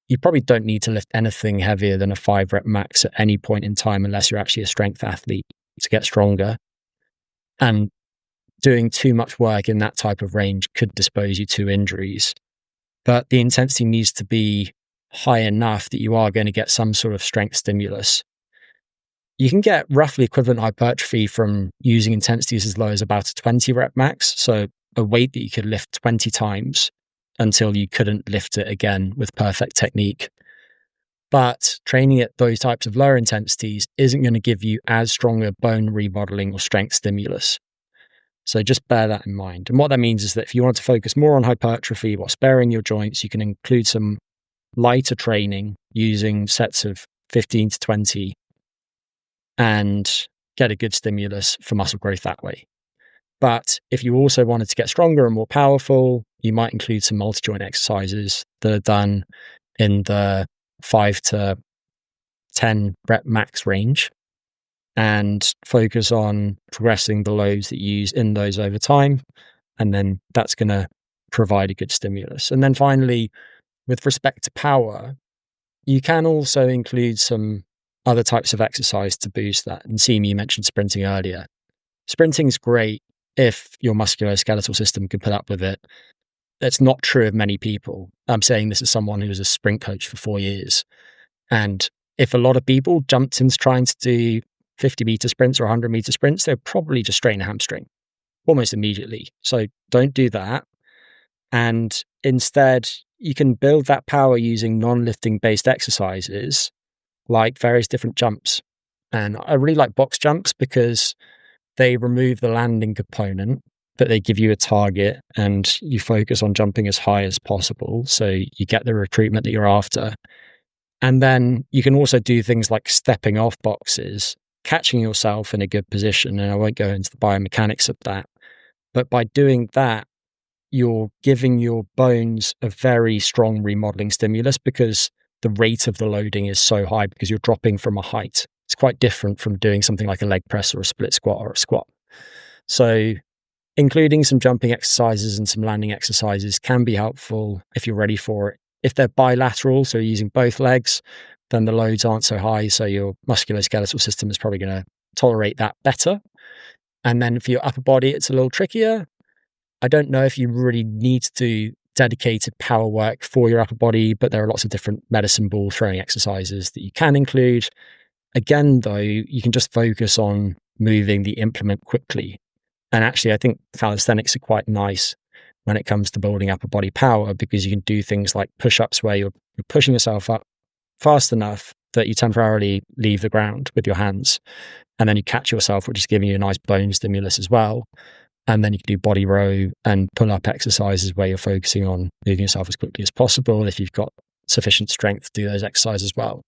you probably don't need to lift anything heavier than a 5 rep max at any point in time unless you're actually a strength athlete to get stronger. And doing too much work in that type of range could dispose you to injuries. But the intensity needs to be high enough that you are going to get some sort of strength stimulus. You can get roughly equivalent hypertrophy from using intensities as low as about a 20 rep max, so a weight that you could lift 20 times until you couldn't lift it again with perfect technique. But training at those types of lower intensities isn't going to give you as strong a bone remodeling or strength stimulus. So just bear that in mind. And what that means is that if you want to focus more on hypertrophy while sparing your joints, you can include some lighter training using sets of 15 to 20 and get a good stimulus for muscle growth that way. But if you also wanted to get stronger and more powerful, you might include some multi-joint exercises that are done in the 5 to 10 rep max range and focus on progressing the loads that you use in those over time. And then that's going to provide a good stimulus. And then finally, with respect to power, you can also include some other types of exercise to boost that. And Siim, you mentioned sprinting earlier. Sprinting's great if your musculoskeletal system can put up with it. That's not true of many people. I'm saying this as someone who was a sprint coach for 4 years. And if a lot of people jumped into trying to do 50-meter sprints or 100-meter sprints, they'll probably just strain a hamstring almost immediately. So don't do that. And instead, you can build that power using non-lifting based exercises like various different jumps. And I really like box jumps because they remove the landing component, but they give you a target and you focus on jumping as high as possible. So you get the recruitment that you're after. And then you can also do things like stepping off boxes, catching yourself in a good position. And I won't go into the biomechanics of that. But by doing that, you're giving your bones a very strong remodeling stimulus because the rate of the loading is so high because you're dropping from a height. It's quite different from doing something like a leg press or a split squat or a squat. So including some jumping exercises and some landing exercises can be helpful if you're ready for it. If they're bilateral, so you're using both legs, then the loads aren't so high. So your musculoskeletal system is probably going to tolerate that better. And then for your upper body, it's a little trickier. I don't know if you really need to do dedicated power work for your upper body, but there are lots of different medicine ball throwing exercises that you can include. Again, though, you can just focus on moving the implement quickly. And actually, I think calisthenics are quite nice when it comes to building upper body power because you can do things like push-ups where you're pushing yourself up fast enough that you temporarily leave the ground with your hands. And then you catch yourself, which is giving you a nice bone stimulus as well. And then you can do body row and pull-up exercises where you're focusing on moving yourself as quickly as possible. If you've got sufficient strength to do those exercises as well.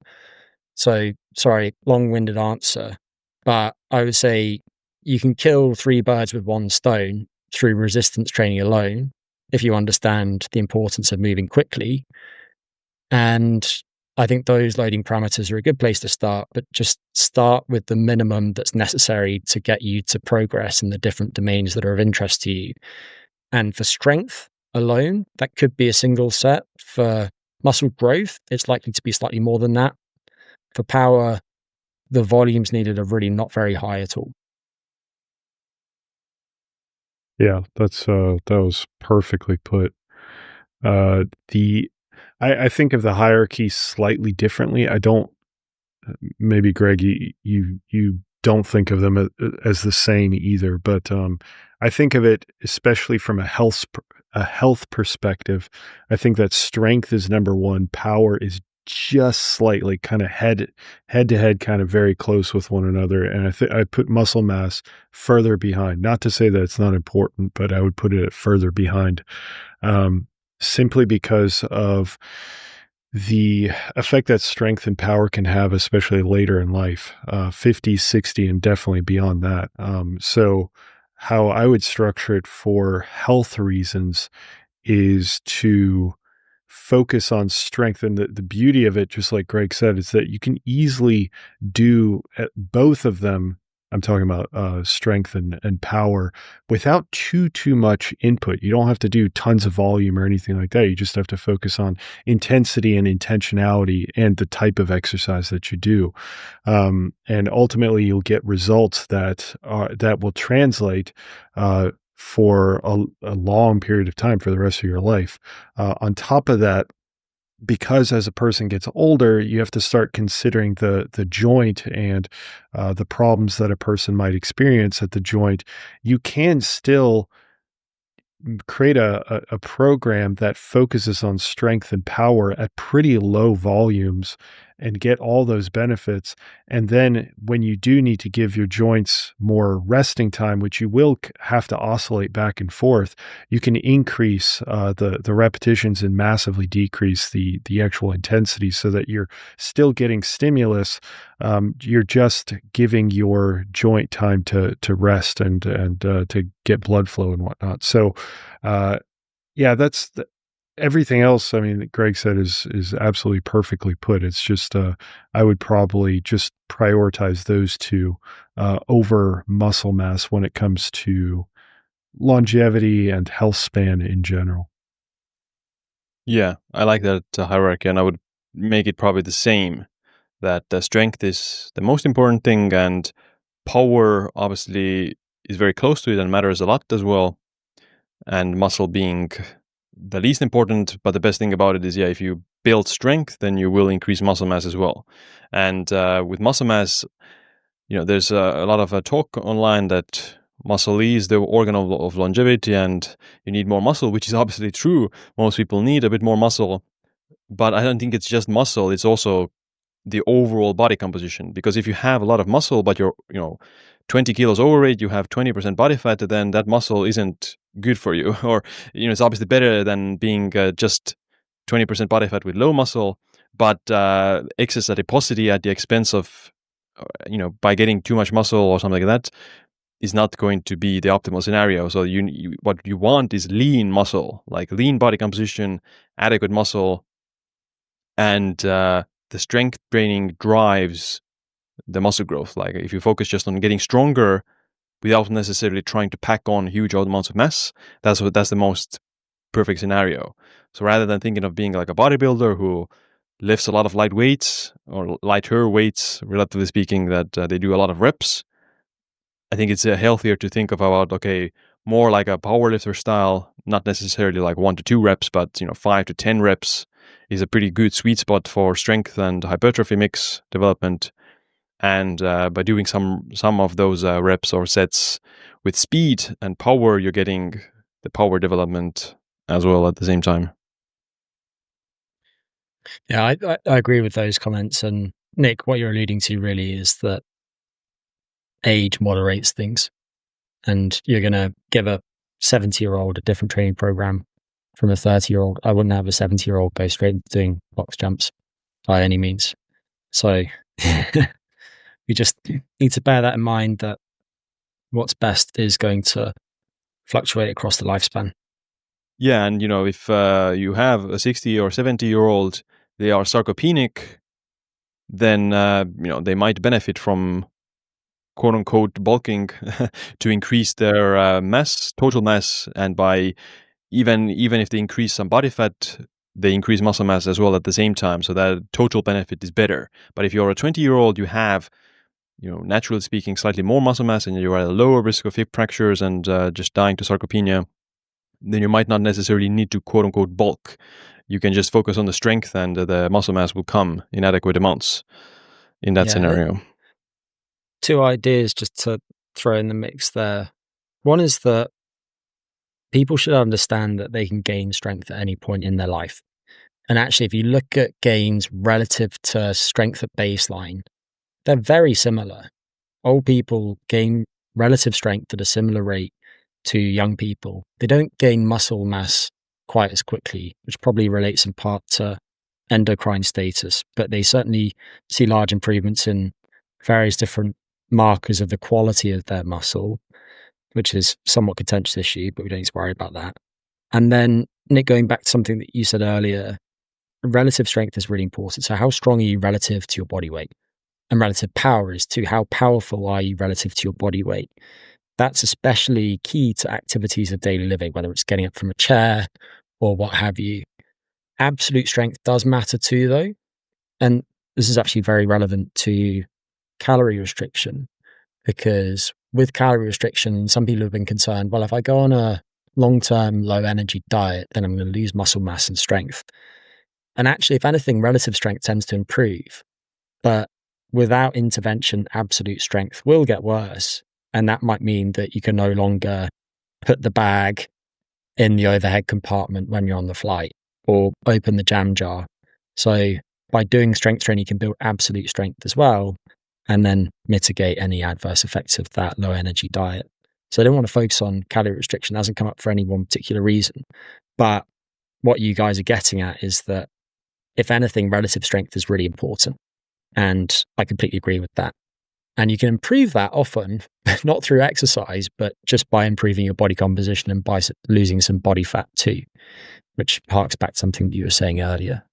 So, sorry, long-winded answer, but I would say you can kill 3 birds with 1 stone through resistance training alone if you understand the importance of moving quickly. And I think those loading parameters are a good place to start, but just start with the minimum that's necessary to get you to progress in the different domains that are of interest to you. And for strength alone, that could be a single set. For muscle growth, it's likely to be slightly more than that. For power, the volumes needed are really not very high at all. Yeah, that was perfectly put. I think of the hierarchy slightly differently. I don't. Maybe Greg, you don't think of them as the same either, but I think of it especially from a health perspective. I think that strength is number 1. Power is just slightly kind of head to head, kind of very close with one another. And I put muscle mass further behind. Not to say that it's not important, but I would put it further behind, simply because of the effect that strength and power can have, especially later in life, 50, 60, and definitely beyond that. So how I would structure it for health reasons is to focus on strength. And the beauty of it, just like Greg said, is that you can easily do both of them. I'm talking about strength and power without too much input. You don't have to do tons of volume or anything like that. You just have to focus on intensity and intentionality and the type of exercise that you do. And ultimately you'll get results that will translate for a long period of time, for the rest of your life. On top of that, because as a person gets older, you have to start considering the joint and the problems that a person might experience at the joint. You can still create a program that focuses on strength and power at pretty low volumes and get all those benefits. And then when you do need to give your joints more resting time, which you will have to oscillate back and forth, you can increase the repetitions and massively decrease the actual intensity so that you're still getting stimulus. You're just giving your joint time to rest and to get blood flow and whatnot. So, yeah, that's everything else. I mean, that Greg said is absolutely perfectly put. It's just I would probably just prioritize those 2 over muscle mass when it comes to longevity and health span in general. Yeah, I like that hierarchy, and I would make it probably the same, that strength is the most important thing, and power obviously is very close to it and matters a lot as well, and muscle being the least important. But the best thing about it is, if you build strength, then you will increase muscle mass as well. And with muscle mass, there's a lot of talk online that muscle is the organ of longevity and you need more muscle, which is obviously true. Most people need a bit more muscle, but I don't think it's just muscle. It's also the overall body composition. Because if you have a lot of muscle, but you're 20 kilos overweight, you have 20% body fat, then that muscle isn't good for you. Or it's obviously better than being just 20% body fat with low muscle, but excess adiposity at the expense of by getting too much muscle or something like that is not going to be the optimal scenario. So what you want is lean muscle, like lean body composition, adequate muscle, and the strength training drives the muscle growth. Like if you focus just on getting stronger without necessarily trying to pack on huge amounts of mass, that's the most perfect scenario. So rather than thinking of being like a bodybuilder who lifts a lot of light weights or lighter weights, relatively speaking, that they do a lot of reps, I think it's healthier to think about, okay, more like a powerlifter style, not necessarily like 1 to 2 reps, but 5 to 10 reps is a pretty good sweet spot for strength and hypertrophy mix development. And by doing some of those reps or sets with speed and power, you're getting the power development as well at the same time. Yeah, I agree with those comments. And Nic, what you're alluding to really is that age moderates things. And you're going to give a 70-year-old a different training program from a 30-year-old. I wouldn't have a 70-year-old go straight into doing box jumps by any means. So we just need to bear that in mind, that what's best is going to fluctuate across the lifespan. Yeah, and if you have a 60 or 70-year-old, they are sarcopenic, then they might benefit from quote unquote bulking to increase their mass, total mass, and by even if they increase some body fat, they increase muscle mass as well at the same time. So that total benefit is better. But if you're a 20-year-old, you have naturally speaking, slightly more muscle mass, and you're at a lower risk of hip fractures and just dying to sarcopenia, then you might not necessarily need to quote unquote bulk. You can just focus on the strength, and the muscle mass will come in adequate amounts in that scenario. 2 ideas just to throw in the mix there. One is that people should understand that they can gain strength at any point in their life. And actually, if you look at gains relative to strength at baseline, they're very similar. Old people gain relative strength at a similar rate to young people. They don't gain muscle mass quite as quickly, which probably relates in part to endocrine status, but they certainly see large improvements in various different markers of the quality of their muscle, which is somewhat contentious issue, but we don't need to worry about that. And then, Nic, going back to something that you said earlier, relative strength is really important. So how strong are you relative to your body weight? And relative power is too. How powerful are you relative to your body weight? That's especially key to activities of daily living, whether it's getting up from a chair or what have you. Absolute strength does matter too, though. And this is actually very relevant to calorie restriction, because with calorie restriction, some people have been concerned, well, if I go on a long-term low energy diet, then I'm going to lose muscle mass and strength. And actually, if anything, relative strength tends to improve. But without intervention, absolute strength will get worse. And that might mean that you can no longer put the bag in the overhead compartment when you're on the flight, or open the jam jar. So by doing strength training, you can build absolute strength as well, and then mitigate any adverse effects of that low energy diet. So I don't want to focus on calorie restriction. It hasn't come up for any one particular reason. But what you guys are getting at is that, if anything, relative strength is really important. And I completely agree with that. And you can improve that often, not through exercise, but just by improving your body composition and by losing some body fat too, which harks back to something that you were saying earlier.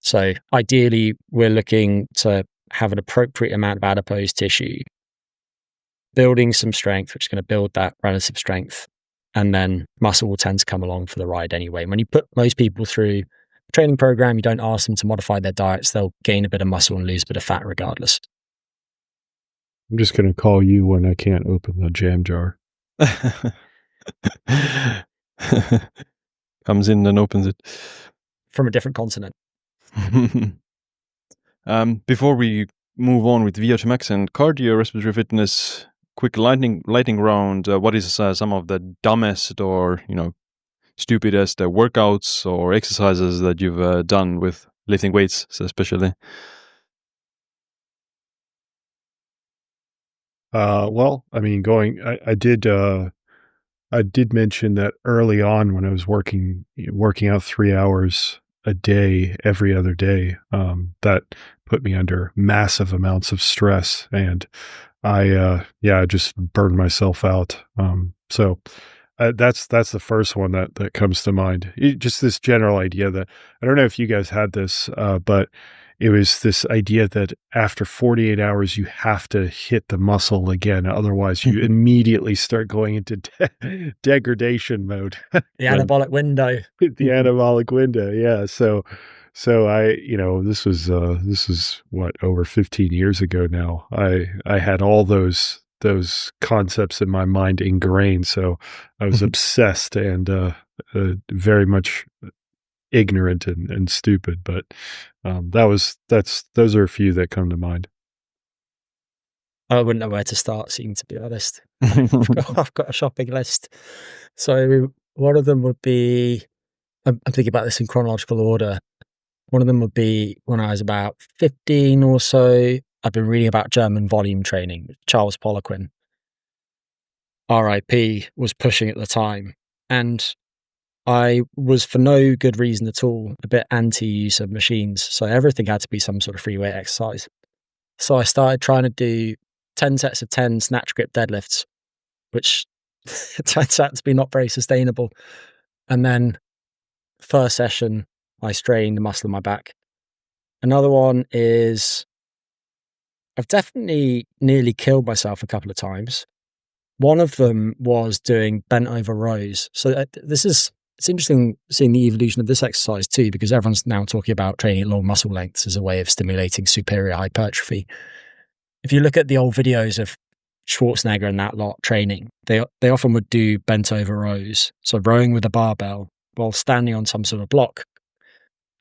So ideally, we're looking to have an appropriate amount of adipose tissue, building some strength, which is going to build that relative strength, and then muscle will tend to come along for the ride anyway. When you put most people through a training program, you don't ask them to modify their diets, they'll gain a bit of muscle and lose a bit of fat regardless. I'm just going to call you when I can't open the jam jar. Comes in and opens it. From a different continent. Before we move on with VO2 max and cardio respiratory fitness, quick lightning round. What is some of the dumbest or stupidest workouts or exercises that you've done with lifting weights, especially? Well, I mean, I did mention that early on when I was working out 3 hours a day every other day, that put me under massive amounts of stress, and I just burned myself out. That's the first one that comes to mind. Just this general idea that I don't know if you guys had this, but it was this idea that after 48 hours you have to hit the muscle again, otherwise you immediately start going into degradation mode. The anabolic window. The anabolic window, yeah. So this is what, over 15 years ago now. I had all those concepts in my mind ingrained, so I was obsessed and very much ignorant and stupid. But those are a few that come to mind. I wouldn't know where to start, Siim, to be honest. I've got a shopping list. So one of them would be, I'm thinking about this in chronological order. One of them would be when I was about 15 or so. I've been reading about German volume training. Charles Poliquin, RIP, was pushing at the time. And I was, for no good reason at all, a bit anti-use of machines. So everything had to be some sort of free weight exercise. So I started trying to do 10 sets of 10 snatch grip deadlifts, which turns out to be not very sustainable. And then first session, I strained the muscle in my back. Another one is I've definitely nearly killed myself a couple of times. One of them was doing bent over rows. So it's interesting seeing the evolution of this exercise too, because everyone's now talking about training at long muscle lengths as a way of stimulating superior hypertrophy. If you look at the old videos of Schwarzenegger and that lot training, they often would do bent over rows. So rowing with a barbell while standing on some sort of block.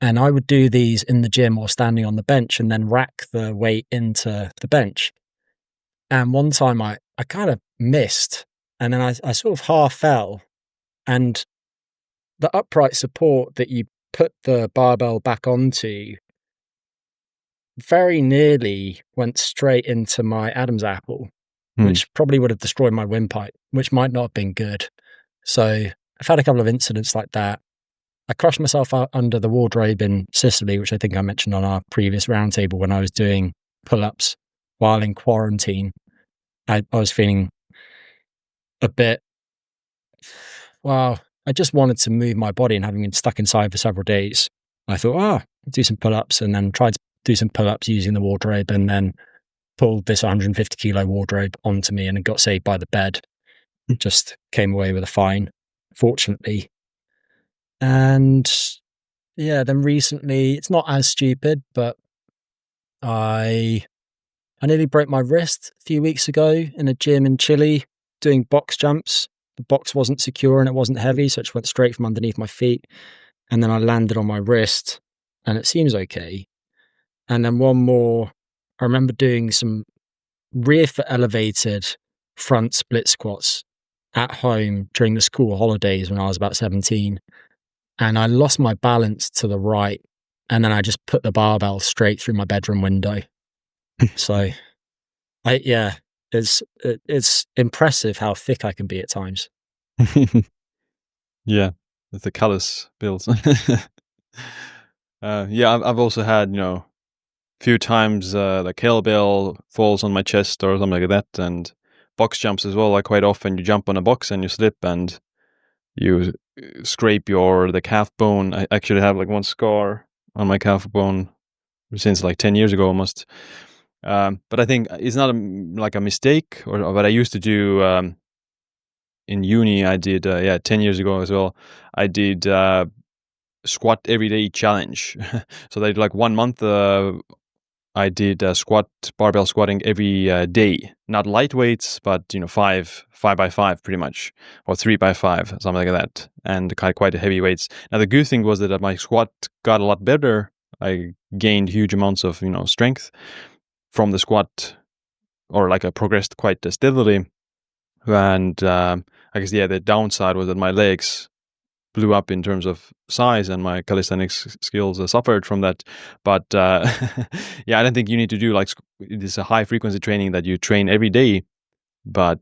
And I would do these in the gym or standing on the bench and then rack the weight into the bench. And one time I kind of missed, and then I sort of half fell, and the upright support that you put the barbell back onto very nearly went straight into my Adam's apple, which probably would have destroyed my windpipe, which might not have been good. So I've had a couple of incidents like that. I crushed myself out under the wardrobe in Sicily, which I think I mentioned on our previous roundtable when I was doing pull-ups while in quarantine. I was feeling a bit, well, I just wanted to move my body, and having been stuck inside for several days, I thought, I'll do some pull-ups, and then tried to do some pull-ups using the wardrobe, and then pulled this 150 kilo wardrobe onto me and got saved by the bed. Just came away with a fine, fortunately. And yeah, then recently, it's not as stupid, but I nearly broke my wrist a few weeks ago in a gym in Chile doing box jumps. The box wasn't secure and it wasn't heavy, so it just went straight from underneath my feet. And then I landed on my wrist, and it seems okay. And then one more, I remember doing some rear foot elevated front split squats at home during the school holidays when I was about 17. And I lost my balance to the right, and then I just put the barbell straight through my bedroom window. So, it's impressive how thick I can be at times. Yeah, with the callus builds. I've also had, few times the kettlebell falls on my chest or something like that, and box jumps as well. Like quite often you jump on a box and you slip and you scrape the calf bone. I actually have like one scar on my calf bone since like 10 years ago almost. But I think it's not like a mistake, or what I used to do in uni. I did 10 years ago as well. I did squat every day challenge. So they did like 1 month. I did barbell squatting every day, not light weights, but 5 by 5 pretty much, or 3 by 5, something like that, and quite heavy weights. Now the good thing was that my squat got a lot better. I gained huge amounts of strength from the squat, or like I progressed quite steadily. And I guess the downside was that my legs blew up in terms of size, and my calisthenics skills suffered from that. But I don't think you need to do like this high frequency training that you train every day but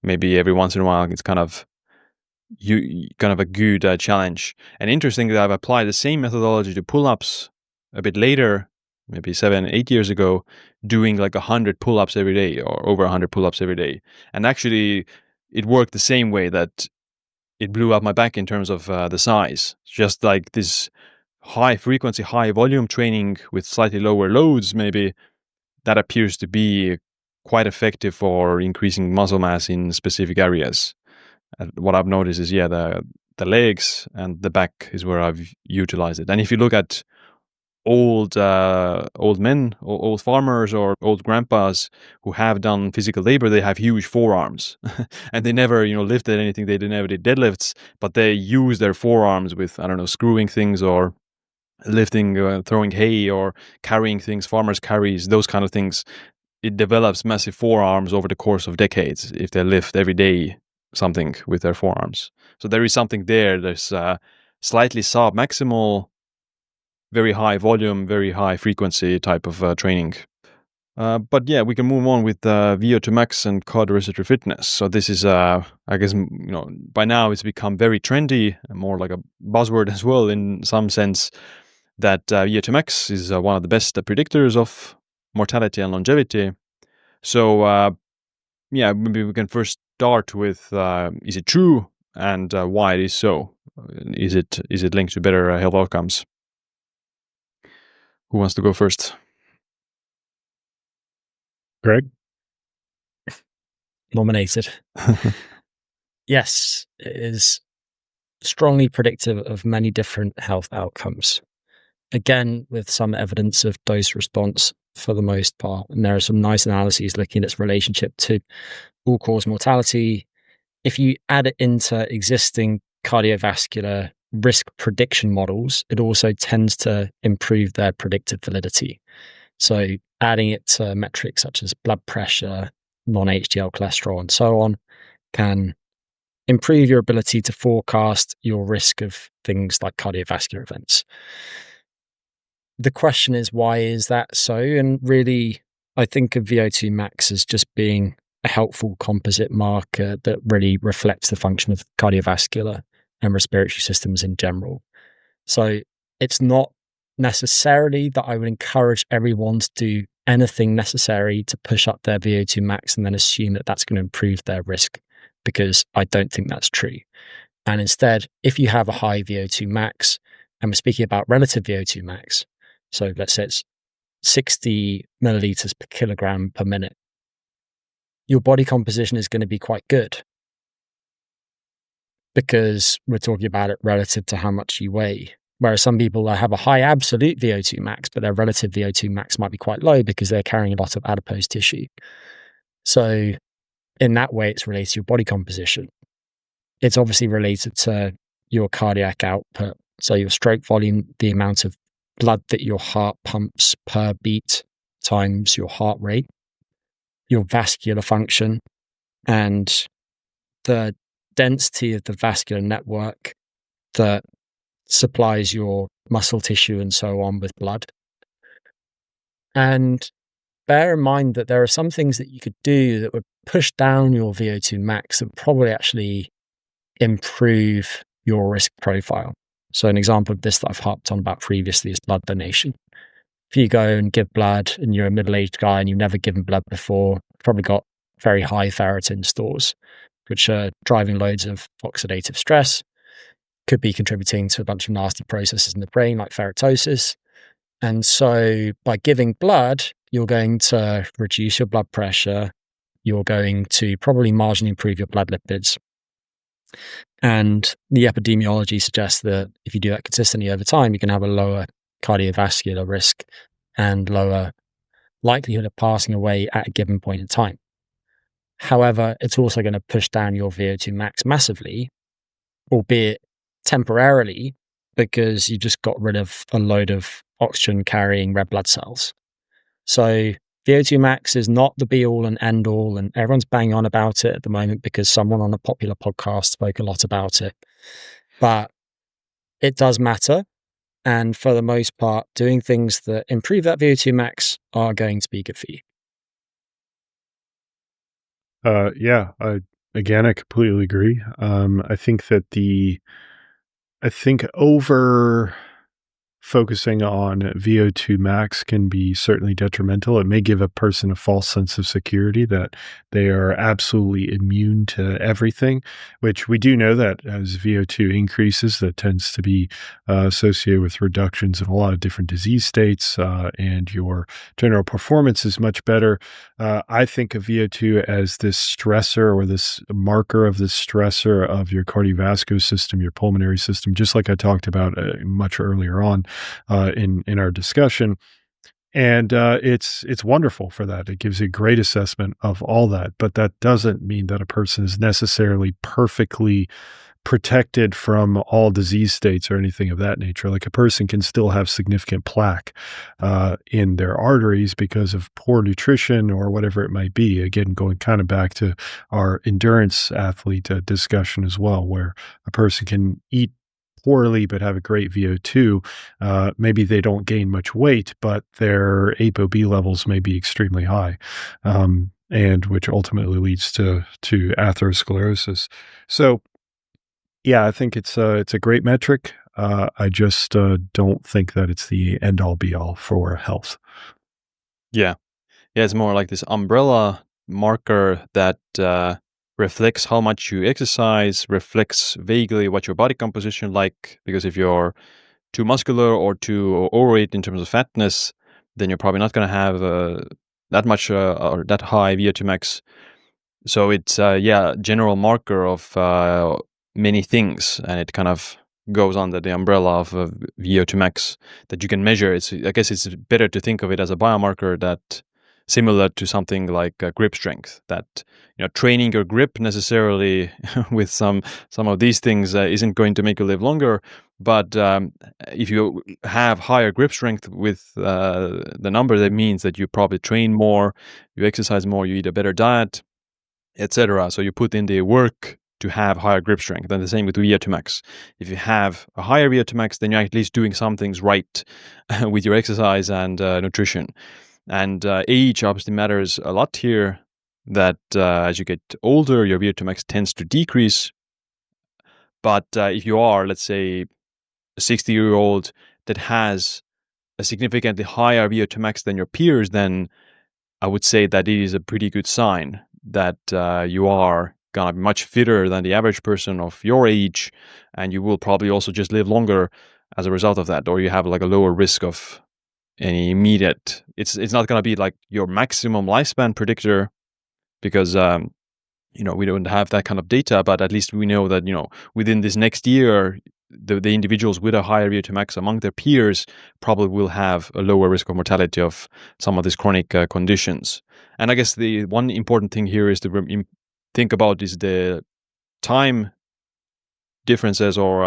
maybe every once in a while it's kind of a good challenge. And interesting that I've applied the same methodology to pull-ups a bit later, maybe 7-8 years ago, doing like 100 pull-ups every day or over 100 pull-ups every day. And actually it worked the same way, that it blew up my back in terms of the size. Just like this high frequency, high volume training with slightly lower loads, maybe, that appears to be quite effective for increasing muscle mass in specific areas. What I've noticed is, the legs and the back is where I've utilized it. And if you look at old men, or old farmers, or old grandpas who have done physical labor, they have huge forearms, and they never, lifted anything. They never did deadlifts, but they use their forearms with, I don't know, screwing things or lifting, throwing hay or carrying things, farmers carries, those kind of things. It develops massive forearms over the course of decades if they lift every day something with their forearms. So there is something there. There's slightly sub-maximal, very high volume, very high frequency type of training. But we can move on with VO2 max and cardiorespiratory fitness. So this is, I guess, by now it's become very trendy, more like a buzzword as well, in some sense, that VO2 max is one of the best predictors of mortality and longevity. So maybe we can first start with, is it true, and why it is so? Is it linked to better health outcomes? Who wants to go first? Greg? Nominated. Yes, it is strongly predictive of many different health outcomes. Again, with some evidence of dose response for the most part. And there are some nice analyses looking at its relationship to all-cause mortality. If you add it into existing cardiovascular risk prediction models, it also tends to improve their predictive validity. So adding it to metrics such as blood pressure, non-HDL cholesterol, and so on, can improve your ability to forecast your risk of things like cardiovascular events. The question is, why is that so? And really, I think of VO2 max as just being a helpful composite marker that really reflects the function of cardiovascular and respiratory systems in general. So it's not necessarily that I would encourage everyone to do anything necessary to push up their VO2 max and then assume that that's going to improve their risk, because I don't think that's true. And instead, if you have a high VO2 max, and we're speaking about relative VO2 max, so let's say it's 60 milliliters per kilogram per minute, your body composition is going to be quite good, because we're talking about it relative to how much you weigh. Whereas some people have a high absolute VO2 max, but their relative VO2 max might be quite low because they're carrying a lot of adipose tissue. So in that way, it's related to your body composition. It's obviously related to your cardiac output. So your stroke volume, the amount of blood that your heart pumps per beat times your heart rate, your vascular function, and the density of the vascular network that supplies your muscle tissue and so on with blood. And bear in mind that there are some things that you could do that would push down your VO2 max that would probably actually improve your risk profile. So an example of this that I've harped on about previously is blood donation. If you go and give blood and you're a middle-aged guy and you've never given blood before, probably got very high ferritin stores, which are driving loads of oxidative stress, could be contributing to a bunch of nasty processes in the brain like ferritosis. And so by giving blood, you're going to reduce your blood pressure, you're going to probably marginally improve your blood lipids. And the epidemiology suggests that if you do that consistently over time, you can have a lower cardiovascular risk and lower likelihood of passing away at a given point in time. However, it's also going to push down your VO2 max massively, albeit temporarily, because you just got rid of a load of oxygen carrying red blood cells. So VO2 max is not the be all and end all, and everyone's banging on about it at the moment because someone on a popular podcast spoke a lot about it. But it does matter. And for the most part, doing things that improve that VO2 max are going to be good for you. Yeah, I completely agree. I think over focusing on VO2 max can be certainly detrimental. It may give a person a false sense of security that they are absolutely immune to everything, which we do know that as VO2 increases, that tends to be associated with reductions in a lot of different disease states, and your general performance is much better. I think of VO2 as this stressor or this marker of this stressor of your cardiovascular system, your pulmonary system, just like I talked about much earlier on in our discussion. And it's wonderful for that. It gives you a great assessment of all that, but that doesn't mean that a person is necessarily perfectly protected from all disease states or anything of that nature. Like a person can still have significant plaque in their arteries because of poor nutrition or whatever it might be. Again, going kind of back to our endurance athlete discussion as well, where a person can eat poorly but have a great VO2. Maybe they don't gain much weight, but their ApoB levels may be extremely high. And which ultimately leads to atherosclerosis. So yeah, I think it's a great metric. I just don't think that it's the end all be all for health. Yeah. Yeah, it's more like this umbrella marker that reflects how much you exercise, reflects vaguely what your body composition like, because if you're too muscular or too overweight in terms of fatness, then you're probably not going to have that much or that high VO2 max. So it's general marker of many things, and it kind of goes under the umbrella of VO2 max that you can measure. I guess it's better to think of it as a biomarker that similar to something like grip strength. That training your grip necessarily with some of these things isn't going to make you live longer. But if you have higher grip strength with the number, that means that you probably train more, you exercise more, you eat a better diet, etc. So you put in the work to have higher grip strength. And the same with VO2 max. If you have a higher VO2 max, then you're at least doing some things right with your exercise and nutrition. And age obviously matters a lot here. That as you get older, your VO2 max tends to decrease. But if you are, let's say, a 60-year-old that has a significantly higher VO2 max than your peers, then I would say that it is a pretty good sign that you are gonna be much fitter than the average person of your age, and you will probably also just live longer as a result of that, or you have like a lower risk of any immediate. It's not gonna be like your maximum lifespan predictor because we don't have that kind of data, but at least we know that within this next year, the individuals with a higher VO2 max among their peers probably will have a lower risk of mortality of some of these chronic conditions. And I guess the one important thing here is to think about is the time differences or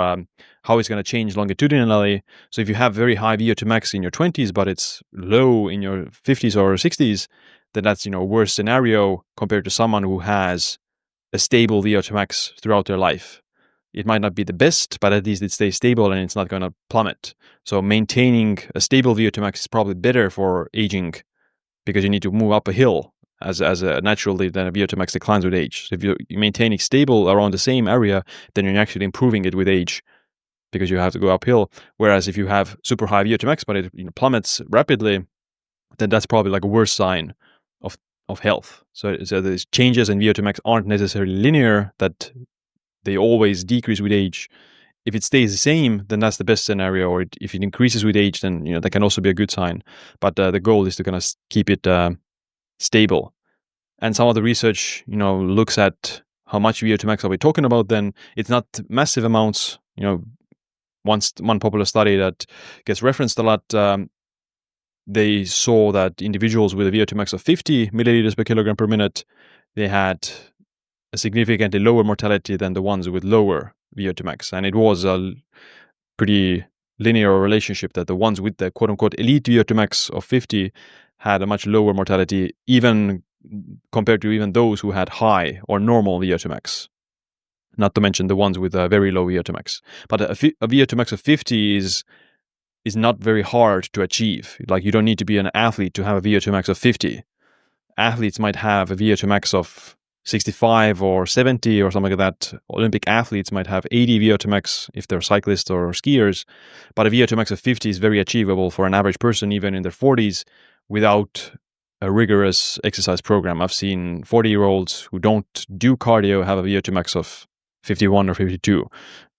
how it's going to change longitudinally. So if you have very high VO2 max in your 20s, but it's low in your 50s or 60s, then that's a worse scenario compared to someone who has a stable VO2 max throughout their life. It might not be the best, but at least it stays stable and it's not going to plummet. So maintaining a stable VO2 max is probably better for aging because you need to move up a hill as naturally than a VO2 max declines with age. So if you're maintaining stable around the same area, then you're actually improving it with age because you have to go uphill. Whereas if you have super high VO2 max, but it plummets rapidly, then that's probably like a worse sign of health. So these changes in VO2 max aren't necessarily linear, that they always decrease with age. If it stays the same, then that's the best scenario. Or if it increases with age, then that can also be a good sign. But the goal is to kind of keep it stable. And some of the research, looks at how much VO2 max are we talking about. Then it's not massive amounts. One popular study that gets referenced a lot. They saw that individuals with a VO2 max of 50 milliliters per kilogram per minute, they had a significantly lower mortality than the ones with lower VO2 max. And it was a pretty linear relationship that the ones with the quote-unquote elite VO2 max of 50 had a much lower mortality, even compared to even those who had high or normal VO2 max. Not to mention the ones with a very low VO2 max. But a VO2 max of 50 is not very hard to achieve. Like, you don't need to be an athlete to have a VO2 max of 50. Athletes might have a VO2 max of 65 or 70 or something like that. Olympic athletes might have 80 VO2 max if they're cyclists or skiers, but a VO2 max of 50 is very achievable for an average person, even in their 40s, without a rigorous exercise program. I've seen 40-year-olds who don't do cardio have a VO2 max of 51 or 52,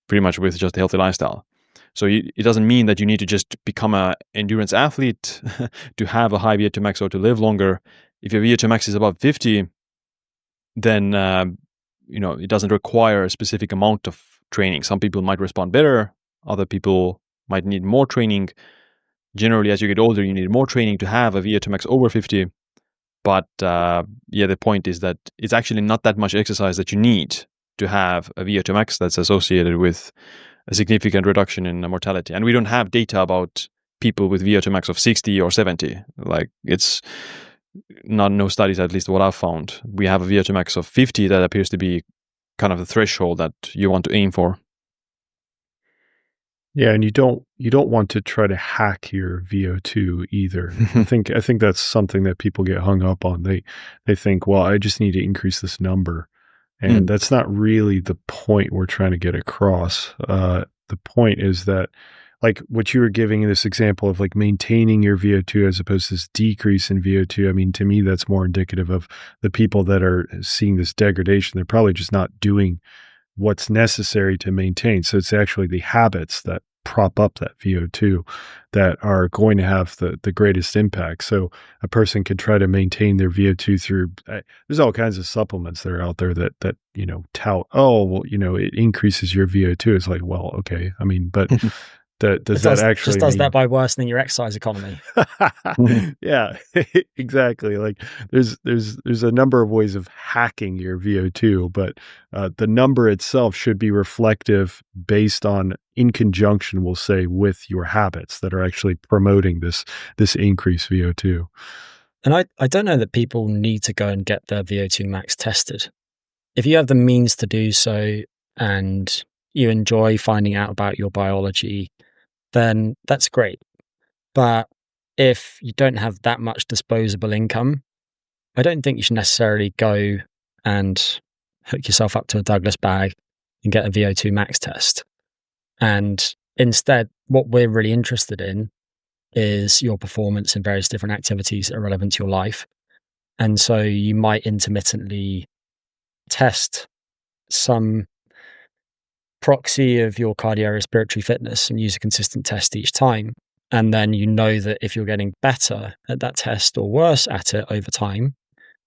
pretty much with just a healthy lifestyle. So it doesn't mean that you need to just become an endurance athlete to have a high VO2 max or to live longer. If your VO2 max is above 50, then it doesn't require a specific amount of training. Some people might respond better. Other people might need more training. Generally, as you get older, you need more training to have a VO2 max over 50. But the point is that it's actually not that much exercise that you need to have a VO2 max that's associated with a significant reduction in mortality. And we don't have data about people with VO2 max of 60 or 70. Like, it's no studies, at least what I've found. We have a VO2 max of 50 that appears to be kind of the threshold that you want to aim for. Yeah, and you don't want to try to hack your VO2 either. I think that's something that people get hung up on. They think, well, I just need to increase this number. And that's not really the point we're trying to get across. The point is that, like what you were giving in this example of like maintaining your VO2 as opposed to this decrease in VO2, I mean, to me, that's more indicative of the people that are seeing this degradation. They're probably just not doing what's necessary to maintain. So it's actually the habits that prop up that VO2 that are going to have the greatest impact. So a person could try to maintain their VO2 through, there's all kinds of supplements that are out there that tout, it increases your VO2. It's like, well, okay. I mean, but does that actually just does that by worsening your exercise economy? Yeah, exactly. Like there's a number of ways of hacking your VO2, but the number itself should be reflective based on, in conjunction, we'll say, with your habits that are actually promoting this increased VO2. And I don't know that people need to go and get their VO2 max tested. If you have the means to do so and you enjoy finding out about your biology, then that's great. But if you don't have that much disposable income, I don't think you should necessarily go and hook yourself up to a Douglas bag and get a VO2 max test. And instead, what we're really interested in is your performance in various different activities that are relevant to your life. And so you might intermittently test some proxy of your cardiorespiratory fitness and use a consistent test each time. And then you know that if you're getting better at that test or worse at it over time,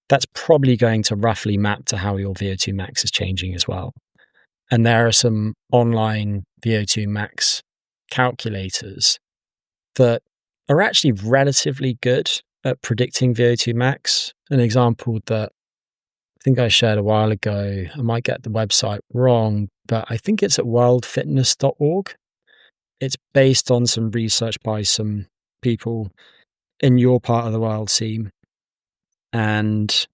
that's probably going to roughly map to how your VO2 max is changing as well. And there are some online VO2 max calculators that are actually relatively good at predicting VO2 max. An example that I think I shared a while ago, I might get the website wrong, but I think it's at worldfitness.org. It's based on some research by some people in your part of the world, Siim. And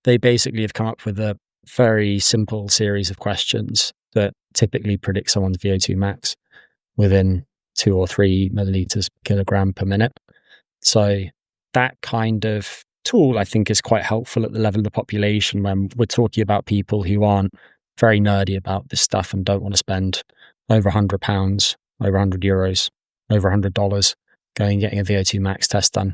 they basically have come up with a very simple series of questions that typically predict someone's VO2 max within 2 or 3 milliliters per kilogram per minute. So that kind of tool, I think, is quite helpful at the level of the population when we're talking about people who aren't very nerdy about this stuff and don't want to spend over £100, over €100, over $100 going and getting a VO2 max test done.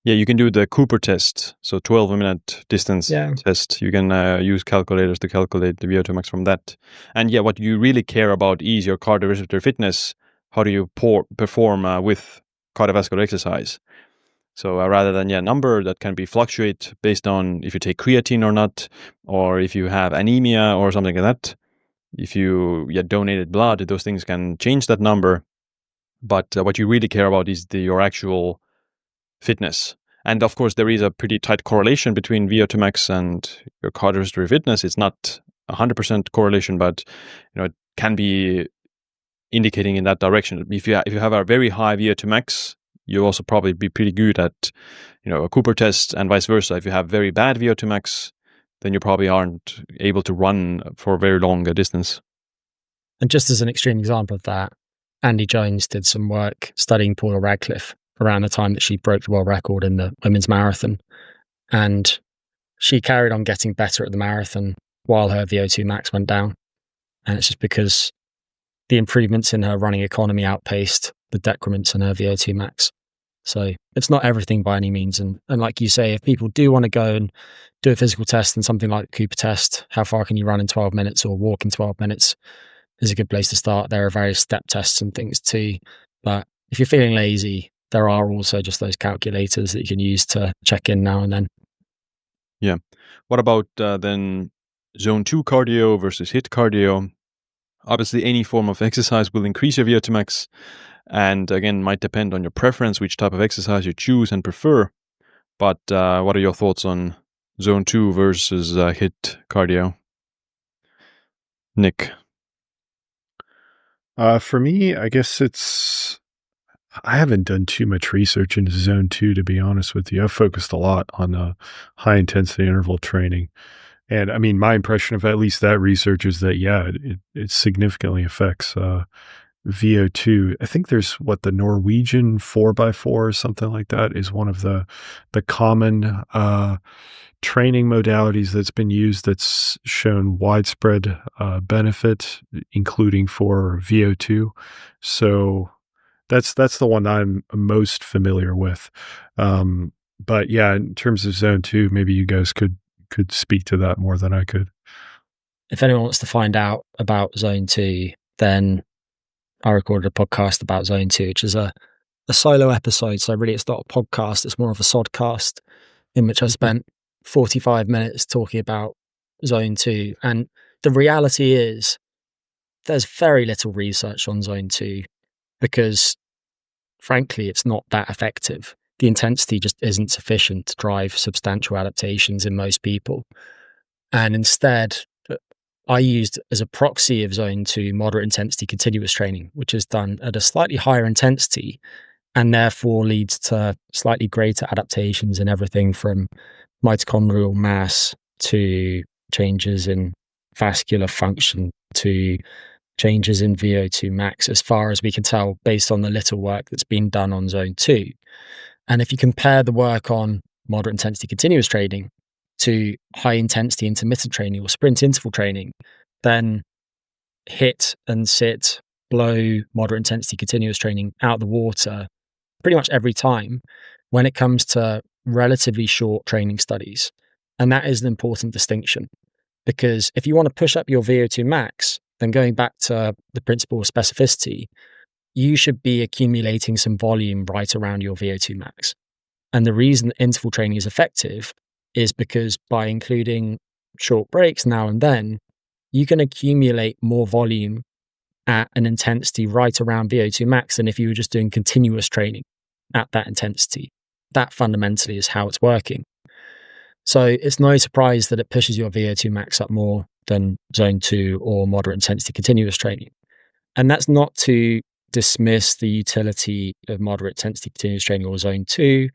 Yeah, you can do the Cooper test, so 12-minute distance test. You can use calculators to calculate the VO2 max from that. And yeah, what you really care about is your cardiorespiratory fitness. How do you perform with cardiovascular exercise? So rather than number that can be fluctuate based on if you take creatine or not, or if you have anemia or something like that. If you donated blood, those things can change that number. But what you really care about is your actual fitness. And of course, there is a pretty tight correlation between VO2 max and your cardiorespiratory fitness. It's not 100% correlation, but it can be indicating in that direction. If you have a very high VO2 max, you'll also probably be pretty good at a Cooper test, and vice versa. If you have very bad VO2 max, then you probably aren't able to run for a very long distance. And just as an extreme example of that, Andy Jones did some work studying Paula Radcliffe around the time that she broke the world record in the women's marathon. And she carried on getting better at the marathon while her VO2 max went down. And it's just because the improvements in her running economy outpaced the decrements in her VO2 max. So it's not everything by any means. And like you say, if people do want to go and do a physical test and something like the Cooper test, how far can you run in 12 minutes or walk in 12 minutes is a good place to start. There are various step tests and things too. But if you're feeling lazy, there are also just those calculators that you can use to check in now and then. Yeah. What about then zone 2 cardio versus HIIT cardio? Obviously, any form of exercise will increase your VO2 max, and again, might depend on your preference, which type of exercise you choose and prefer. But what are your thoughts on zone 2 versus HIIT cardio? Nic? For me, I guess I haven't done too much research into zone 2, to be honest with you. I've focused a lot on high intensity interval training. And I mean, my impression of at least that research is that, yeah, it significantly affects VO2. I think there's the Norwegian 4x4 or something like that is one of the common training modalities that's been used that's shown widespread benefit, including for VO2. So that's the one I'm most familiar with. But yeah, in terms of zone 2, maybe you guys could speak to that more than I could. If anyone wants to find out about zone 2, then I recorded a podcast about zone 2, which is a solo episode. So really it's not a podcast, it's more of a sodcast in which I spent 45 minutes talking about zone 2. And the reality is there's very little research on zone 2 because frankly, it's not that effective. The intensity just isn't sufficient to drive substantial adaptations in most people. And instead, I used as a proxy of zone 2 moderate intensity continuous training, which is done at a slightly higher intensity and therefore leads to slightly greater adaptations in everything from mitochondrial mass to changes in vascular function to changes in VO2 max, as far as we can tell based on the little work that's been done on zone 2. And if you compare the work on moderate intensity continuous training to high intensity intermittent training or sprint interval training, then HIIT and sit blow moderate intensity continuous training out the water pretty much every time when it comes to relatively short training studies. And that is an important distinction, because if you want to push up your VO2 max, then going back to the principle of specificity, you should be accumulating some volume right around your VO2 max. And the reason that interval training is effective is because by including short breaks now and then, you can accumulate more volume at an intensity right around VO2 max than if you were just doing continuous training at that intensity. That fundamentally is how it's working. So it's no surprise that it pushes your VO2 max up more than zone 2 or moderate intensity continuous training. And that's not to dismiss the utility of moderate intensity continuous training or zone 2.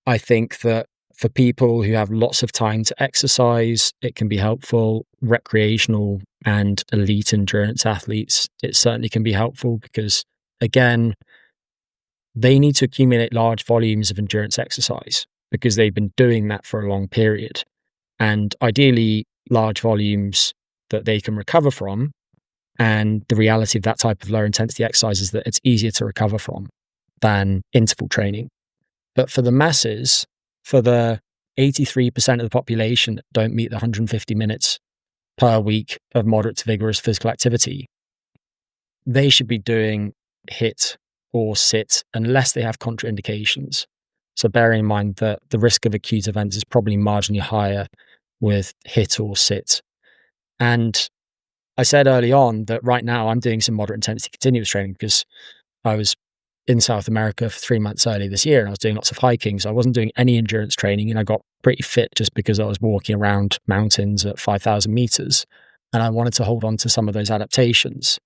I think that for people who have lots of time to exercise, it can be helpful. Recreational and elite endurance athletes, it certainly can be helpful because, again, they need to accumulate large volumes of endurance exercise because they've been doing that for a long period. And ideally, large volumes that they can recover from. And the reality of that type of lower intensity exercise is that it's easier to recover from than interval training. But for the masses, for the 83% of the population that don't meet the 150 minutes per week of moderate to vigorous physical activity, they should be doing HIIT or sit unless they have contraindications. So bearing in mind that the risk of acute events is probably marginally higher with HIIT or sit. And I said early on that right now I'm doing some moderate intensity continuous training because I was in South America for 3 months early this year and I was doing lots of hiking. So I wasn't doing any endurance training and I got pretty fit just because I was walking around mountains at 5,000 meters and I wanted to hold on to some of those adaptations.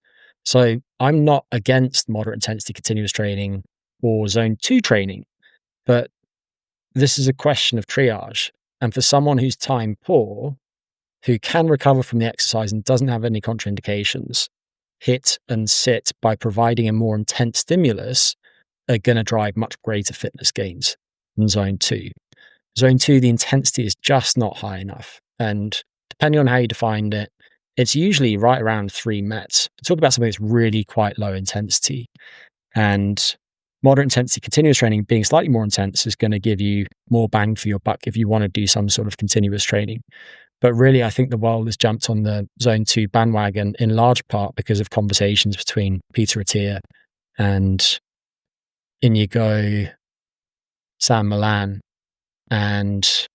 So I'm not against moderate intensity continuous training or zone 2 training, but this is a question of triage. And for someone who's time poor, who can recover from the exercise and doesn't have any contraindications, HIIT and sit by providing a more intense stimulus are going to drive much greater fitness gains than zone 2. Zone 2, the intensity is just not high enough. And depending on how you define it, it's usually right around 3 METs. Talk about something that's really quite low intensity. And moderate intensity continuous training, being slightly more intense, is going to give you more bang for your buck if you want to do some sort of continuous training. But really, I think the world has jumped on the Zone 2 bandwagon in large part because of conversations between Peter Attia and Inigo San Millan. And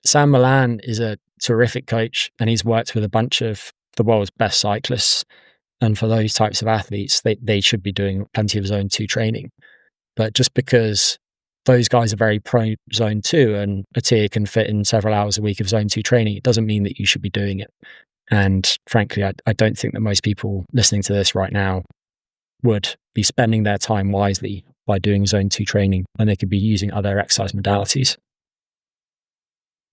Sam Millan is a terrific coach, and he's worked with a bunch of the world's best cyclists. And for those types of athletes, they should be doing plenty of Zone 2 training. But just because those guys are very pro Zone 2 and Attia can fit in several hours a week of Zone 2 training, it doesn't mean that you should be doing it. And frankly, I don't think that most people listening to this right now would be spending their time wisely by doing Zone 2 training when they could be using other exercise modalities.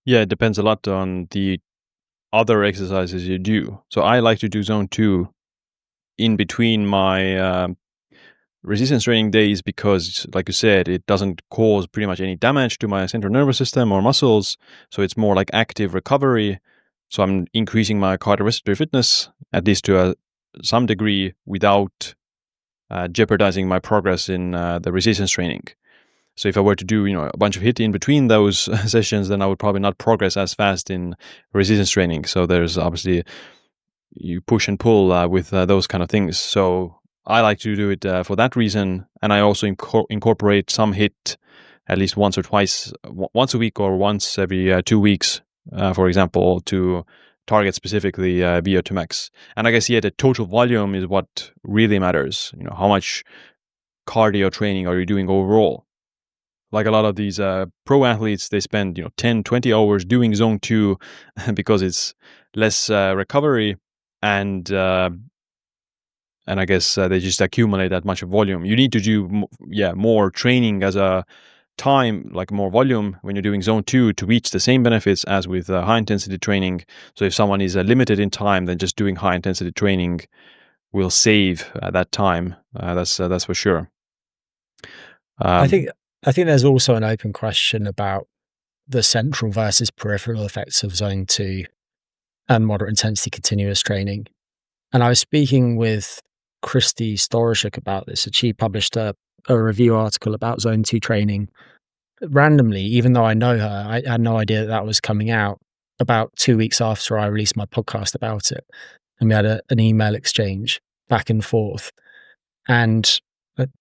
Yeah, it depends a lot on the other exercises you do. So I like to do Zone 2 in between my resistance training days because, like you said, it doesn't cause pretty much any damage to my central nervous system or muscles. So it's more like active recovery. So I'm increasing my cardiorespiratory fitness, at least to some degree, without jeopardizing my progress in the resistance training. So if I were to do, a bunch of HIIT in between those sessions, then I would probably not progress as fast in resistance training. So there's obviously, you push and pull with those kind of things. So I like to do it for that reason. And I also incorporate some HIIT at least once or twice, once a week or once every 2 weeks, for example, to target specifically VO2 max. And I guess, the total volume is what really matters. How much cardio training are you doing overall? Like a lot of these pro athletes, they spend 10, 20 hours doing Zone 2 because it's less recovery, and I guess they just accumulate that much volume. You need to do more training as a time, like more volume when you're doing Zone 2 to reach the same benefits as with high intensity training. So if someone is limited in time, then just doing high intensity training will save that time. That's for sure. I think there's also an open question about the central versus peripheral effects of Zone 2 and moderate intensity continuous training. And I was speaking with Christy Storishuk about this, and she published a review article about Zone 2 training randomly, even though I know her. I had no idea that was coming out about 2 weeks after I released my podcast about it. And we had an email exchange back and forth. And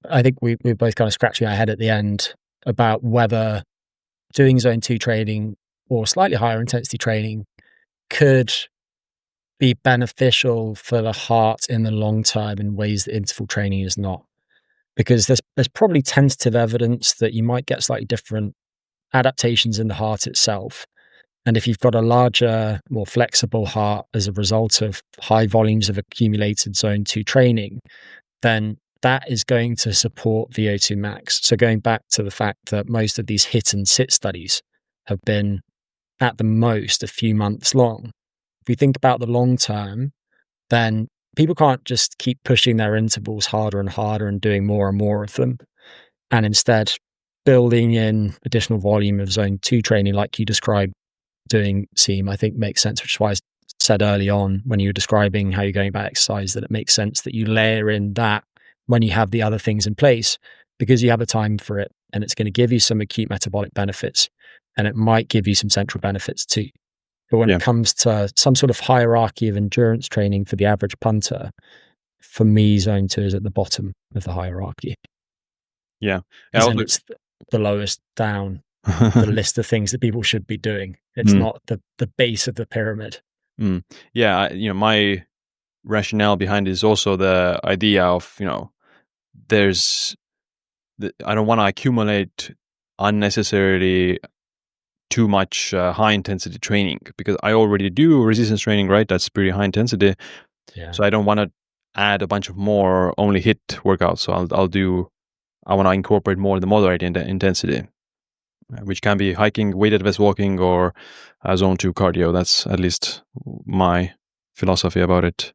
I think we were both kind of scratching our head at the end about whether doing Zone 2 training or slightly higher intensity training could be beneficial for the heart in the long term in ways that interval training is not. Because there's probably tentative evidence that you might get slightly different adaptations in the heart itself. And if you've got a larger, more flexible heart as a result of high volumes of accumulated Zone 2 training, then that is going to support VO2 max. So going back to the fact that most of these HIIT and sit studies have been at the most a few months long. If we think about the long term, then people can't just keep pushing their intervals harder and harder and doing more and more of them. And instead, building in additional volume of Zone 2 training like you described doing, Siim, I think makes sense, which is why I said early on when you were describing how you're going about exercise that it makes sense that you layer in that when you have the other things in place, because you have the time for it and it's going to give you some acute metabolic benefits and it might give you some central benefits too. But when it comes to some sort of hierarchy of endurance training for the average punter, for me, Zone 2 is at the bottom of the hierarchy. Yeah. And it's the lowest down the list of things that people should be doing. It's not the base of the pyramid. Yeah, my rationale behind it is also the idea of, I don't want to accumulate unnecessarily too much high intensity training, because I already do resistance training, right? That's pretty high intensity. Yeah. So I don't want to add a bunch of more only HIIT workouts. So I want to incorporate more the moderate intensity, which can be hiking, weighted vest walking, or Zone 2 cardio. That's at least my philosophy about it.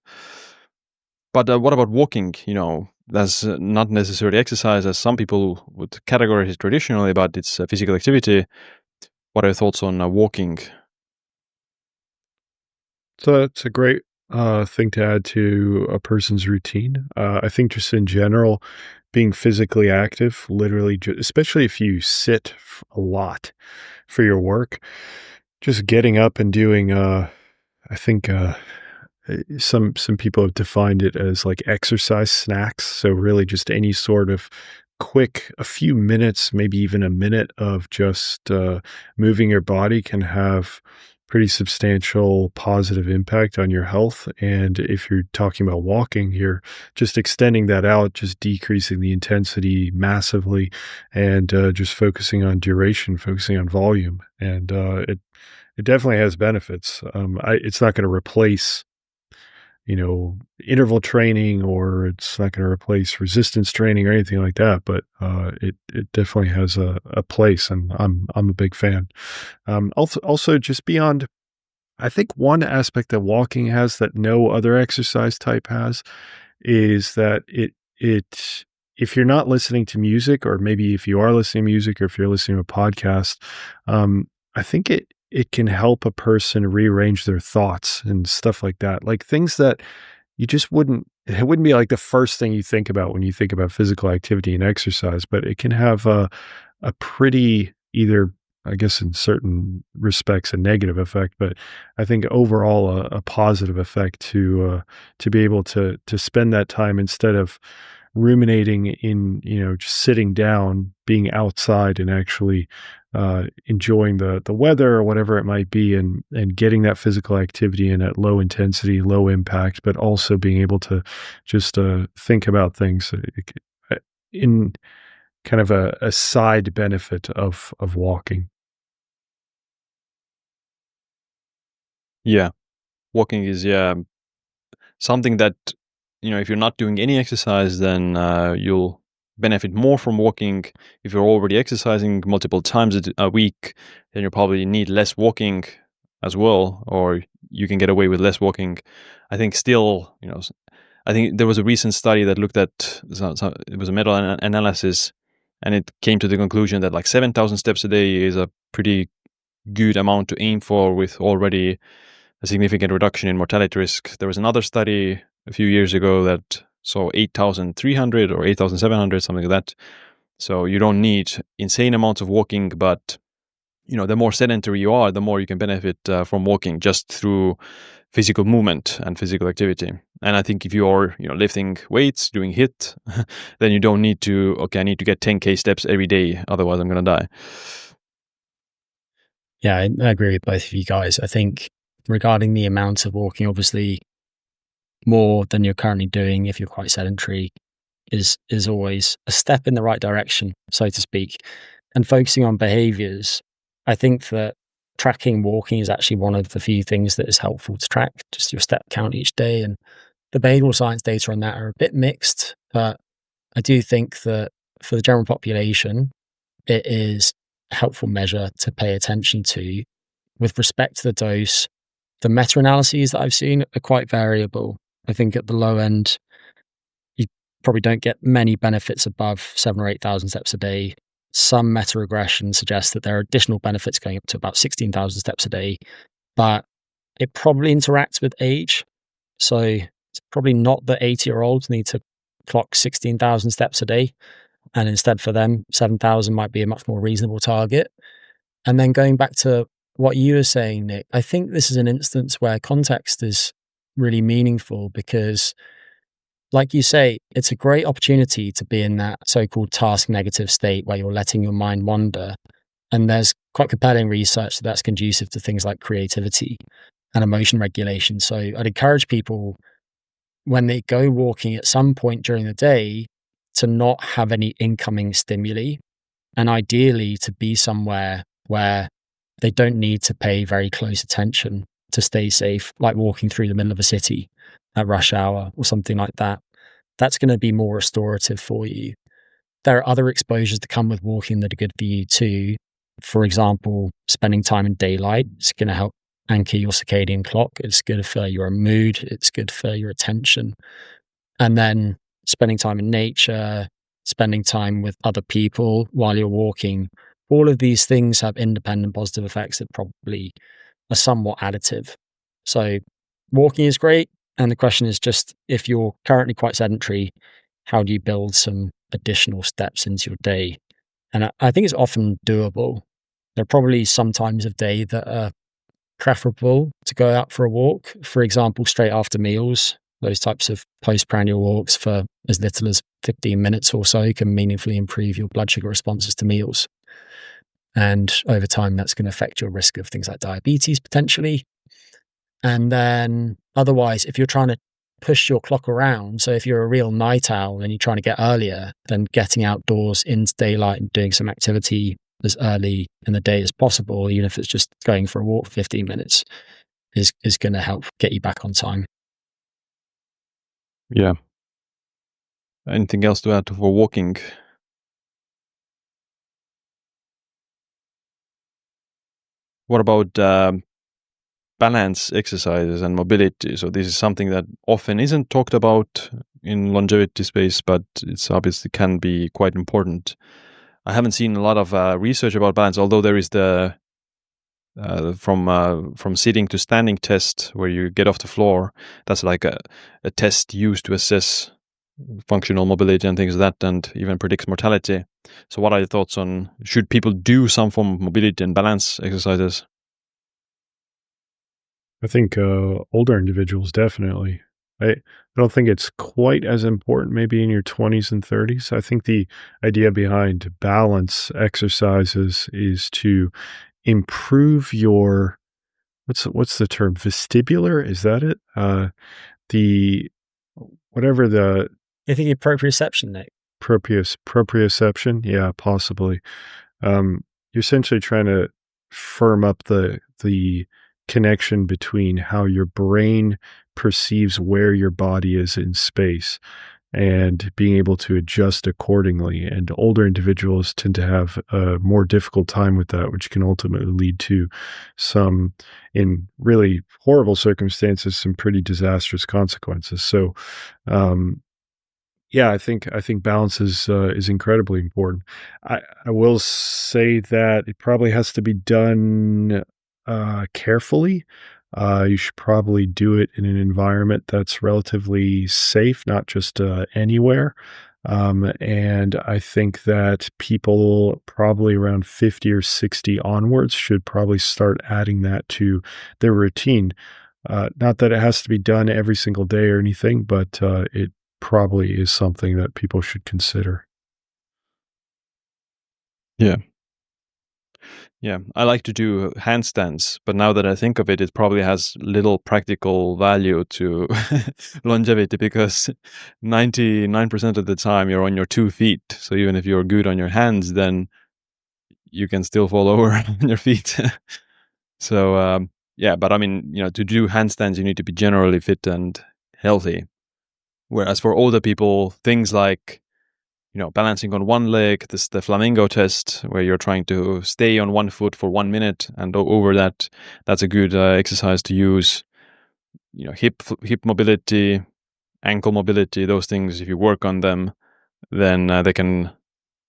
But what about walking? that's not necessarily exercise as some people would categorize it traditionally, but it's physical activity. What are your thoughts on walking? So it's a great thing to add to a person's routine. I think just in general, being physically active, literally, especially if you sit a lot for your work, just getting up and doing, I think some people have defined it as like exercise snacks. So really just any sort of quick, a few minutes, maybe even a minute of just moving your body can have pretty substantial positive impact on your health. And if you're talking about walking here, just extending that out, just decreasing the intensity massively, and just focusing on duration, focusing on volume. And it definitely has benefits. It's not going to replace, interval training, or it's not going to replace resistance training or anything like that, but it definitely has a place, and I'm a big fan. Also just beyond, I think one aspect that walking has that no other exercise type has is that it if you're not listening to music, or maybe if you are listening to music, or if you're listening to a podcast, I think it can help a person rearrange their thoughts and stuff like that. Like things that you just it wouldn't be like the first thing you think about when you think about physical activity and exercise, but it can have a pretty, either, I guess in certain respects, a negative effect, but I think overall a positive effect to be able to spend that time, instead of ruminating in, just sitting down, being outside and actually enjoying the weather or whatever it might be, and getting that physical activity in at low intensity, low impact, but also being able to just think about things in kind of a side benefit of walking. Yeah, walking is something that, if you're not doing any exercise, then you'll benefit more from walking. If you're already exercising multiple times a week, then you probably need less walking as well, or you can get away with less walking. I think still, I think there was a recent study that looked at, it was a meta-analysis, and it came to the conclusion that like 7,000 steps a day is a pretty good amount to aim for, with already a significant reduction in mortality risk. There was another study a few years ago that saw 8,300 or 8,700, something like that. So you don't need insane amounts of walking, but the more sedentary you are, the more you can benefit from walking just through physical movement and physical activity. And I think if you're lifting weights, doing HIIT, then you don't need to, I need to get 10K steps every day, otherwise I'm going to die. Yeah, I agree with both of you guys. I think regarding the amount of walking, obviously more than you're currently doing if you're quite sedentary is always a step in the right direction, so to speak. And focusing on behaviors, I think that tracking walking is actually one of the few things that is helpful to track, just your step count each day. And the behavioral science data on that are a bit mixed, but I do think that for the general population, it is a helpful measure to pay attention to. With respect to the dose, the meta-analyses that I've seen are quite variable. I think at the low end, you probably don't get many benefits above 7,000 or 8,000 steps a day. Some meta-regression suggests that there are additional benefits going up to about 16,000 steps a day, but it probably interacts with age. So it's probably not that 80-year-olds need to clock 16,000 steps a day, and instead for them, 7,000 might be a much more reasonable target. And then going back to what you were saying, Nic, I think this is an instance where context is really meaningful, because like you say, it's a great opportunity to be in that so-called task negative state where you're letting your mind wander. And there's quite compelling research that's conducive to things like creativity and emotion regulation. So I'd encourage people, when they go walking at some point during the day, to not have any incoming stimuli, and ideally to be somewhere where they don't need to pay very close attention to stay safe, like walking through the middle of a city at rush hour or something like that. That's going to be more restorative for you. There are other exposures that come with walking that are good for you too. For example, spending time in daylight is going to help anchor your circadian clock. It's good for your mood. It's good for your attention. And then spending time in nature, spending time with other people while you're walking. All of these things have independent positive effects that probably are somewhat additive. So walking is great. And the question is just, if you're currently quite sedentary, how do you build some additional steps into your day? And I think it's often doable. There are probably some times of day that are preferable to go out for a walk. For example, straight after meals, those types of postprandial walks for as little as 15 minutes or so can meaningfully improve your blood sugar responses to meals. And over time, that's going to affect your risk of things like diabetes potentially. And then otherwise, if you're trying to push your clock around, so if you're a real night owl and you're trying to get earlier, then getting outdoors into daylight and doing some activity as early in the day as possible, even if it's just going for a walk for 15 minutes, is going to help get you back on time. Yeah. Anything else to add for walking? What about balance exercises and mobility? So this is something that often isn't talked about in longevity space, but it's obviously can be quite important. I haven't seen a lot of research about balance, although there is the from sitting to standing test where you get off the floor. That's like a test used to assess functional mobility and things like that, and even predicts mortality. So what are your thoughts on, should people do some form of mobility and balance exercises? I think older individuals definitely. I don't think it's quite as important maybe in your 20s and 30s. I think the idea behind balance exercises is to improve your, what's the term, vestibular? Is that it? The whatever the You think proprioception, Nick? proprioception, yeah, possibly. You're essentially trying to firm up the connection between how your brain perceives where your body is in space and being able to adjust accordingly. And older individuals tend to have a more difficult time with that, which can ultimately lead to some, in really horrible circumstances, some pretty disastrous consequences. So, yeah, I think balance is incredibly important. I will say that it probably has to be done carefully. You should probably do it in an environment that's relatively safe, not just anywhere. And I think that people probably around 50 or 60 onwards should probably start adding that to their routine. Not that it has to be done every single day or anything, but it probably is something that people should consider. Yeah. Yeah, I like to do handstands, but now that I think of it, it probably has little practical value to longevity, because 99% of the time you're on your 2 feet. So even if you're good on your hands, then you can still fall over on your feet. So yeah, but I mean, to do handstands, you need to be generally fit and healthy. Whereas for older people, things like balancing on one leg, the flamingo test, where you're trying to stay on one foot for 1 minute, and over that's a good exercise to use. Hip mobility, ankle mobility, those things, if you work on them, then they can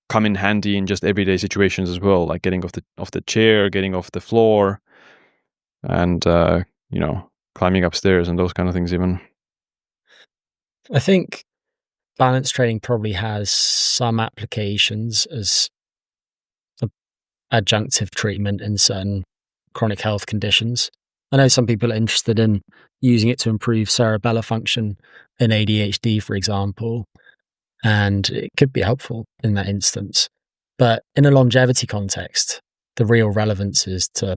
come in handy in just everyday situations as well, like getting off the chair, getting off the floor, and climbing upstairs and those kind of things even. I think balance training probably has some applications as adjunctive treatment in certain chronic health conditions. I know some people are interested in using it to improve cerebellar function in ADHD, for example, and it could be helpful in that instance. But in a longevity context, the real relevance is to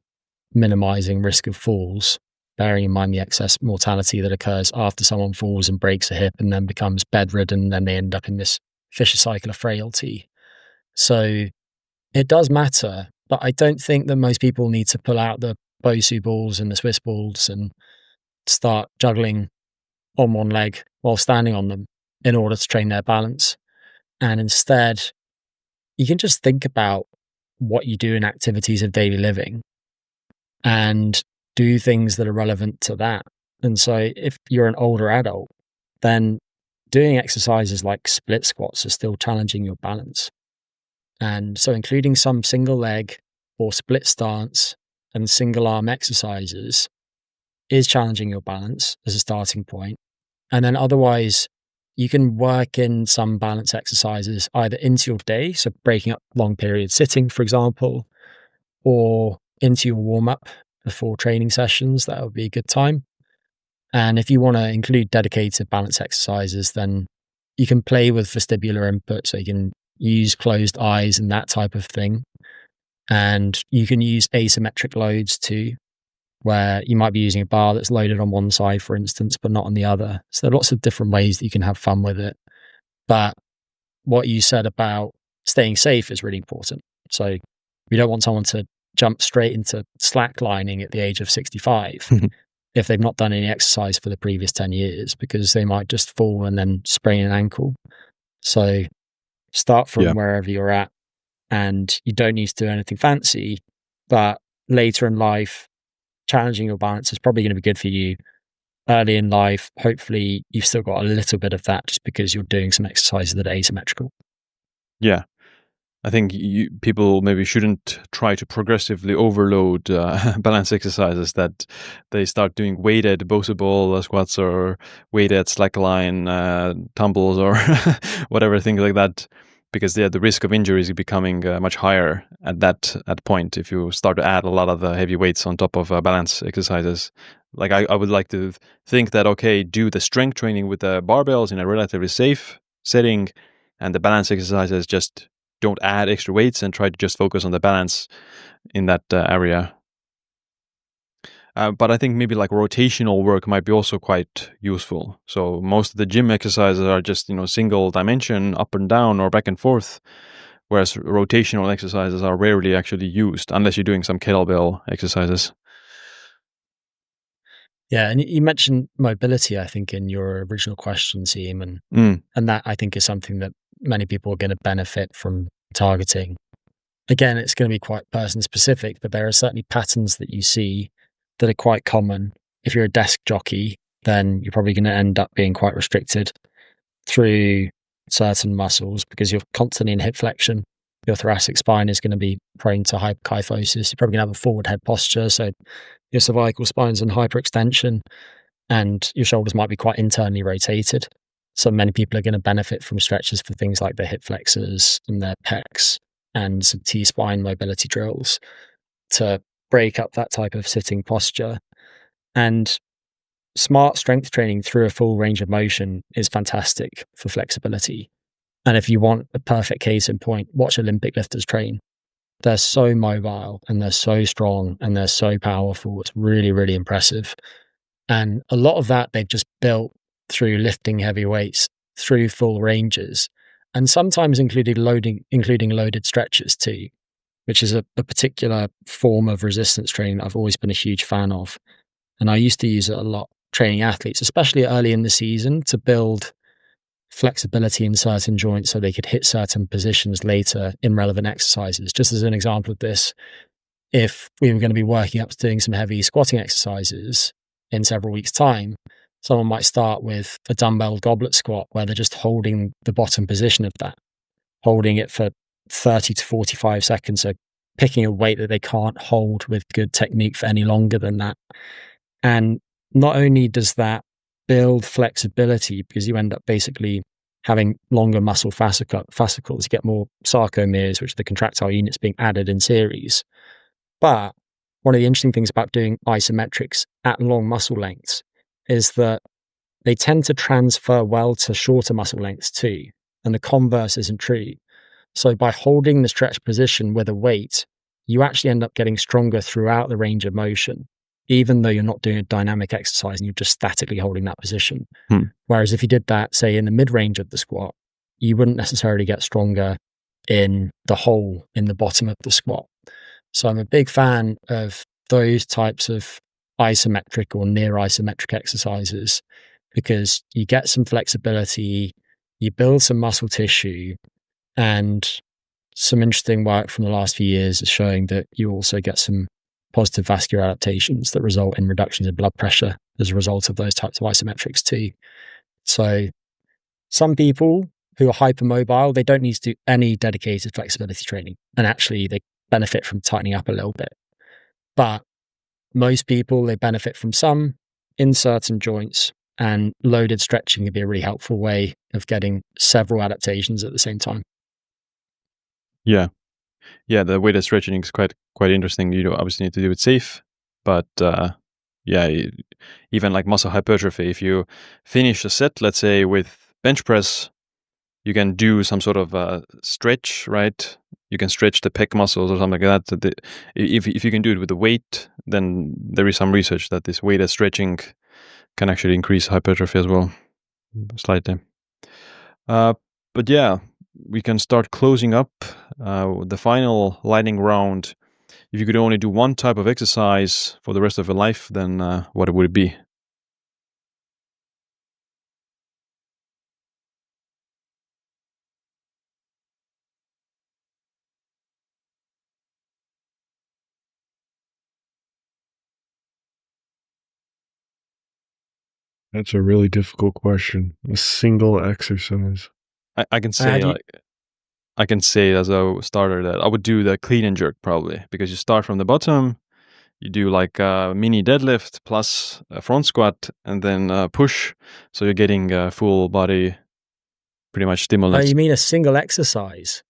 minimizing risk of falls, bearing in mind the excess mortality that occurs after someone falls and breaks a hip and then becomes bedridden, and then they end up in this vicious cycle of frailty. So it does matter, but I don't think that most people need to pull out the Bosu balls and the Swiss balls and start juggling on one leg while standing on them in order to train their balance. And instead, you can just think about what you do in activities of daily living and do things that are relevant to that. And so if you're an older adult, then doing exercises like split squats are still challenging your balance. And so including some single leg or split stance and single arm exercises is challenging your balance as a starting point. And then otherwise, you can work in some balance exercises either into your day, so breaking up long periods sitting, for example, or into your warm-up before training sessions. That would be a good time. And if you want to include dedicated balance exercises, then you can play with vestibular input, so you can use closed eyes and that type of thing. And you can use asymmetric loads too, where you might be using a bar that's loaded on one side, for instance, but not on the other. So there are lots of different ways that you can have fun with it. But what you said about staying safe is really important. So we don't want someone to jump straight into slacklining at the age of 65 if they've not done any exercise for the previous 10 years, because they might just fall and then sprain an ankle. So start from wherever you're at, and you don't need to do anything fancy, but later in life, challenging your balance is probably going to be good for you. Early in life, hopefully you've still got a little bit of that just because you're doing some exercises that are asymmetrical. Yeah. I think people maybe shouldn't try to progressively overload balance exercises, that they start doing weighted opposable squats or weighted slackline tumbles or whatever, things like that, because the risk of injury is becoming much higher at that point if you start to add a lot of heavy weights on top of balance exercises. Like I would like to think that, okay, do the strength training with the barbells in a relatively safe setting, and the balance exercises just don't add extra weights, and try to just focus on the balance in that area. But I think maybe like rotational work might be also quite useful. So most of the gym exercises are just, single dimension, up and down or back and forth, whereas rotational exercises are rarely actually used unless you're doing some kettlebell exercises. Yeah, and you mentioned mobility, I think, in your original question, Siim, and that I think is something that many people are going to benefit from targeting. Again, it's going to be quite person specific, but there are certainly patterns that you see that are quite common. If you're a desk jockey, then you're probably going to end up being quite restricted through certain muscles because you're constantly in hip flexion. Your thoracic spine is going to be prone to hyperkyphosis. You're probably going to have a forward head posture, so your cervical spine's in hyperextension, and your shoulders might be quite internally rotated. So many people are going to benefit from stretches for things like their hip flexors and their pecs and some T-spine mobility drills to break up that type of sitting posture. And smart strength training through a full range of motion is fantastic for flexibility. And if you want a perfect case in point, watch Olympic lifters train. They're so mobile and they're so strong and they're so powerful. It's really, really impressive. And a lot of that they've just built through lifting heavy weights through full ranges, and sometimes including loaded stretches too, which is a particular form of resistance training that I've always been a huge fan of. And I used to use it a lot training athletes, especially early in the season, to build flexibility in certain joints so they could hit certain positions later in relevant exercises. Just as an example of this, if we were going to be working up to doing some heavy squatting exercises in several weeks' time, someone might start with a dumbbell goblet squat where they're just holding the bottom position of that, holding it for 30 to 45 seconds, so picking a weight that they can't hold with good technique for any longer than that. And not only does that build flexibility, because you end up basically having longer muscle fascicles, you get more sarcomeres, which are the contractile units being added in series. But one of the interesting things about doing isometrics at long muscle lengths is that they tend to transfer well to shorter muscle lengths too, and the converse isn't true. So by holding the stretch position with a weight, you actually end up getting stronger throughout the range of motion, even though you're not doing a dynamic exercise and you're just statically holding that position. Whereas if you did that, say, in the mid-range of the squat, you wouldn't necessarily get stronger in the hole in the bottom of the squat. So I'm a big fan of those types of isometric or near isometric exercises because you get some flexibility, you build some muscle tissue, and some interesting work from the last few years is showing that you also get some positive vascular adaptations that result in reductions in blood pressure as a result of those types of isometrics too. So some people who are hypermobile, they don't need to do any dedicated flexibility training. And actually, they benefit from tightening up a little bit. But most people, they benefit from some in certain joints, and loaded stretching can be a really helpful way of getting several adaptations at the same time. Yeah. Yeah, the weighted stretching is quite interesting. You obviously need to do it safe, but even like muscle hypertrophy, if you finish a set, let's say with bench press, you can do some sort of stretch, right? You can stretch the pec muscles or something like that. If you can do it with the weight, then there is some research that this weighted stretching can actually increase hypertrophy as well, slightly. But yeah, we can start closing up the final lightning round. If you could only do one type of exercise for the rest of your life, then what would it be? That's a really difficult question. A single exercise. I can say I can say as a starter that I would do the clean and jerk probably, because you start from the bottom, you do like a mini deadlift plus a front squat and then push, so you're getting full body pretty much Oh, stimulus. you mean a single exercise?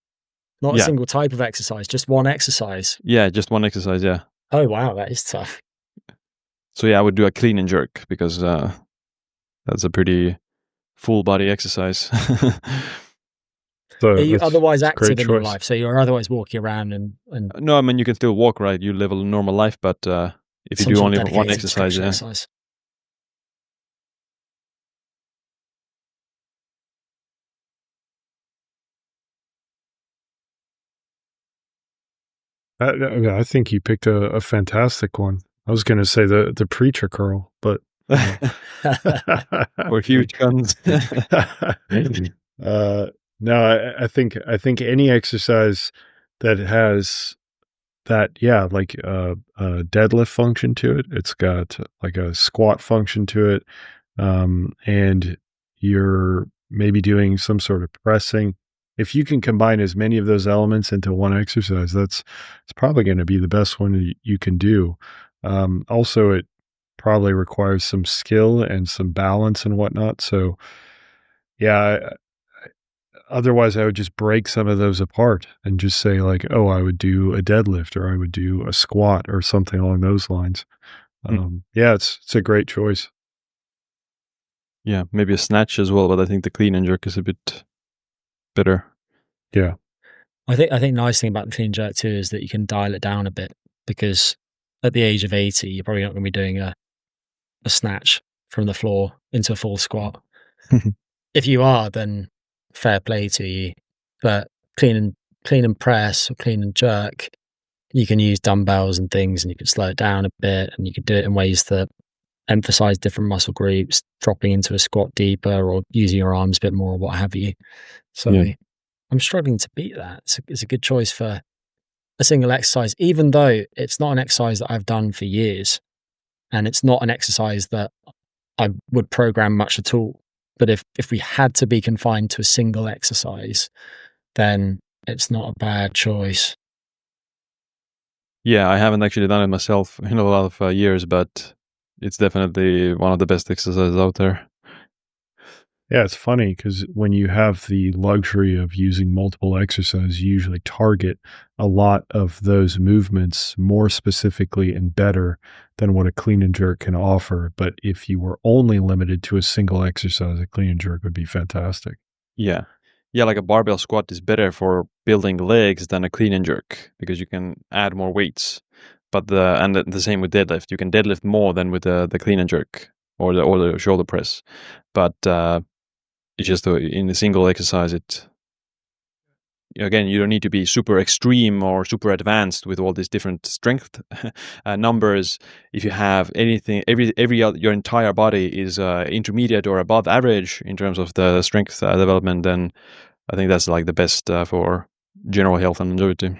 Not a Yeah. single type of exercise, just one exercise? Yeah, just one exercise, yeah. Oh, wow, that is tough. So yeah, I would do a clean and jerk because that's a pretty full body exercise. Are you otherwise that's a great active in your choice. life? So you're otherwise walking around and No, I mean, you can still walk, right? You live a normal life, but if you some do sort only of one dedicated exercise, stretch yeah. exercise. I think you picked a fantastic one. I was going to say the preacher curl, but Or huge guns. No, I think any exercise that has that, like a deadlift function to it. It's got like a squat function to it, and you're maybe doing some sort of pressing. If you can combine as many of those elements into one exercise, it's probably going to be the best one you can do. Also, it probably requires some skill and some balance and whatnot. So, yeah, otherwise I would just break some of those apart and just say like, oh, I would do a deadlift or I would do a squat or something along those lines. Yeah, it's a great choice. Yeah, maybe a snatch as well, but I think the clean and jerk is a bit better. Yeah. I think nice thing about the clean jerk too is that you can dial it down a bit, because at the age of 80, you're probably not going to be doing a snatch from the floor into a full squat. If you are, then fair play to you. But clean and press or clean and jerk, you can use dumbbells and things, and you can slow it down a bit, and you can do it in ways that emphasize different muscle groups, dropping into a squat deeper or using your arms a bit more or what have you. So Yeah. I'm struggling to beat that. It's a good choice for a single exercise, even though it's not an exercise that I've done for years, and it's not an exercise that I would program much at all. But if we had to be confined to a single exercise, then it's not a bad choice. Yeah, I haven't actually done it myself in a lot of years, but it's definitely one of the best exercises out there. Yeah, it's funny because when you have the luxury of using multiple exercises, you usually target a lot of those movements more specifically and better than what a clean and jerk can offer. But if you were only limited to a single exercise, a clean and jerk would be fantastic. Yeah. Yeah, like a barbell squat is better for building legs than a clean and jerk because you can add more weights. But the same with deadlift. You can deadlift more than with the clean and jerk or the shoulder press. But it's just in a single exercise, again, you don't need to be super extreme or super advanced with all these different strength numbers. If you have anything, your entire body is intermediate or above average in terms of the strength development, then I think that's like the best for general health and longevity.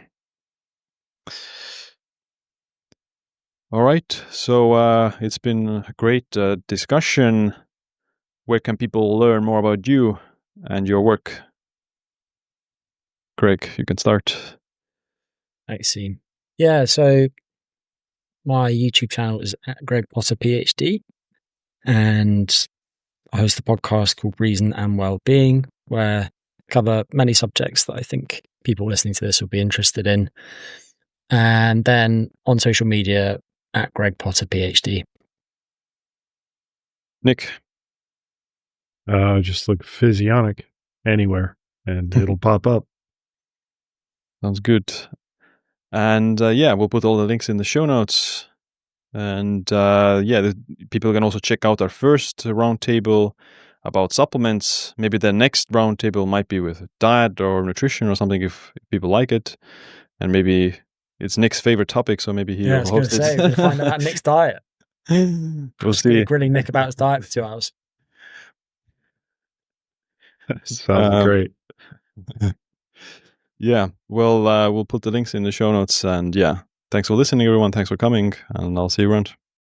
All right, so it's been a great discussion. Where can people learn more about you? and your work. Greg, you can start. Thanks, Siim. Yeah, so my YouTube channel is at Greg Potter PhD, and I host a podcast called Reason and Wellbeing, where I cover many subjects that I think people listening to this will be interested in. And then on social media at Greg Potter PhD. Nic? Just look Physionic anywhere and it'll pop up. Sounds good. And we'll put all the links in the show notes. And people can also check out our first roundtable about supplements. Maybe the next roundtable might be with diet or nutrition or something if people like it. And maybe it's Nic's favorite topic, so maybe he'll host it. We'll find out about Nic's diet. We'll see. Grilling Nic about his diet for 2 hours. Sounds great. Yeah, well, we'll put the links in the show notes. And yeah, thanks for listening, everyone. Thanks for coming. And I'll see you around.